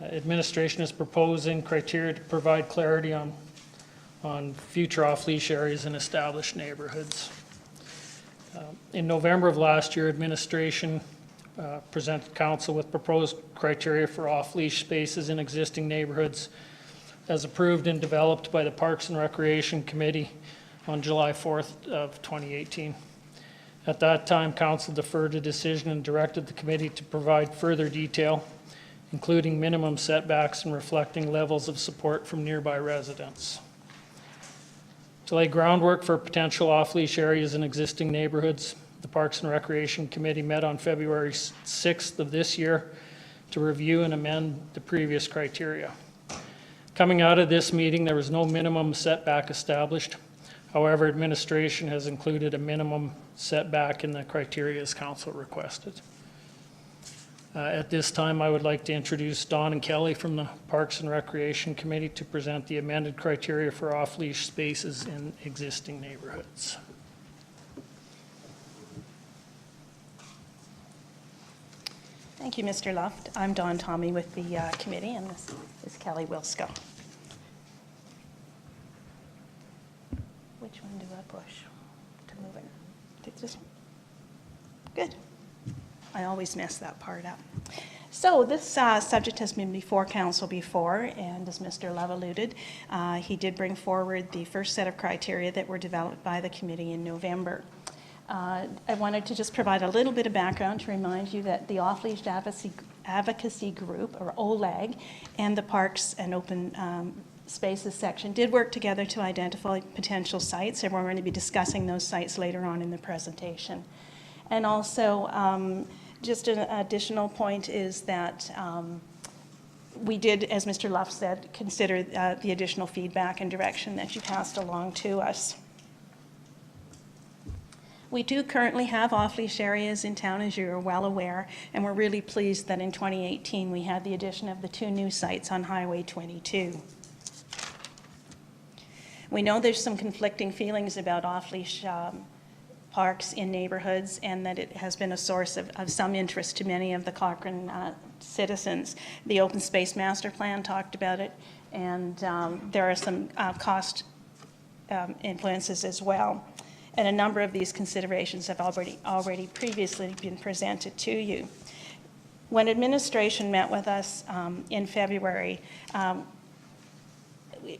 Administration is proposing criteria to provide clarity on future off-leash areas in established neighborhoods. In November of last year, administration presented council with proposed criteria for off-leash spaces in existing neighborhoods as approved and developed by the Parks and Recreation Committee on July 4th of 2018. At that time, council deferred a decision and directed the committee to provide further detail, including minimum setbacks and reflecting levels of support from nearby residents. To lay groundwork for potential off-leash areas in existing neighborhoods, the Parks and Recreation Committee met on February 6th of this year to review and amend the previous criteria. Coming out of this meeting, there was no minimum setback established. However, administration has included a minimum setback in the criteria as council requested. At this time, I would like to introduce Don and Kelly from the Parks and Recreation Committee to present the amended criteria for off-leash spaces in existing neighborhoods. Thank you, Mr. Luft. I'm Dawn Tommy with the committee, and this is Kelly Wilsco. Which one do I push to move it? Take this one. Good. I always mess that part up. So this subject has been before council before, and as Mr. Love alluded, he did bring forward the first set of criteria that were developed by the committee in November. I wanted to just provide a little bit of background to remind you that the Off-Leash Advocacy Group, or OLAG, and the Parks and Open Spaces section did work together to identify potential sites, and we're going to be discussing those sites later on in the presentation. And also, just an additional point is that we did, as Mr. Luff said, consider the additional feedback and direction that you passed along to us. We do currently have off-leash areas in town, as you're well aware, and we're really pleased that in 2018 we had the addition of the 2 new sites on Highway 22. We know there's some conflicting feelings about off-leash parks in neighborhoods, and that it has been a source of some interest to many of the Cochrane citizens. The Open Space Master Plan talked about it, and there are some cost influences as well. And a number of these considerations have already previously been presented to you. When administration met with us in February,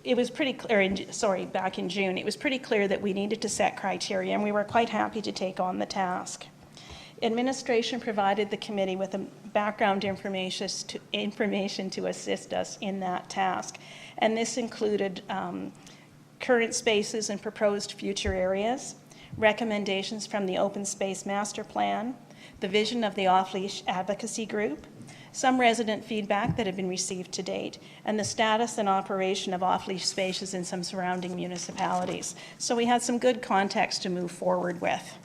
it was pretty clear, back in June, it was pretty clear that we needed to set criteria, and we were quite happy to take on the task. Administration provided the committee with a background information to assist us in that task, and this included current spaces and proposed future areas, recommendations from the Open Space Master Plan, the vision of the Off-Leash Advocacy Group, some resident feedback that had been received to date, and the status and operation of off-leash spaces in some surrounding municipalities. So we had some good context to move forward with.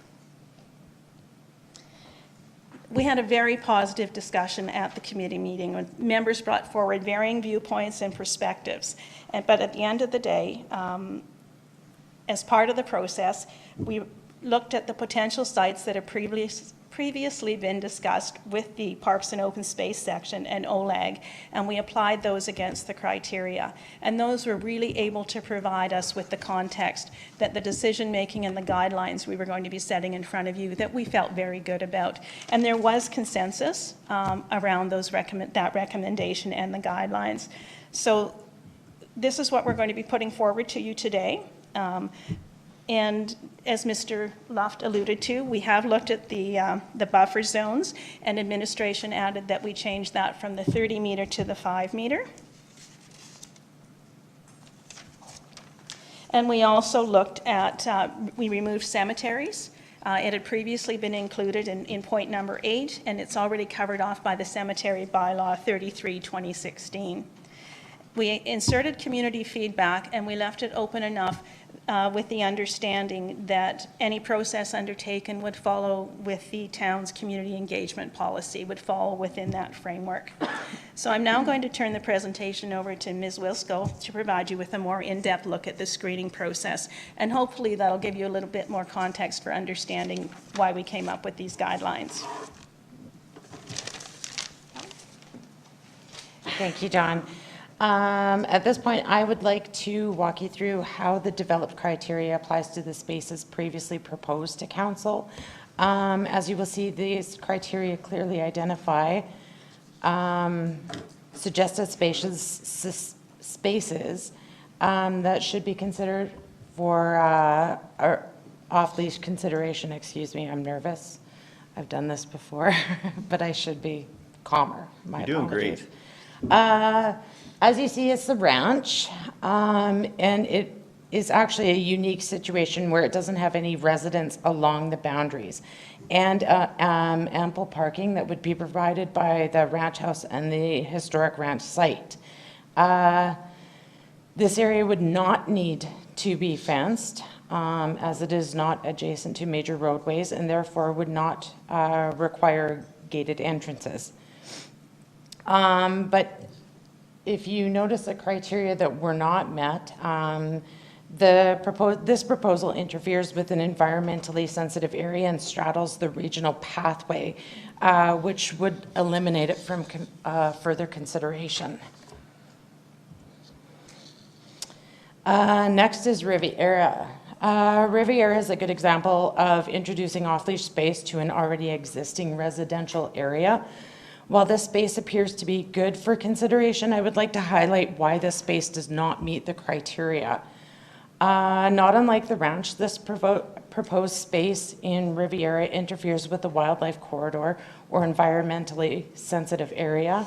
We had a very positive discussion at the committee meeting when members brought forward varying viewpoints and perspectives. But at the end of the day, as part of the process, we looked at the potential sites that have previously been discussed with the Parks and Open Space section and OLAG, and we applied those against the criteria. And those were really able to provide us with the context that the decision-making and the guidelines we were going to be setting in front of you that we felt very good about. And there was consensus around that recommendation and the guidelines. So this is what we're going to be putting forward to you today. And as Mr. Luft alluded to, we have looked at the buffer zones, and administration added that we change that from the 30 meter to the 5 meter. And we also looked at, we removed cemeteries. It had previously been included in point number 8, and it's already covered off by the Cemetery Bylaw 33/2016. We inserted community feedback, and we left it open enough with the understanding that any process undertaken would follow with the town's community engagement policy, would fall within that framework. So I'm now going to turn the presentation over to Ms. Wilsco to provide you with a more in-depth look at the screening process, and hopefully that'll give you a little bit more context for understanding why we came up with these guidelines. Thank you, Dawn. At this point, I would like to walk you through how the developed criteria applies to the spaces previously proposed to council. As you will see, these criteria clearly identify suggested spaces that should be considered for off-leash consideration. Excuse me, I'm nervous. I've done this before, but I should be calmer. My You're doing apologies. Great. As you see, it's the ranch, and it is actually a unique situation where it doesn't have any residents along the boundaries, and ample parking that would be provided by the ranch house and the historic ranch site. This area would not need to be fenced, as it is not adjacent to major roadways and therefore would not require gated entrances. But if you notice the criteria that were not met, this proposal interferes with an environmentally sensitive area and straddles the regional pathway, which would eliminate it from further consideration. Next is Riviera. Riviera is a good example of introducing off-leash space to an already existing residential area. While this space appears to be good for consideration, I would like to highlight why this space does not meet the criteria. Not unlike the ranch, this proposed space in Riviera interferes with the wildlife corridor or environmentally sensitive area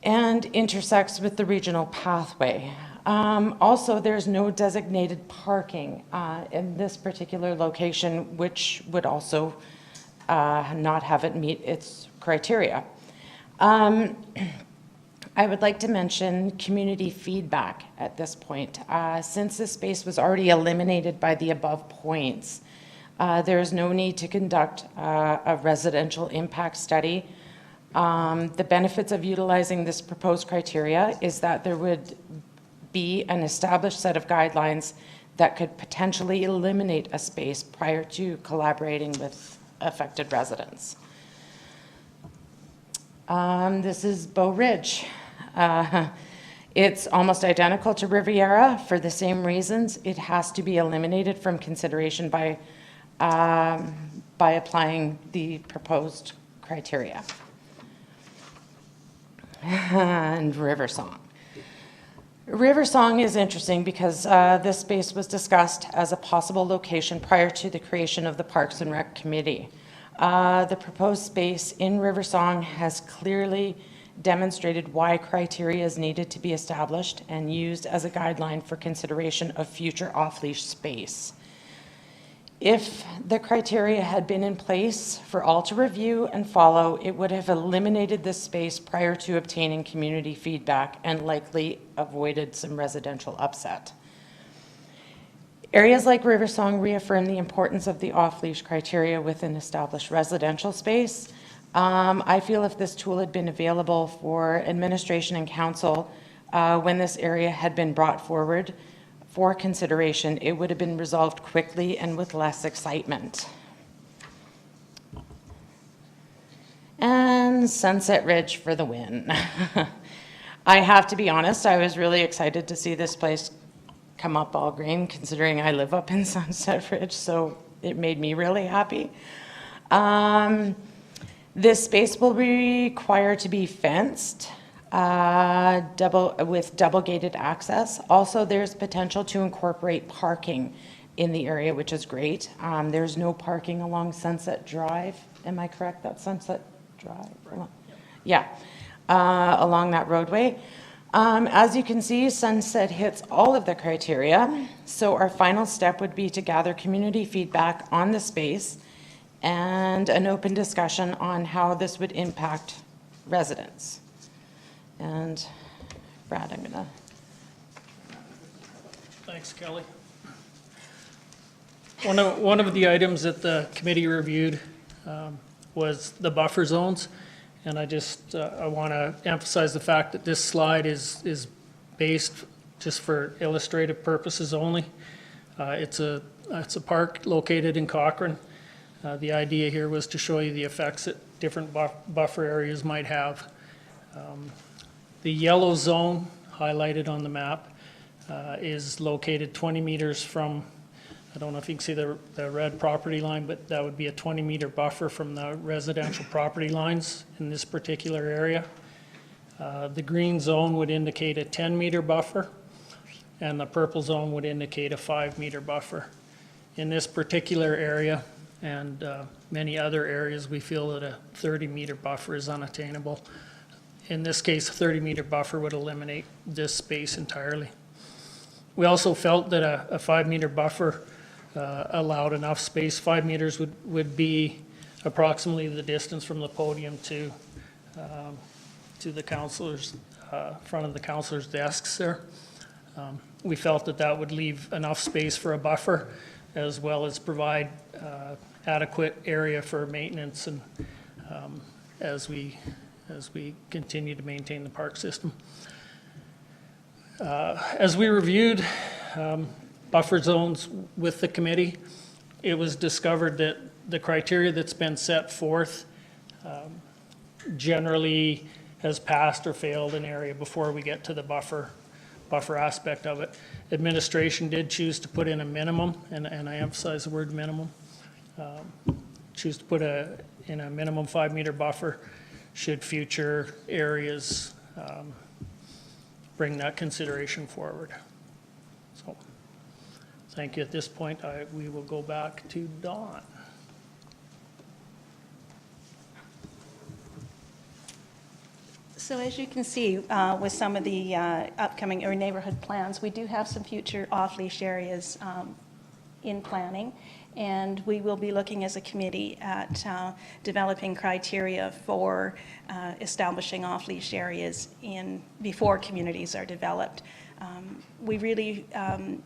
and intersects with the regional pathway. Also, there's no designated parking in this particular location, which would also not have it meet its criteria. I would like to mention community feedback at this point. Since this space was already eliminated by the above points, there is no need to conduct a residential impact study. The benefits of utilizing this proposed criteria is that there would be an established set of guidelines that could potentially eliminate a space prior to collaborating with affected residents. This is Bow Ridge. It's almost identical to Riviera for the same reasons. It has to be eliminated from consideration by applying the proposed criteria. And River Song. River Song is interesting because this space was discussed as a possible location prior to the creation of the Parks and Rec Committee. The proposed space in River Song has clearly demonstrated why criteria is needed to be established and used as a guideline for consideration of future off-leash space. If the criteria had been in place for all to review and follow, it would have eliminated this space prior to obtaining community feedback and likely avoided some residential upset. Areas like River Song reaffirm the importance of the off-leash criteria within established residential space. I feel if this tool had been available for administration and council when this area had been brought forward for consideration, it would have been resolved quickly and with less excitement. And Sunset Ridge for the win. I have to be honest, I was really excited to see this place come up all green, considering I live up in Sunset Ridge, so it made me really happy. This space will be required to be fenced with double gated access. Also, there's potential to incorporate parking in the area, which is great. There's no parking along Sunset Drive. Am I correct? That's Sunset Drive? Right. Yeah, along that roadway. As you can see, Sunset hits all of the criteria. So our final step would be to gather community feedback on the space and an open discussion on how this would impact residents. And Brad, I'm gonna. Thanks, Kelly. One of the items that the committee reviewed was the buffer zones. And I want to emphasize the fact that this slide is based just for illustrative purposes only. It's a park located in Cochrane. The idea here was to show you the effects that different buffer areas might have. The yellow zone highlighted on the map is located 20 meters from, I don't know if you can see the red property line, but that would be a 20-meter buffer from the residential property lines in this particular area. The green zone would indicate a 10-meter buffer, and the purple zone would indicate a 5-meter buffer. In this particular area and many other areas, we feel that a 30-meter buffer is unattainable. In this case, a 30-meter buffer would eliminate this space entirely. We also felt that a 5-meter buffer allowed enough space. 5 meters would be approximately the distance from the podium to the councillors, front of the councillors' desks there. We felt that that would leave enough space for a buffer, as well as provide adequate area for maintenance and as we continue to maintain the park system. As we reviewed buffer zones with the committee, it was discovered that the criteria that's been set forth generally has passed or failed an area before we get to the buffer aspect of it. Administration did choose to put in a minimum, and I emphasize the word minimum, choose to put in a minimum 5-meter buffer should future areas bring that consideration forward. So, thank you. At this point, we will go back to Dawn. So as you can see, with some of the upcoming or neighborhood plans, we do have some future off-leash areas in planning, and we will be looking as a committee at developing criteria for establishing off-leash areas before communities are developed. We really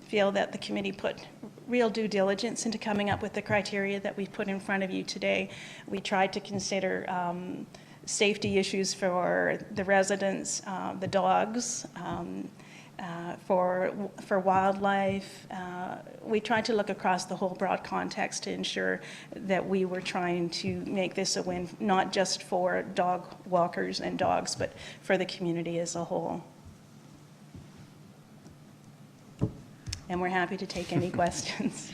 feel that the committee put real due diligence into coming up with the criteria that we put in front of you today. We tried to consider safety issues for the residents, the dogs, for wildlife. We tried to look across the whole broad context to ensure that we were trying to make this a win, not just for dog walkers and dogs, but for the community as a whole. And we're happy to take any questions.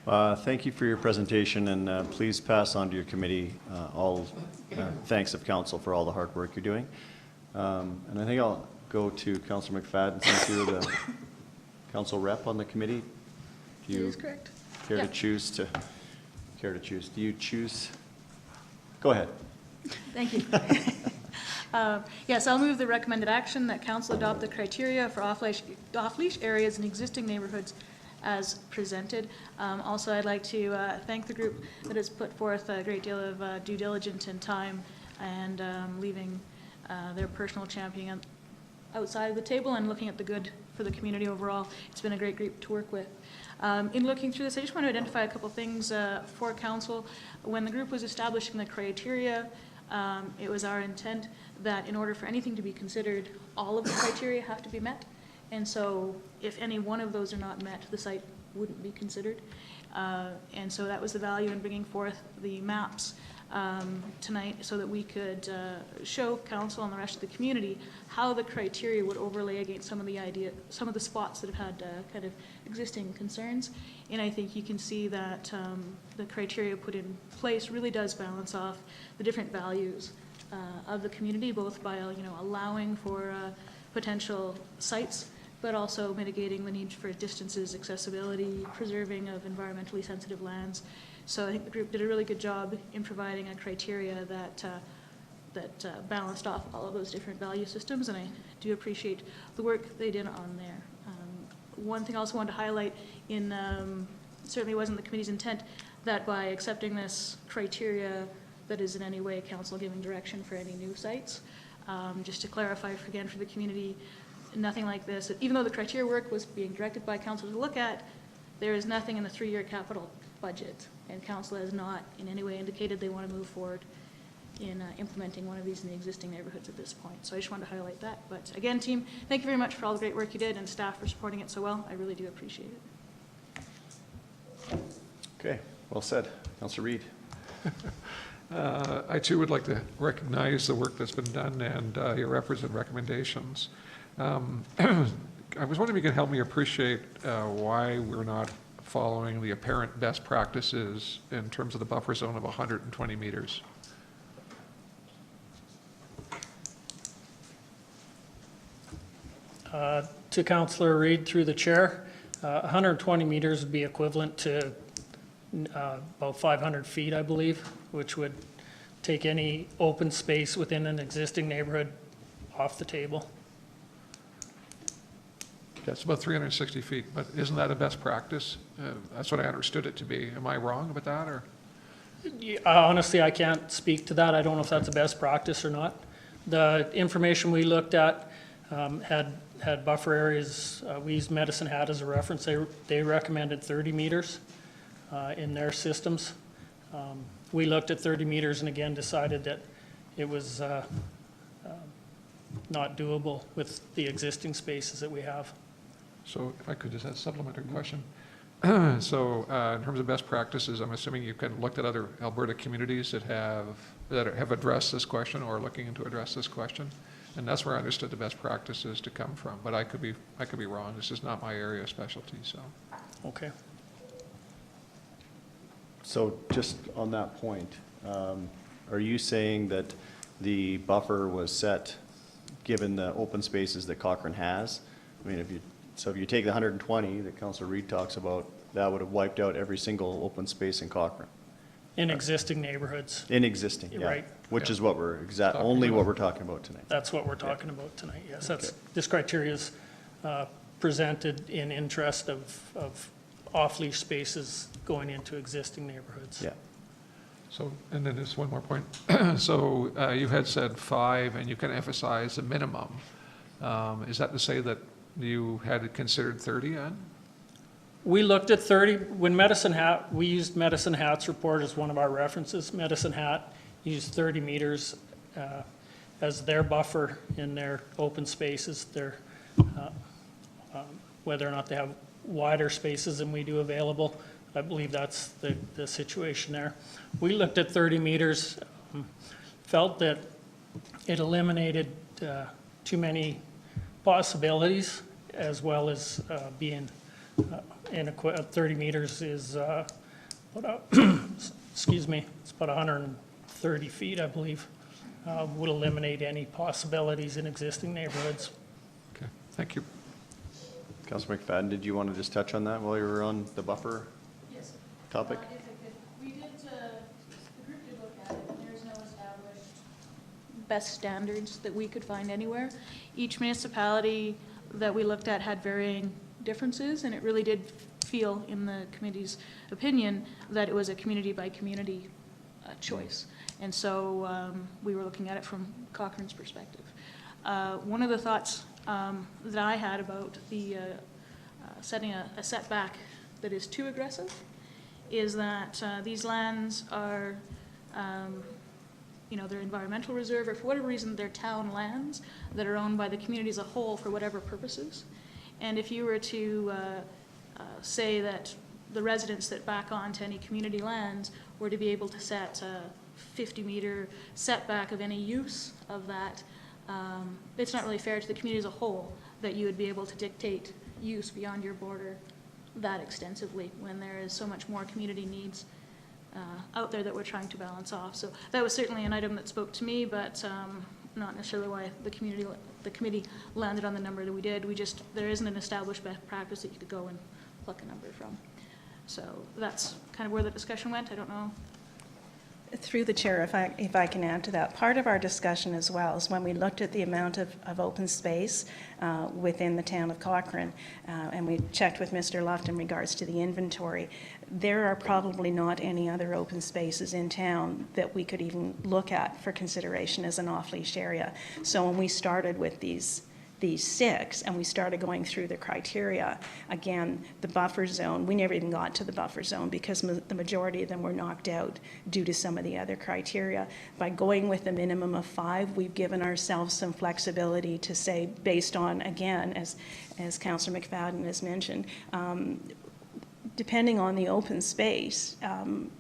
Thank you for your presentation, and please pass on to your committee all thanks of council for all the hard work you're doing. And I think I'll go to Councillor McFadden, since you're the council rep on the committee. Do you correct. care to choose? Do you choose? Go ahead. Thank you. Yes, I'll move the recommended action that council adopt the criteria for off-leash areas in existing neighborhoods as presented. Also, I'd like to thank the group that has put forth a great deal of due diligence and time and leaving their personal champion outside of the table and looking at the good for the community overall. It's been a great group to work with. In looking through this, I just want to identify a couple things for council. When the group was establishing the criteria, it was our intent that in order for anything to be considered, all of the criteria have to be met. And so if any one of those are not met, the site wouldn't be considered. And so that was the value in bringing forth the maps tonight, so that we could show council and the rest of the community how the criteria would overlay against some of the spots that have had kind of existing concerns. And I think you can see that the criteria put in place really does balance off the different values of the community, both by allowing for potential sites, but also mitigating the need for distances, accessibility, preserving of environmentally sensitive lands. So I think the group did a really good job in providing a criteria that balanced off all of those different value systems, and I do appreciate the work they did on there. One thing I also wanted to highlight, certainly wasn't the committee's intent, that by accepting this criteria, that is in any way council giving direction for any new sites. Just to clarify again for the community, nothing like this. Even though the criteria work was being directed by council to look at, there is nothing in the 3-year capital budget, and council has not in any way indicated they want to move forward in implementing one of these in the existing neighborhoods at this point. So I just wanted to highlight that. But again, team, thank you very much for all the great work you did, and staff for supporting it so well. I really do appreciate it. Okay, well said. Councillor Reid. I too would like to recognize the work that's been done and your efforts and recommendations. I was wondering if you could help me appreciate why we're not following the apparent best practices in terms of the buffer zone of 120 meters. To Councillor Reid through the chair, 120 meters would be equivalent to about 500 feet, I believe, which would take any open space within an existing neighborhood off the table. That's about 360 feet, but isn't that a best practice? That's what I understood it to be. Am I wrong about that, or? Honestly, I can't speak to that. I don't know if that's a best practice or not. The information we looked at had buffer areas. We used Medicine Hat as a reference. They recommended 30 meters in their systems. We looked at 30 meters and again decided that it was not doable with the existing spaces that we have. So if I could just add a supplementary question. So in terms of best practices, I'm assuming you've kind of looked at other Alberta communities that have addressed this question or are looking to address this question. And that's where I understood the best practices to come from. But I could be wrong. This is not my area of specialty, so. Okay. So just on that point, are you saying that the buffer was set given the open spaces that Cochrane has? I mean, if you take the 120 that Councillor Reid talks about, that would have wiped out every single open space in Cochrane. In existing neighborhoods. In existing, You're yeah. right. Which is what only what we're talking about tonight. That's what we're talking about tonight, yes. This criteria is presented in interest of off-leash spaces going into existing neighborhoods. Yeah. So, and then there's one more point. So you had said 5 and you can emphasize the minimum. Is that to say that you had considered 30 on? We looked at 30, when Medicine Hat, we used Medicine Hat's report as one of our references. Medicine Hat used 30 meters as their buffer in their open spaces. Whether or not they have wider spaces than we do available, I believe that's the situation there. We looked at 30 meters, felt that it eliminated too many possibilities, as well as being inadequate. 30 meters is excuse me, it's about 130 feet, I believe. Would eliminate any possibilities in existing neighborhoods. Okay, thank you. Councillor McFadden, did you want to just touch on that while you were on the buffer topic? We did, the group did look at it, and there's no established best standards that we could find anywhere. Each municipality that we looked at had varying differences, and it really did feel, in the committee's opinion, that it was a community by community choice. And so we were looking at it from Cochrane's perspective. One of the thoughts that I had about the setting a setback that is too aggressive is that these lands are, they're environmental reserve, or for whatever reason, they're town lands that are owned by the community as a whole for whatever purposes. And if you were to say that the residents that back onto any community lands were to be able to set a 50-meter setback of any use of that, it's not really fair to the community as a whole that you would be able to dictate use beyond your border that extensively when there is so much more community needs out there that we're trying to balance off. So that was certainly an item that spoke to me, but not necessarily why the committee landed on the number that we did. There isn't an established best practice that you could go and pluck a number from. So that's kind of where the discussion went. I don't know. Through the chair, if I can add to that, part of our discussion as well is when we looked at the amount of open space within the town of Cochrane, and we checked with Mr. Luft in regards to the inventory, there are probably not any other open spaces in town that we could even look at for consideration as an off-leash area. So when we started with these 6 and we started going through the criteria, again, the buffer zone, we never even got to the buffer zone because the majority of them were knocked out due to some of the other criteria. By going with a minimum of 5, we've given ourselves some flexibility to say, based on, again, as Councillor McFadden has mentioned, depending on the open space,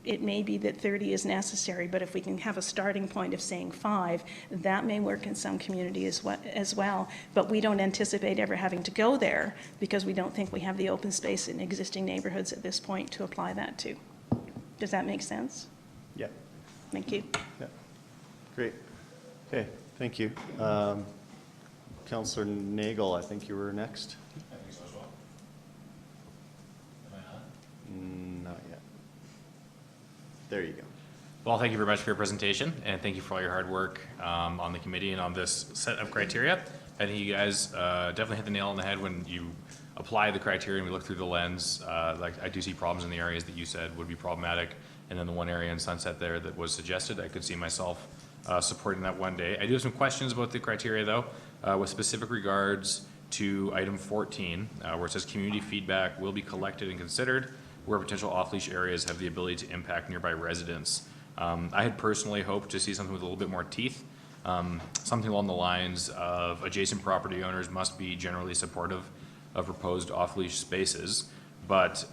it may be that 30 is necessary, but if we can have a starting point of saying 5, that may work in some communities as well. But we don't anticipate ever having to go there because we don't think we have the open space in existing neighborhoods at this point to apply that to. Does that make sense? Yeah. Thank you. Yeah. Great. Okay, thank you. Councillor Nagel, I think you were next. Not yet. There you go. Well, thank you very much for your presentation, and thank you for all your hard work on the committee and on this set of criteria. I think you guys definitely hit the nail on the head when you apply the criteria and we look through the lens. Like I do see problems in the areas that you said would be problematic, and then the one area in Sunset there that was suggested, I could see myself supporting that one day. I do have some questions about the criteria though, with specific regards to item 14, where it says community feedback will be collected and considered where potential off-leash areas have the ability to impact nearby residents. I had personally hoped to see something with a little bit more teeth, something along the lines of adjacent property owners must be generally supportive of proposed off-leash spaces. But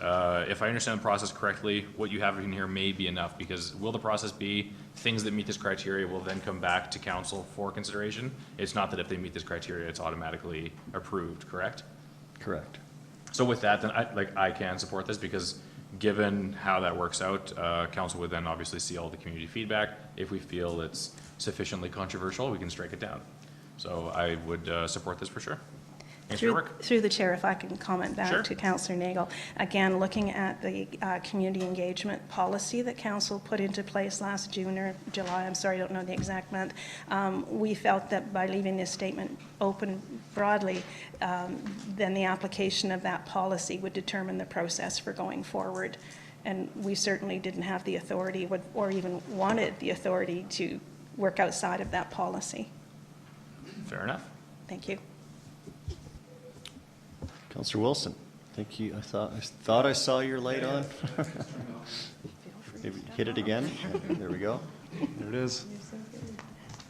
if I understand the process correctly, what you have in here may be enough, because will the process be things that meet this criteria will then come back to council for consideration? It's not that if they meet this criteria, it's automatically approved, correct? Correct. So with that, then I can support this, because given how that works out, council would then obviously see all the community feedback. If we feel it's sufficiently controversial, we can strike it down. So I would support this for sure. Thanks for your work. Through the chair, if I can comment back Sure. to Councillor Nagel. Again, looking at the community engagement policy that council put into place last June or July, I'm sorry, I don't know the exact month, we felt that by leaving this statement open broadly, then the application of that policy would determine the process for going forward. And we certainly didn't have the authority or even wanted the authority to work outside of that policy. Fair enough. Thank you. Councillor Wilson, thank you. I thought I saw your light on. Maybe hit it again. There we go. There it is.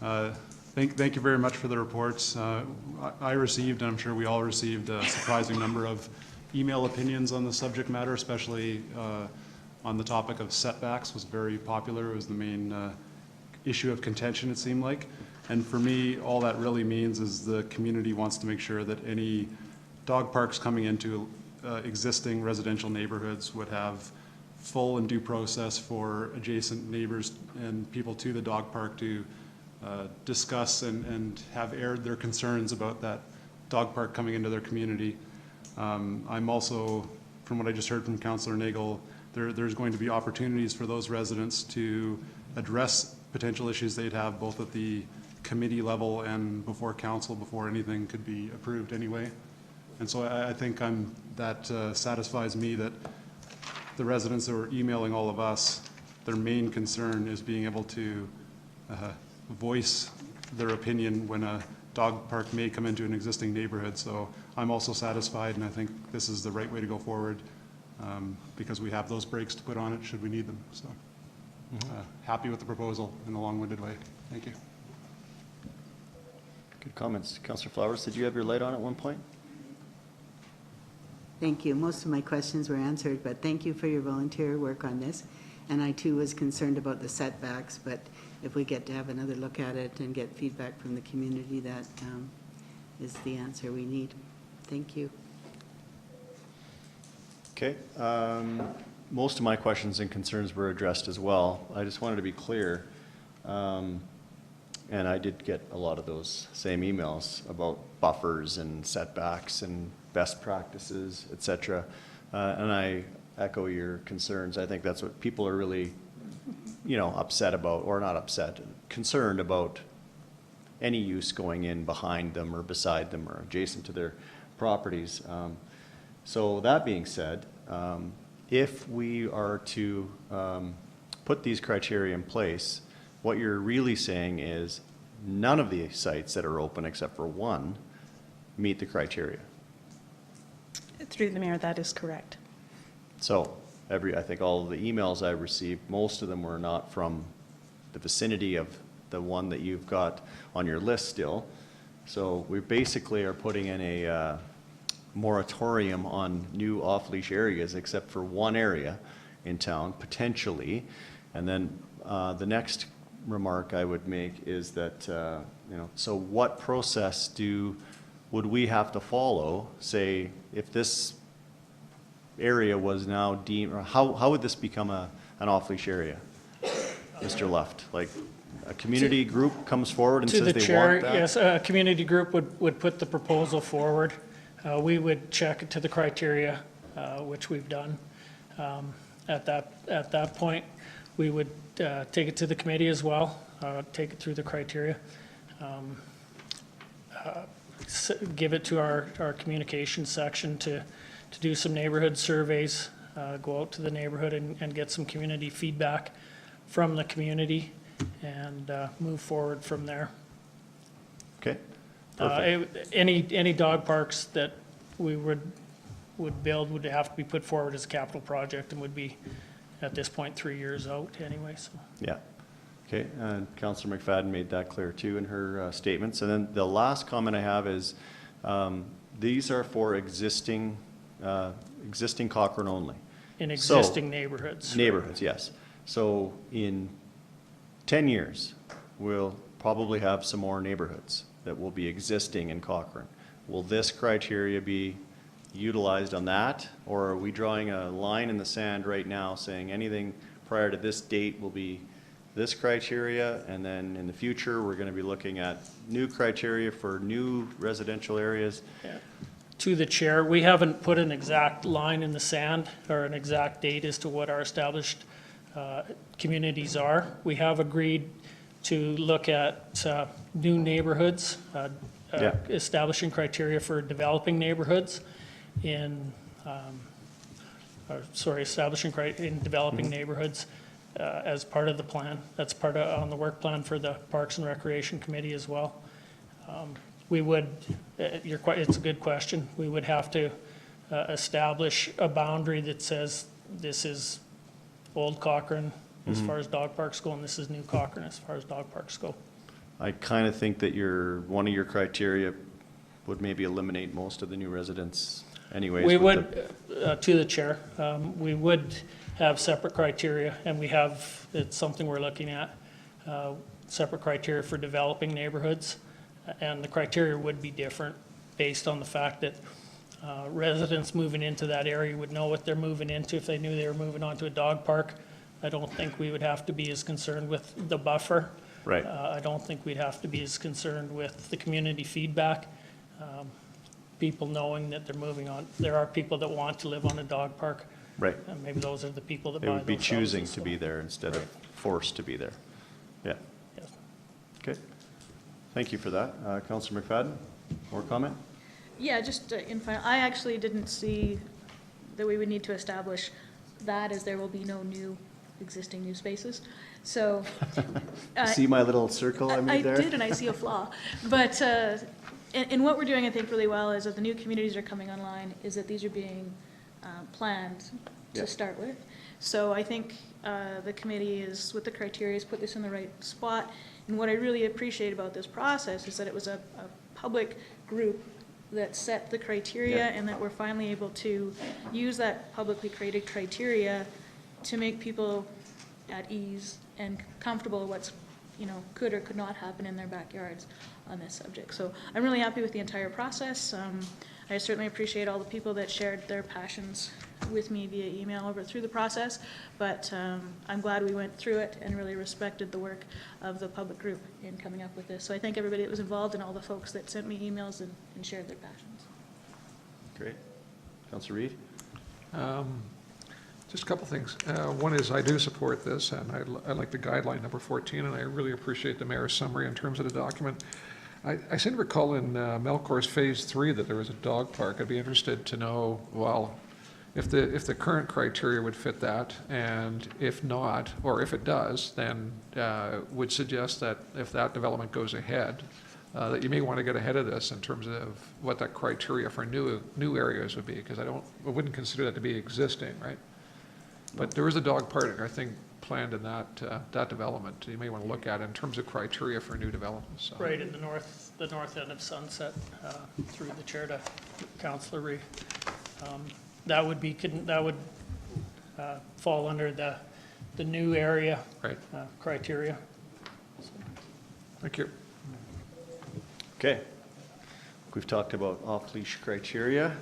Thank you very much for the reports. I received, and I'm sure we all received, a surprising number of email opinions on the subject matter, especially on the topic of setbacks. Was very popular. It was the main issue of contention, it seemed like. And for me, all that really means is the community wants to make sure that any dog parks coming into existing residential neighborhoods would have full and due process for adjacent neighbors and people to the dog park to discuss and have aired their concerns about that dog park coming into their community. I'm also, from what I just heard from Councillor Nagel, there's going to be opportunities for those residents to address potential issues they'd have both at the committee level and before council before anything could be approved anyway. And so I think that satisfies me that the residents that were emailing all of us, their main concern is being able to voice their opinion when a dog park may come into an existing neighborhood. So I'm also satisfied, and I think this is the right way to go forward because we have those brakes to put on it should we need them. So happy with the proposal in a long-winded way. Thank you. Good comments. Councillor Flowers, did you have your light on at one point? Thank you. Most of my questions were answered, but thank you for your volunteer work on this. And I too was concerned about the setbacks, but if we get to have another look at it and get feedback from the community, that is the answer we need. Thank you. Okay. Most of my questions and concerns were addressed as well. I just wanted to be clear, and I did get a lot of those same emails about buffers and setbacks and best practices, et cetera. And I echo your concerns. I think that's what people are really, upset about, or not upset, concerned about any use going in behind them or beside them or adjacent to their properties. So that being said, if we are to put these criteria in place, what you're really saying is none of the sites that are open except for one meet the criteria. Through the mayor, that is correct. So I think all of the emails I received, most of them were not from the vicinity of the one that you've got on your list still. So we basically are putting in a moratorium on new off-leash areas except for one area in town, potentially. And then the next remark I would make is that, so what process would we have to follow, say, if this area was now deemed, or how would this become an off-leash area, Mr. Luft? Like a community group comes forward and says they want that? Yes, a community group would put the proposal forward. We would check to the criteria, which we've done. At that point, we would take it to the committee as well, take it through the criteria. Give it to our communications section to do some neighborhood surveys, go out to the neighborhood and get some community feedback from the community and move forward from there. Okay. Any dog parks that we would build would have to be put forward as a capital project and would be, at this point, 3 years out anyway, so. Yeah. Okay, and Councillor McFadden made that clear too in her statements. And then the last comment I have is, these are for existing Cochrane only. In existing neighborhoods. Neighborhoods, yes. So in 10 years, we'll probably have some more neighborhoods that will be existing in Cochrane. Will this criteria be utilized on that, or are we drawing a line in the sand right now saying anything prior to this date will be this criteria, and then in the future we're going to be looking at new criteria for new residential areas? Yeah. To the chair, we haven't put an exact line in the sand or an exact date as to what our established communities are. We have agreed to look at new neighborhoods, establishing criteria for developing neighborhoods in, developing neighborhoods as part of the plan. That's part of on the work plan for the Parks and Recreation Committee as well. We would, it's a good question. We would have to establish a boundary that says this is Old Cochrane as far as dog parks go, and this is New Cochrane as far as dog parks go. I kind of think that one of your criteria would maybe eliminate most of the new residents anyways. We would, to the chair, we would have separate criteria, and it's something we're looking at, separate criteria for developing neighborhoods, and the criteria would be different based on the fact that residents moving into that area would know what they're moving into if they knew they were moving onto a dog park. I don't think we would have to be as concerned with the buffer. Right. I don't think we'd have to be as concerned with the community feedback. People knowing that they're moving on. There are people that want to live on a dog park. Right. And maybe those are the people that They buy would be those choosing houses, to so. be there instead of forced to be there. Yeah. Yes. Okay. Thank you for that. Councillor McFadden, more comment? Yeah, just in final, I actually didn't see that we would need to establish that, as there will be no existing new spaces. So. See my little circle I made there? I did, and I see a flaw. But and what we're doing, I think, really well is that the new communities are coming online, is that these are being planned to start with. So I think the committee is, with the criteria, has put this in the right spot. And what I really appreciate about this process is that it was a public group that set the criteria, and that we're finally able to use that publicly created criteria to make people at ease and comfortable what's, could or could not happen in their backyards on this subject. So I'm really happy with the entire process. I certainly appreciate all the people that shared their passions with me via email through the process, but I'm glad we went through it and really respected the work of the public group in coming up with this. So I thank everybody that was involved and all the folks that sent me emails and shared their passions. Great. Councillor Reid? Just a couple things. One is I do support this, and I like the guideline number 14, and I really appreciate the mayor's summary in terms of the document. I seem to recall in Melcor's Phase 3 that there was a dog park. I'd be interested to know, well, if the current criteria would fit that, and if not, or if it does, then would suggest that if that development goes ahead, that you may want to get ahead of this in terms of what that criteria for new areas would be, because I wouldn't consider that to be existing, right? But there is a dog park, I think, planned in that development. You may want to look at it in terms of criteria for new developments. So. Right in the north end of Sunset, through the chair to Councillor Reid. That would fall under the new area criteria. So. Thank you. Okay. We've talked about off-leash criteria.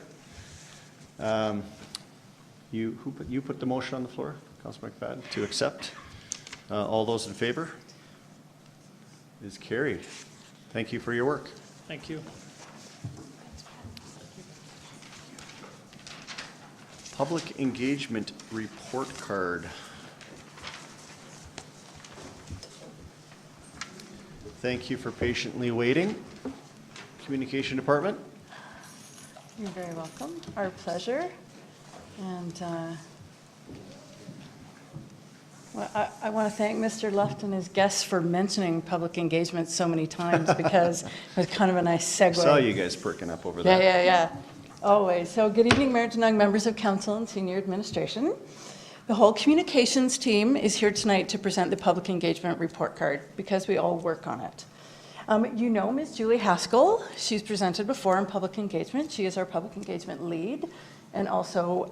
You put the motion on the floor, Councillor McFadden, to accept. All those in favor? Is carried. Thank you for your work. Thank you. Public engagement report card. Thank you for patiently waiting. Communication Department? You're very welcome. Our pleasure. And well, I want to thank Mr. Luft and his guests for mentioning public engagement so many times because it was kind of a nice segue. Saw you guys perking up over there. Yeah. Always. So good evening, Mayor Denung, members of council and senior administration. The whole communications team is here tonight to present the public engagement report card because we all work on it. You know Ms. Julie Haskell. She's presented before on public engagement. She is our public engagement lead and also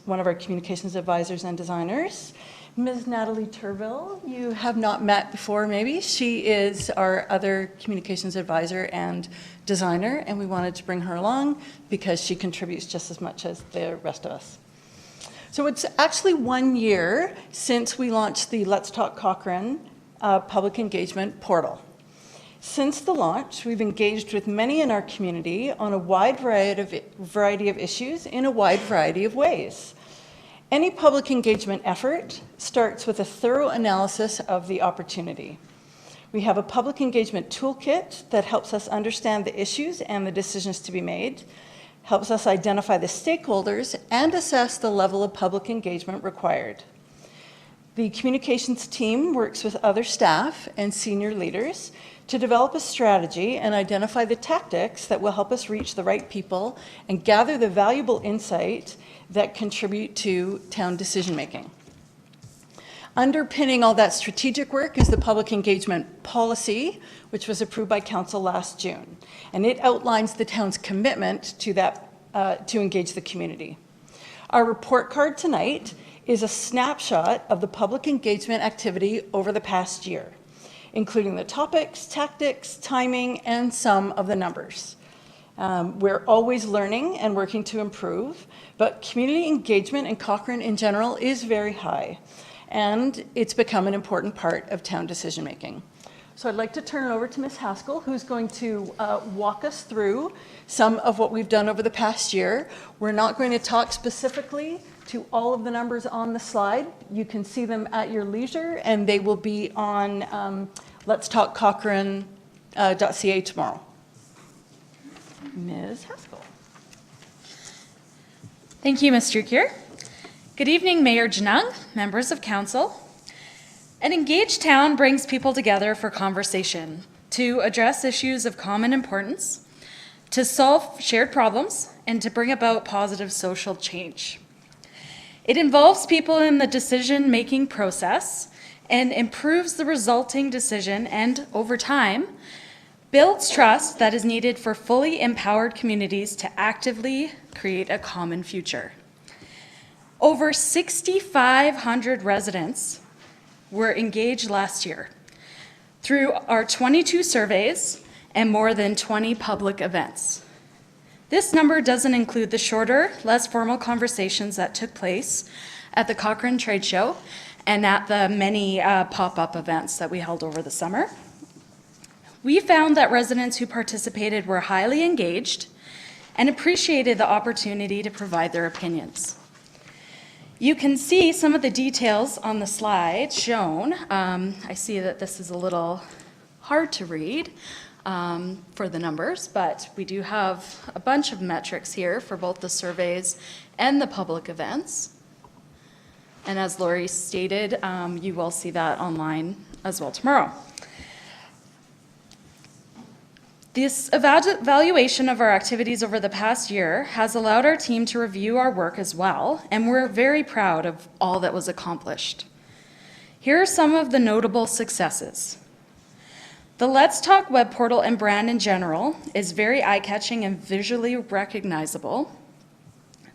one of our communications advisors and designers. Ms. Natalie Turville, you have not met before maybe. She is our other communications advisor and designer, and we wanted to bring her along because she contributes just as much as the rest of us. So it's actually 1 year since we launched the Let's Talk Cochrane public engagement portal. Since the launch, we've engaged with many in our community on a wide variety of issues in a wide variety of ways. Any public engagement effort starts with a thorough analysis of the opportunity. We have a public engagement toolkit that helps us understand the issues and the decisions to be made, helps us identify the stakeholders, and assess the level of public engagement required. The communications team works with other staff and senior leaders to develop a strategy and identify the tactics that will help us reach the right people and gather the valuable insight that contribute to town decision-making. Underpinning all that strategic work is the public engagement policy, which was approved by council last June. And it outlines the town's commitment to that, to engage the community. Our report card tonight is a snapshot of the public engagement activity over the past year, including the topics, tactics, timing, and some of the numbers. We're always learning and working to improve, but community engagement in Cochrane in general is very high, and it's become an important part of town decision-making. So I'd like to turn it over to Ms. Haskell, who's going to walk us through some of what we've done over the past year. We're not going to talk specifically to all of the numbers on the slide. You can see them at your leisure, and they will be on letstalkcochrane.ca tomorrow. Ms. Haskell. Thank you, Ms. Drukier. Good evening, Mayor Denung, members of council. An engaged town brings people together for conversation, to address issues of common importance, to solve shared problems, and to bring about positive social change. It involves people in the decision-making process and improves the resulting decision and, over time, builds trust that is needed for fully empowered communities to actively create a common future. Over 6,500 residents were engaged last year through our 22 surveys and more than 20 public events. This number doesn't include the shorter, less formal conversations that took place at the Cochrane Trade Show and at the many pop-up events that we held over the summer. We found that residents who participated were highly engaged and appreciated the opportunity to provide their opinions. You can see some of the details on the slide shown. I see that this is a little hard to read for the numbers, but we do have a bunch of metrics here for both the surveys and the public events. And as Lori stated, you will see that online as well tomorrow. This evaluation of our activities over the past year has allowed our team to review our work as well, and we're very proud of all that was accomplished. Here are some of the notable successes. The Let's Talk web portal and brand in general is very eye-catching and visually recognizable.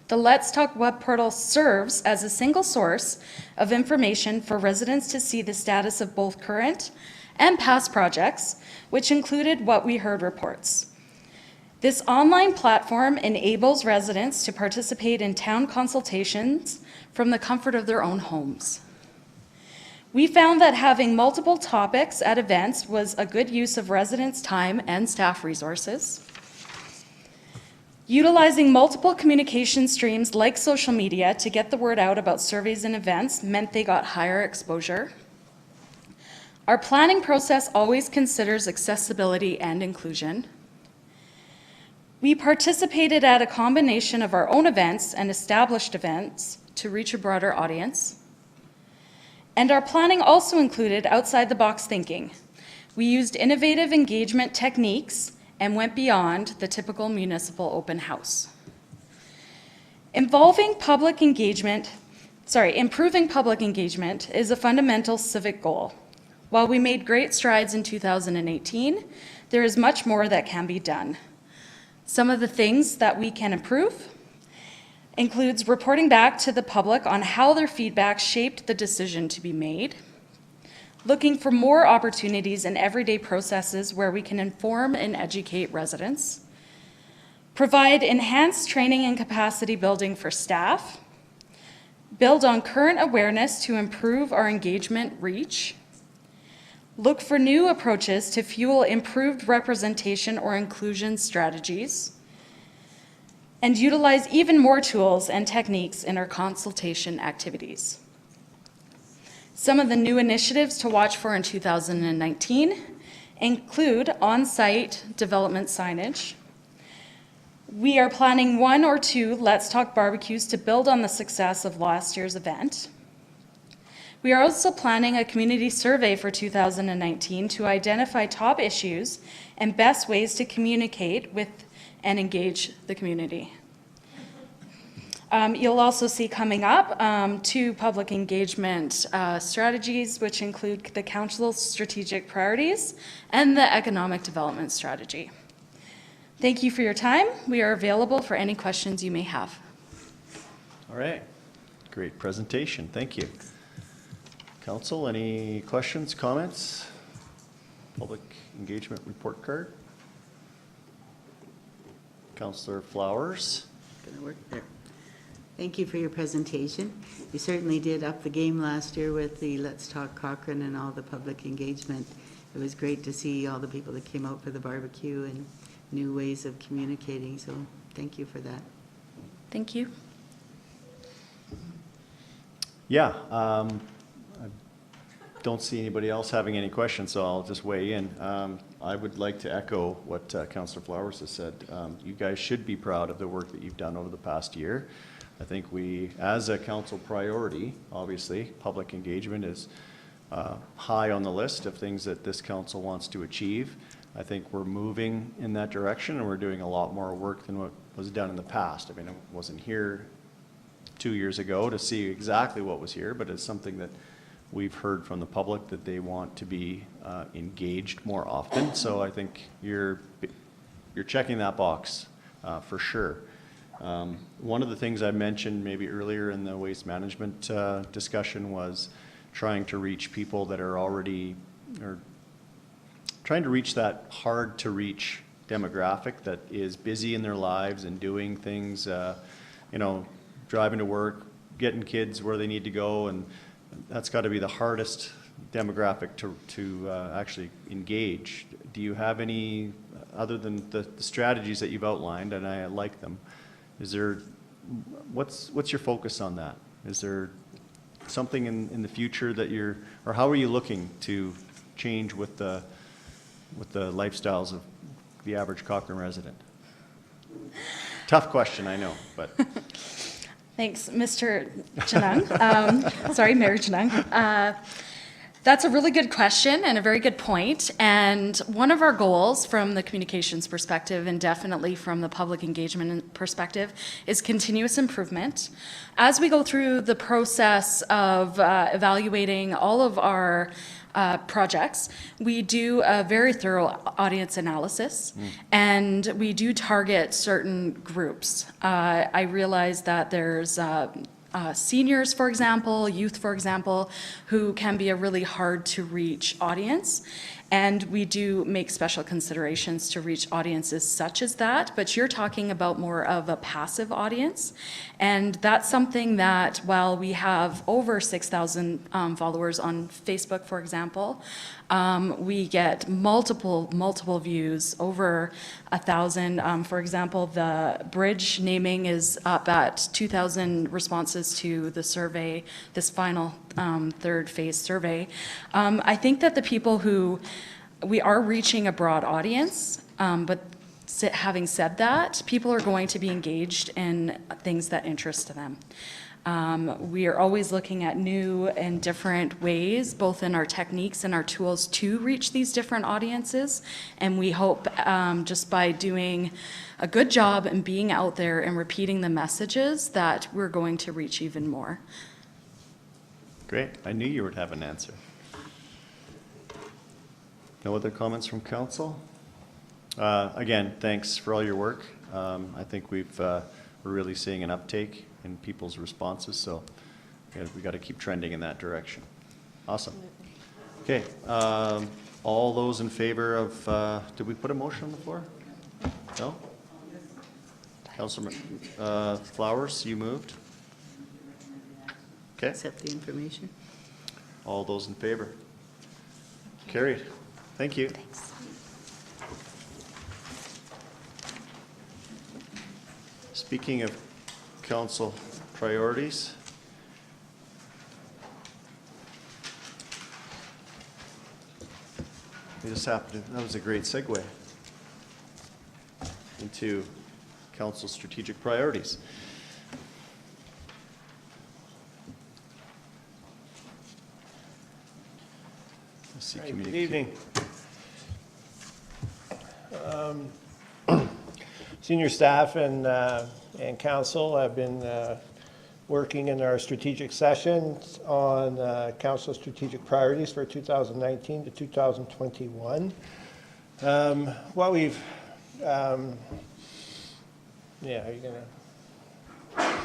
The Let's Talk web portal serves as a single source of information for residents to see the status of both current and past projects, which included What We Heard reports. This online platform enables residents to participate in town consultations from the comfort of their own homes. We found that having multiple topics at events was a good use of residents' time and staff resources. Utilizing multiple communication streams like social media to get the word out about surveys and events meant they got higher exposure. Our planning process always considers accessibility and inclusion. We participated at a combination of our own events and established events to reach a broader audience. And our planning also included outside-the-box thinking. We used innovative engagement techniques and went beyond the typical municipal open house. Improving public engagement is a fundamental civic goal. While we made great strides in 2018, there is much more that can be done. Some of the things that we can improve includes reporting back to the public on how their feedback shaped the decision to be made, looking for more opportunities in everyday processes where we can inform and educate residents, provide enhanced training and capacity building for staff, build on current awareness to improve our engagement reach, look for new approaches to fuel improved representation or inclusion strategies, and utilize even more tools and techniques in our consultation activities. Some of the new initiatives to watch for in 2019 include on-site development signage. We are planning 1 or 2 Let's Talk barbecues to build on the success of last year's event. We are also planning a community survey for 2019 to identify top issues and best ways to communicate with and engage the community. You'll also see coming up 2 public engagement strategies, which include the Council's strategic priorities and the economic development strategy. Thank you for your time. We are available for any questions you may have. All right. Great presentation. Thank you. Council, any questions, comments? Public engagement report card. Councillor Flowers. Gonna work there. Thank you for your presentation. You certainly did up the game last year with the Let's Talk Cochrane and all the public engagement. It was great to see all the people that came out for the barbecue and new ways of communicating, so thank you for that. Thank you. Yeah, I don't see anybody else having any questions, so I'll just weigh in. I would like to echo what Councillor Flowers has said. You guys should be proud of the work that you've done over the past year. I think we, as a council priority, obviously, public engagement is high on the list of things that this council wants to achieve. I think we're moving in that direction, and we're doing a lot more work than what was done in the past. I mean, I wasn't here 2 years ago to see exactly what was here, but it's something that we've heard from the public that they want to be engaged more often. So I think you're checking that box for sure. One of the things I mentioned maybe earlier in the waste management discussion was trying to reach people that are already, or trying to reach that hard to reach demographic that is busy in their lives and doing things, you know, driving to work, getting kids where they need to go, and that's got to be the hardest demographic to actually engage. Do you have any, other than the strategies that you've outlined, and I like them, is there, what's your focus on that? Is there something in the future that you're, or how are you looking to change with the lifestyles of the average Cochrane resident? Tough question, I know, but. Thanks, Mr. Janung. Sorry, Mayor Janung. That's a really good question and a very good point. And one of our goals from the communications perspective, and definitely from the public engagement perspective, is continuous improvement. As we go through the process of evaluating all of our projects, we do a very thorough audience analysis, and we do target certain groups. I realize that there's seniors, for example, youth, for example, who can be a really hard to reach audience. And we do make special considerations to reach audiences such as that, but you're talking about more of a passive audience. And that's something that, while we have over 6,000 followers on Facebook, for example, we get multiple views, over 1,000. For example, the bridge naming is up at 2,000 responses to the survey, this final third phase survey. I think that the people we are reaching a broad audience, but having said that, people are going to be engaged in things that interest them. We are always looking at new and different ways, both in our techniques and our tools to reach these different audiences. And we hope just by doing a good job and being out there and repeating the messages that we're going to reach even more. Great. I knew you would have an answer. No other comments from council? Again, thanks for all your work. I think we're really seeing an uptake in people's responses, so we got to keep trending in that direction. Awesome. Okay, all those in favor of, did we put a motion on the floor? No? Councilor Flowers, you moved? Okay. Accept the information. All those in favor? Carried. Thank you. Thanks. Speaking of council priorities, that was a great segue into council strategic priorities. Let's see, Good evening. Senior staff and council have been working in our strategic sessions on council strategic priorities for 2019 to 2021. What we've, yeah, are you gonna?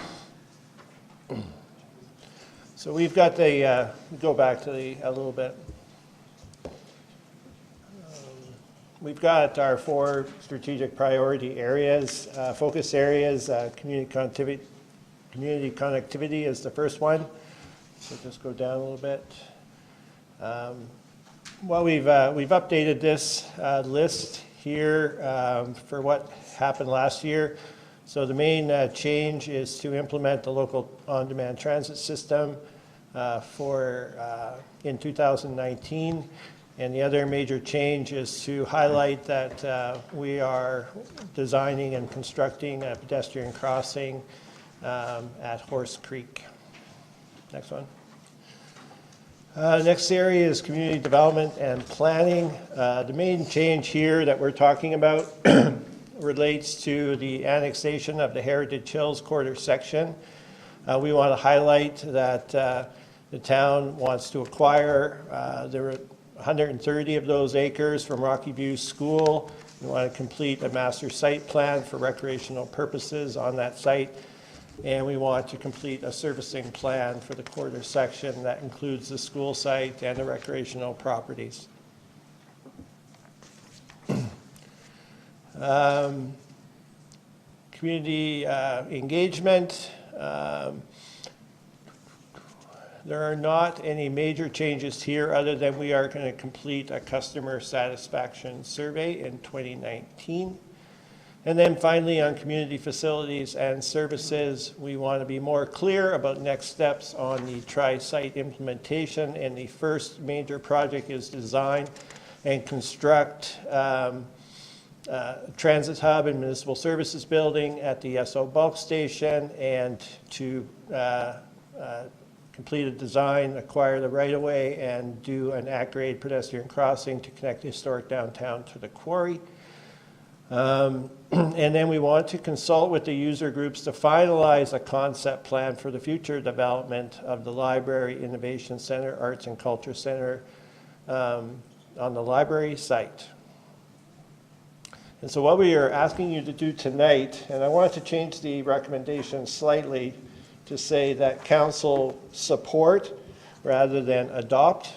So we've got the, go back to a little bit. We've got our 4 strategic priority areas, focus areas. Community connectivity is the first one. So just go down a little bit. Well, we've updated this list here for what happened last year. So the main change is to implement the local on-demand transit system in 2019. And the other major change is to highlight that we are designing and constructing a pedestrian crossing at Horse Creek. Next one. Next area is community development and planning. The main change here that we're talking about relates to the annexation of the Heritage Hills quarter section. We want to highlight that the town wants to acquire 130 of those acres from Rocky View School. We want to complete a master site plan for recreational purposes on that site. And we want to complete a servicing plan for the quarter section that includes the school site and the recreational properties. Community engagement. There are not any major changes here other than we are going to complete a customer satisfaction survey in 2019. And then finally, on community facilities and services, we want to be more clear about next steps on the tri-site implementation. And the first major project is design and construct transit hub and municipal services building at the SO bulk station, and to complete a design, acquire the right-of-way, and do an at-grade pedestrian crossing to connect the historic downtown to the quarry. And then we want to consult with the user groups to finalize a concept plan for the future development of the Library Innovation Center, Arts and Culture Center on the library site. And so what we are asking you to do tonight, and I want to change the recommendation slightly to say that council support rather than adopt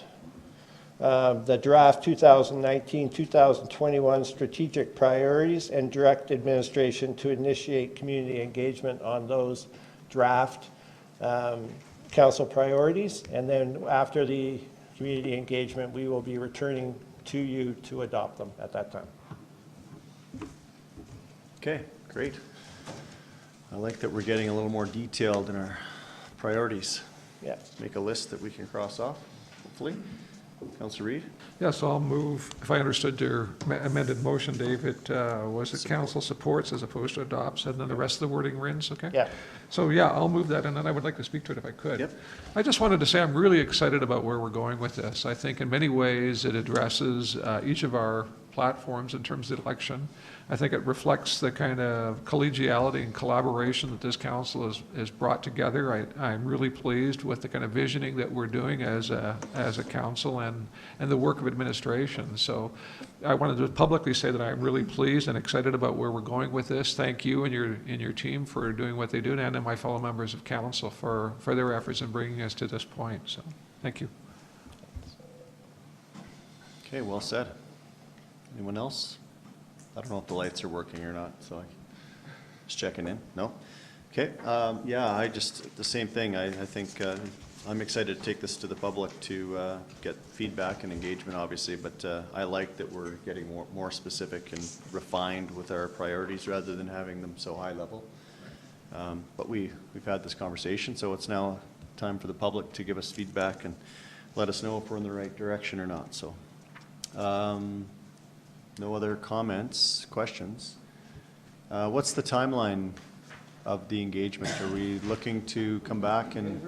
the draft 2019-2021 strategic priorities and direct administration to initiate community engagement on those draft council priorities. And then after the community engagement, we will be returning to you to adopt them at that time. Okay, great. I like that we're getting a little more detailed in our priorities. Yeah. make a list that we can cross off, hopefully. Councillor Reid? Yeah, so I'll move, if I understood your amended motion, Dave, it was that council supports as opposed to adopts, and then the rest of the wording rins, okay? Yeah. So, yeah, I'll move that, and then I would like to speak to it if I could. Yep. I just wanted to say I'm really excited about where we're going with this. I think in many ways it addresses each of our platforms in terms of the election. I think it reflects the kind of collegiality and collaboration that this council has brought together. I'm really pleased with the kind of visioning that we're doing as a council and the work of administration. So I wanted to publicly say that I'm really pleased and excited about where we're going with this. Thank you and your team for doing what they do, and my fellow members of council for their efforts in bringing us to this point. So thank you. Okay, well said. Anyone else? I don't know if the lights are working or not, so just checking in. No? Okay, yeah, the same thing. I think I'm excited to take this to the public to get feedback and engagement, obviously, but I like that we're getting more specific and refined with our priorities rather than having them so high level. But we've had this conversation, so it's now time for the public to give us feedback and let us know if we're in the right direction or not. So. No other comments, questions? What's the timeline of the engagement? Are we looking to come back and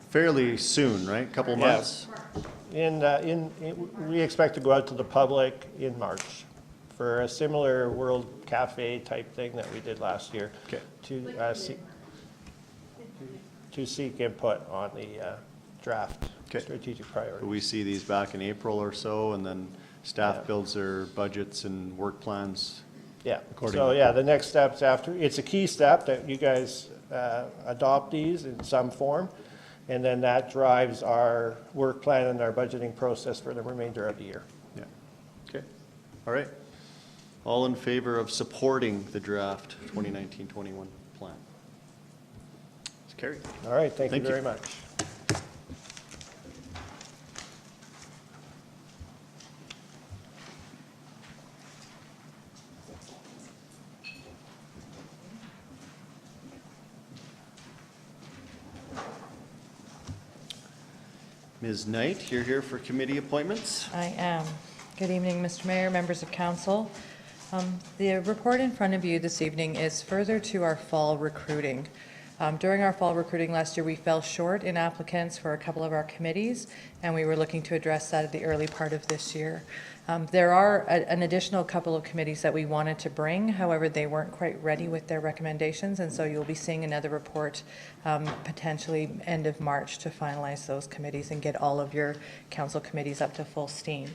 fairly soon, right? Couple of months? We expect to go out to the public in March for a similar World Cafe type thing that we did last year. Okay. To seek input on the draft strategic priorities. So we see these back in April or so, and then staff builds their budgets and work plans. Yeah. Accordingly. So yeah, the next steps after, it's a key step that you guys adopt these in some form, and then that drives our work plan and our budgeting process for the remainder of the year. Yeah. Okay. All right. All in favor of supporting the draft 2019-21 plan? It's carried. All right. Thank you very much. Ms. Knight, you're here for committee appointments. I am. Good evening, Mr. Mayor, members of council. The report in front of you this evening is further to our fall recruiting. During our fall recruiting last year, we fell short in applicants for a couple of our committees, and we were looking to address that at the early part of this year. There are an additional couple of committees that we wanted to bring. However, they weren't quite ready with their recommendations, and so you'll be seeing another report potentially end of March to finalize those committees and get all of your council committees up to full steam.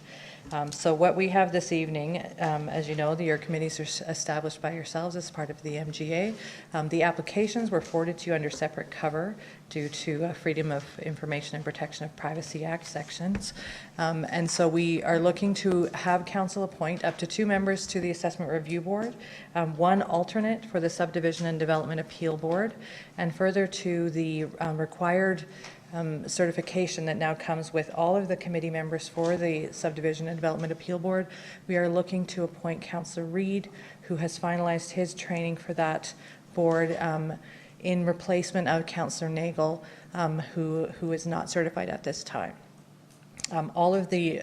So what we have this evening, as you know, your committees are established by yourselves as part of the MGA. The applications were forwarded to you under separate cover due to Freedom of Information and Protection of Privacy Act sections. And so we are looking to have council appoint up to 2 members to the Assessment Review Board, 1 alternate for the Subdivision and Development Appeal Board, and further to the required certification that now comes with all of the committee members for the Subdivision and Development Appeal Board. We are looking to appoint Councillor Reid, who has finalized his training for that board in replacement of Councillor Nagel, who is not certified at this time. All of the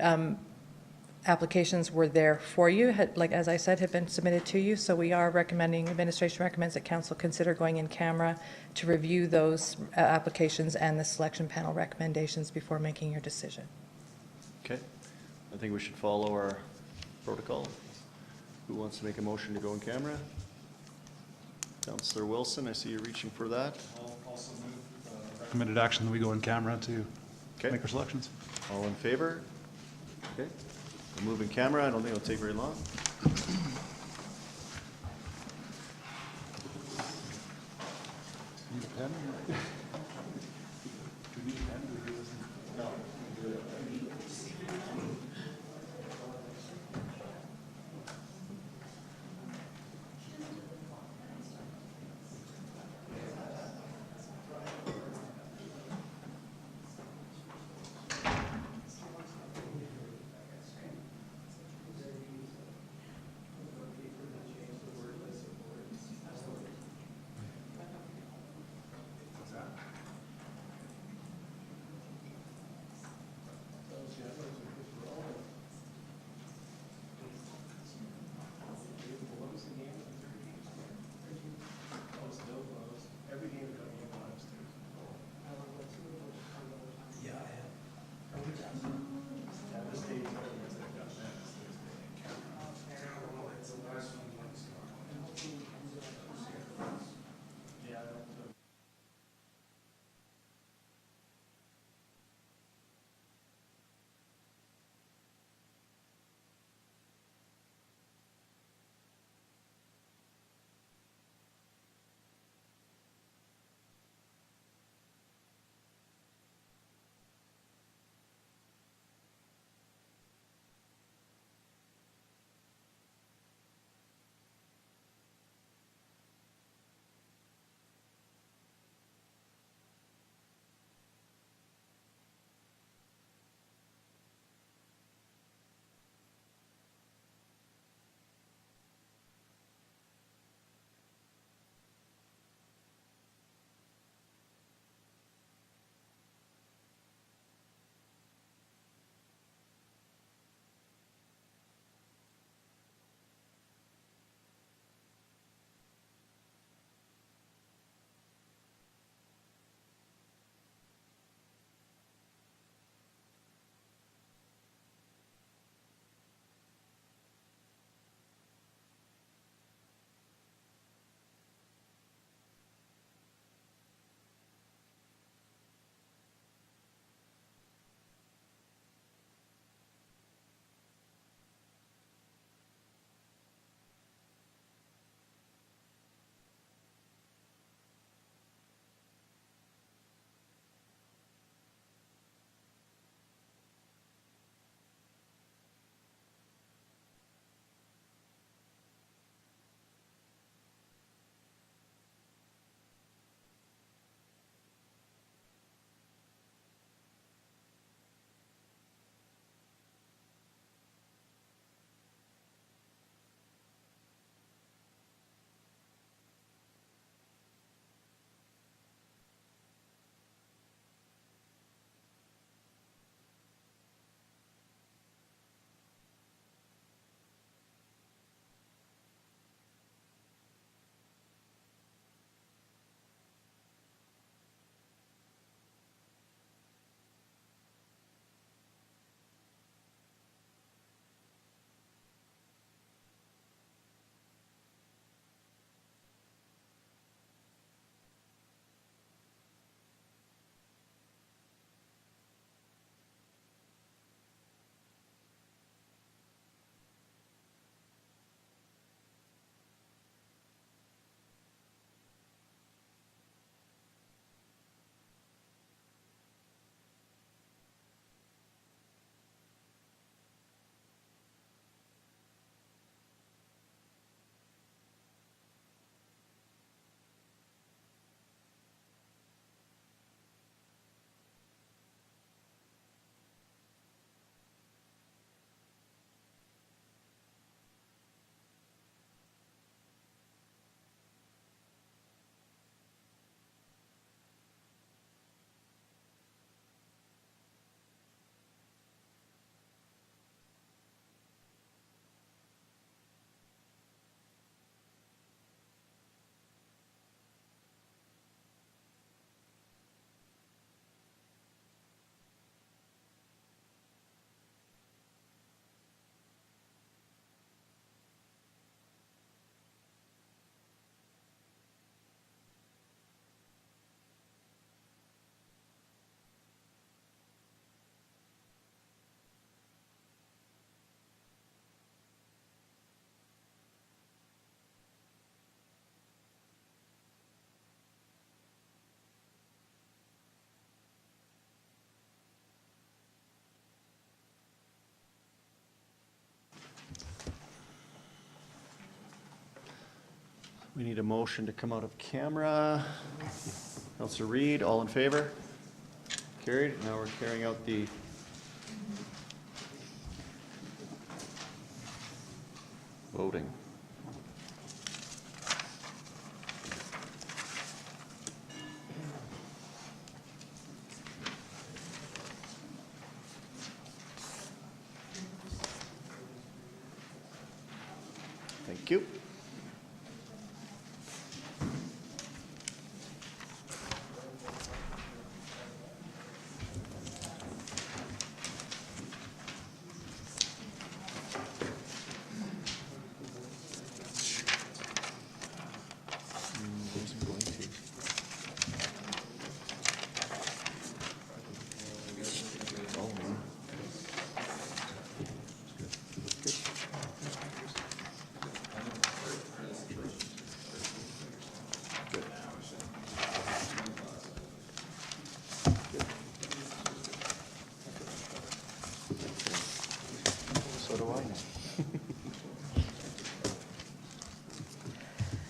applications were there for you, like as I said, had been submitted to you. So we are recommending, administration recommends that council consider going in camera to review those applications and the selection panel recommendations before making your decision. Okay. I think we should follow our protocol. Who wants to make a motion to go in camera? Councillor Wilson, I see you reaching for that. I'll also move recommended action that we go in camera to make our selections. All in favor? Okay. We'll move in camera. I don't think it'll take very long. Need a pen? We need a motion to come out of camera. Councillor Reid, all in favor? Carried. Now we're carrying out the voting. Thank you.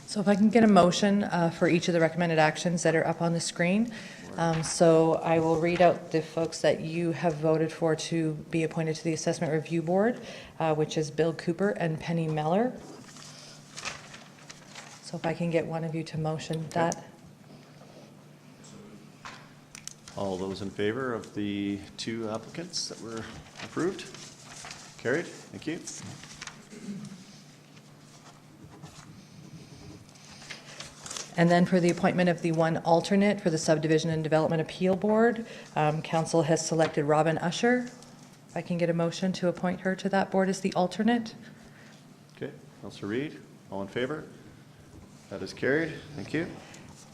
So if I can get a motion for each of the recommended actions that are up on the screen. So I will read out the folks that you have voted for to be appointed to the Assessment Review Board, which is Bill Cooper and Penny Meller. So if I can get one of you to motion that. All those in favor of the two applicants that were approved? Carried. Thank you. And then for the appointment of the one alternate for the Subdivision and Development Appeal Board, Council has selected Robin Usher. If I can get a motion to appoint her to that board as the alternate. Okay, Councillor Reid, all in favor? That is carried. Thank you.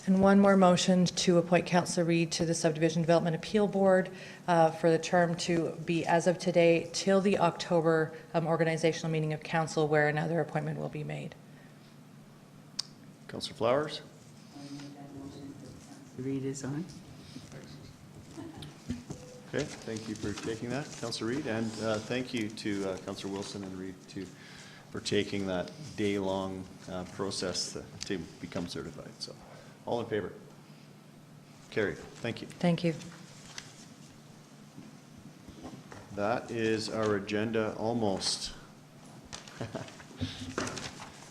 And one more motion to appoint Councillor Reid to the Subdivision Development Appeal Board for the term to be as of today till the October organizational meeting of Council, where another appointment will be made. Councillor Flowers? Reid is on. Okay, thank you for taking that, Councillor Reid, and thank you to Councillor Wilson and Reid for taking that day-long process to become certified. So, all in favor? Carried. Thank you. Thank you. That is our agenda almost.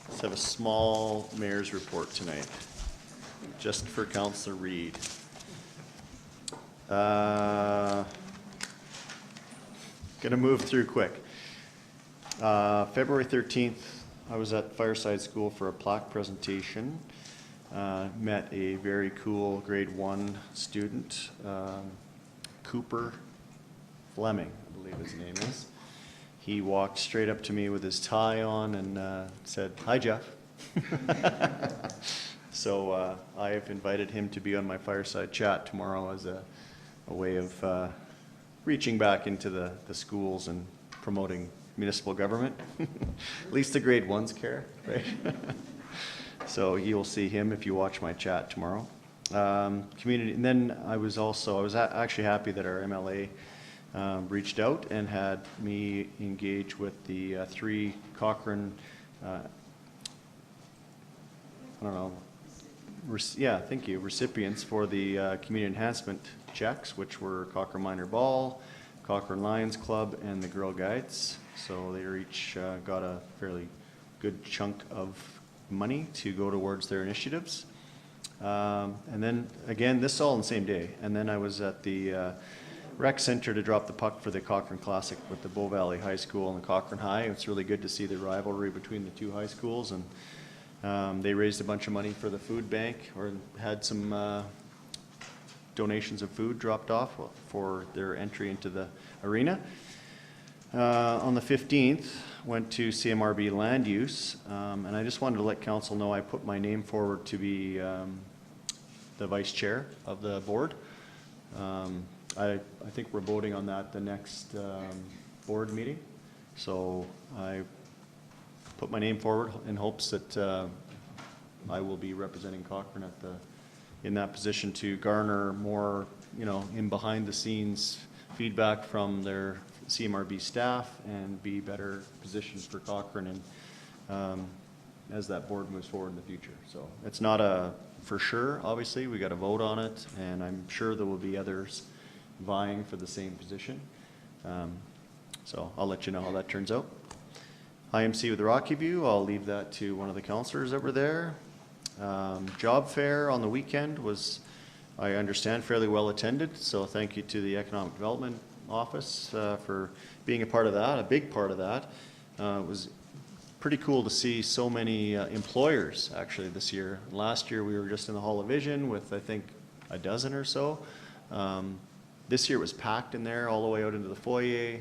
Let's have a small mayor's report tonight, just for Councillor Reid. Gonna move through quick. February 13th, I was at Fireside School for a plaque presentation. Met a very cool grade 1 student, Cooper Fleming, I believe his name is. He walked straight up to me with his tie on and said, "Hi, Jeff." So I have invited him to be on my fireside chat tomorrow as a way of reaching back into the schools and promoting municipal government. At least the grade 1s care, right? So you'll see him if you watch my chat tomorrow. Community, and then I was actually happy that our MLA reached out and had me engage with the 3 Cochrane, thank you, recipients for the community enhancement checks, which were Cochrane Minor Ball, Cochrane Lions Club, and the Girl Guides. So they each got a fairly good chunk of money to go towards their initiatives. And then, again, this all on the same day. And then I was at the rec center to drop the puck for the Cochrane Classic with the Bow Valley High School and the Cochrane High. It's really good to see the rivalry between the two high schools. And they raised a bunch of money for the food bank, or had some donations of food dropped off for their entry into the arena. On the 15th, went to CMRB land use, and I just wanted to let council know I put my name forward to be the vice chair of the board. I think we're voting on that the next board meeting. So I put my name forward in hopes that I will be representing Cochrane in that position to garner more, in behind the scenes feedback from their CMRB staff and be better positioned for Cochrane as that board moves forward in the future. So it's not a for sure, obviously, we got to vote on it, and I'm sure there will be others vying for the same position. So I'll let you know how that turns out. IMC with Rocky View, I'll leave that to one of the councillors that were there. Job fair on the weekend was, I understand, fairly well attended, so thank you to the Economic Development Office for being a part of that, a big part of that. It was pretty cool to see so many employers actually this year. Last year we were just in the Hall of Vision with I think a dozen or so. This year it was packed in there all the way out into the foyer.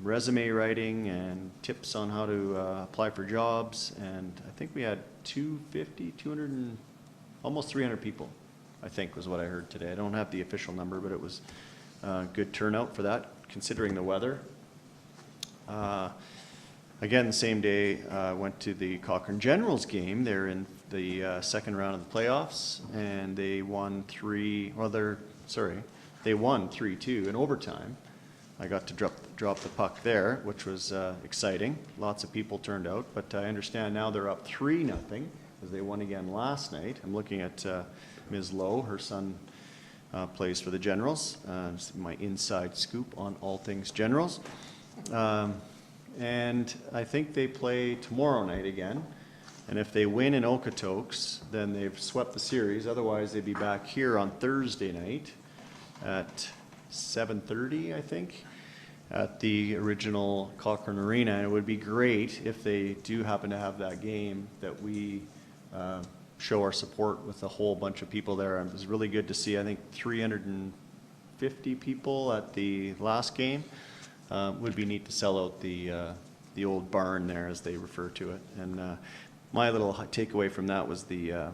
Resume writing and tips on how to apply for jobs, and I think we had 200 and almost 300 people, I think was what I heard today. I don't have the official number, but it was a good turnout for that considering the weather. Again, the same day, went to the Cochrane Generals game. They're in the second round of the playoffs, and they won 3-2 in overtime. I got to drop the puck there, which was exciting. Lots of people turned out, but I understand now they're up 3-0 as they won again last night. I'm looking at Ms. Lowe. Her son plays for the Generals. My inside scoop on all things Generals. And I think they play tomorrow night again. And if they win in Okotoks, then they've swept the series. Otherwise, they'd be back here on Thursday night at 7:30, I think, at the original Cochrane Arena. And it would be great if they do happen to have that game that we show our support with a whole bunch of people there. It was really good to see, I think, 350 people at the last game. Would be neat to sell out the old barn there, as they refer to it. And my little takeaway from that was the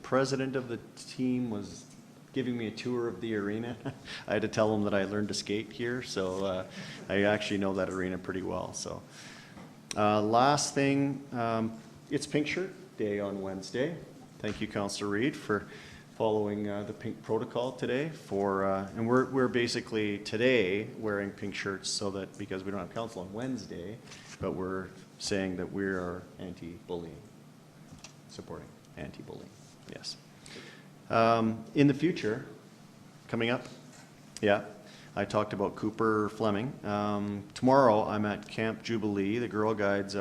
president of the team was giving me a tour of the arena. I had to tell him that I learned to skate here, so I actually know that arena pretty well. So last thing, it's Pink Shirt Day on Wednesday. Thank you, Councillor Reid, for following the pink protocol today. And we're basically today wearing pink shirts so that, because we don't have council on Wednesday, but we're saying that we are anti-bullying, supporting anti-bullying, yes. In the future, coming up, yeah, I talked about Cooper Fleming. Tomorrow I'm at Camp Jubilee. The Girl Guides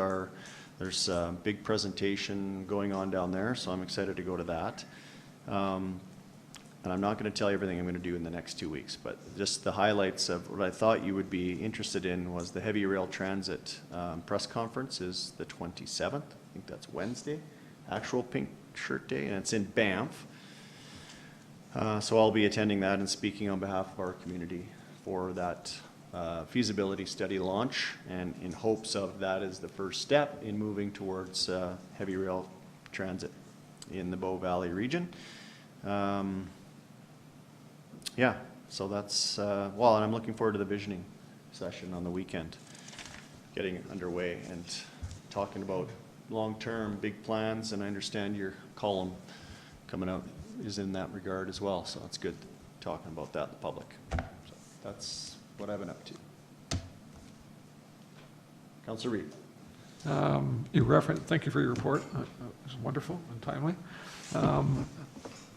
there's a big presentation going on down there, so I'm excited to go to that. And I'm not going to tell you everything I'm going to do in the next 2 weeks, but just the highlights of what I thought you would be interested in was the Heavy Rail Transit press conference is the 27th. I think that's Wednesday, actual Pink Shirt Day, and it's in Banff. So I'll be attending that and speaking on behalf of our community for that feasibility study launch, and in hopes of that is the first step in moving towards heavy rail transit in the Bow Valley region. Yeah, so that's, well, and I'm looking forward to the visioning session on the weekend, getting underway and talking about long-term big plans, and I understand your column coming out is in that regard as well, so it's good talking about that in the public. So that's what I've been up to. Councillor Reid. Thank you for your report. It was wonderful and timely.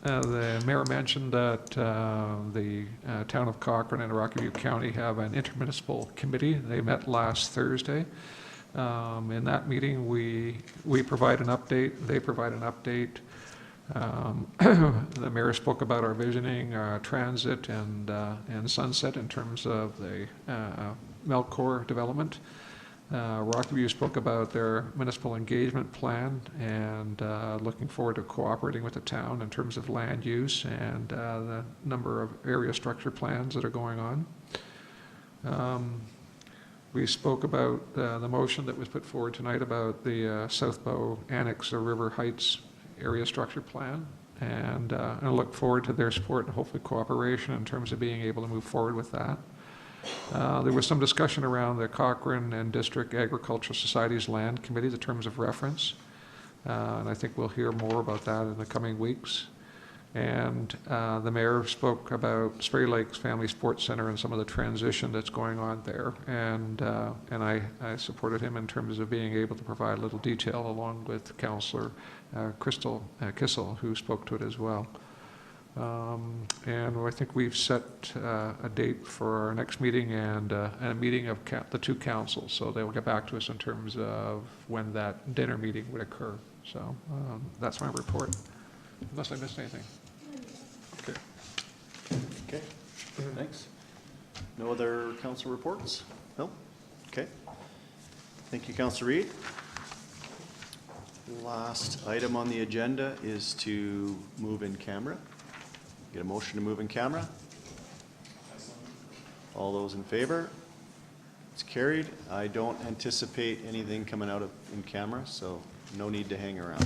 The mayor mentioned that the town of Cochrane and Rocky County have an intermunicipal committee. They met last Thursday. In that meeting, we provide an update. They provide an update. The mayor spoke about our visioning, transit, and sunset in terms of the Melcor development. Rockview spoke about their municipal engagement plan and looking forward to cooperating with the town in terms of land use and the number of area structure plans that are going on. We spoke about the motion that was put forward tonight about the Southbow Annex or River Heights area structure plan, and I look forward to their support and hopefully cooperation in terms of being able to move forward with that. There was some discussion around the Cochrane and District Agricultural Society's Land Committee, the terms of reference, and I think we'll hear more about that in the coming weeks. And the mayor spoke about Spray Lakes Family Sports Center and some of the transition that's going on there. And I supported him in terms of being able to provide a little detail along with Councillor Crystal Kissel, who spoke to it as well. And I think we've set a date for our next meeting and a meeting of the two councils. So they will get back to us in terms of when that dinner meeting would occur. So that's my report, unless I missed anything. Okay. Okay, thanks. No other council reports? No? Okay. Thank you, Councillor Reid. Last item on the agenda is to move in camera. Get a motion to move in camera. All those in favor? It's carried. I don't anticipate anything coming out of in camera, so no need to hang around.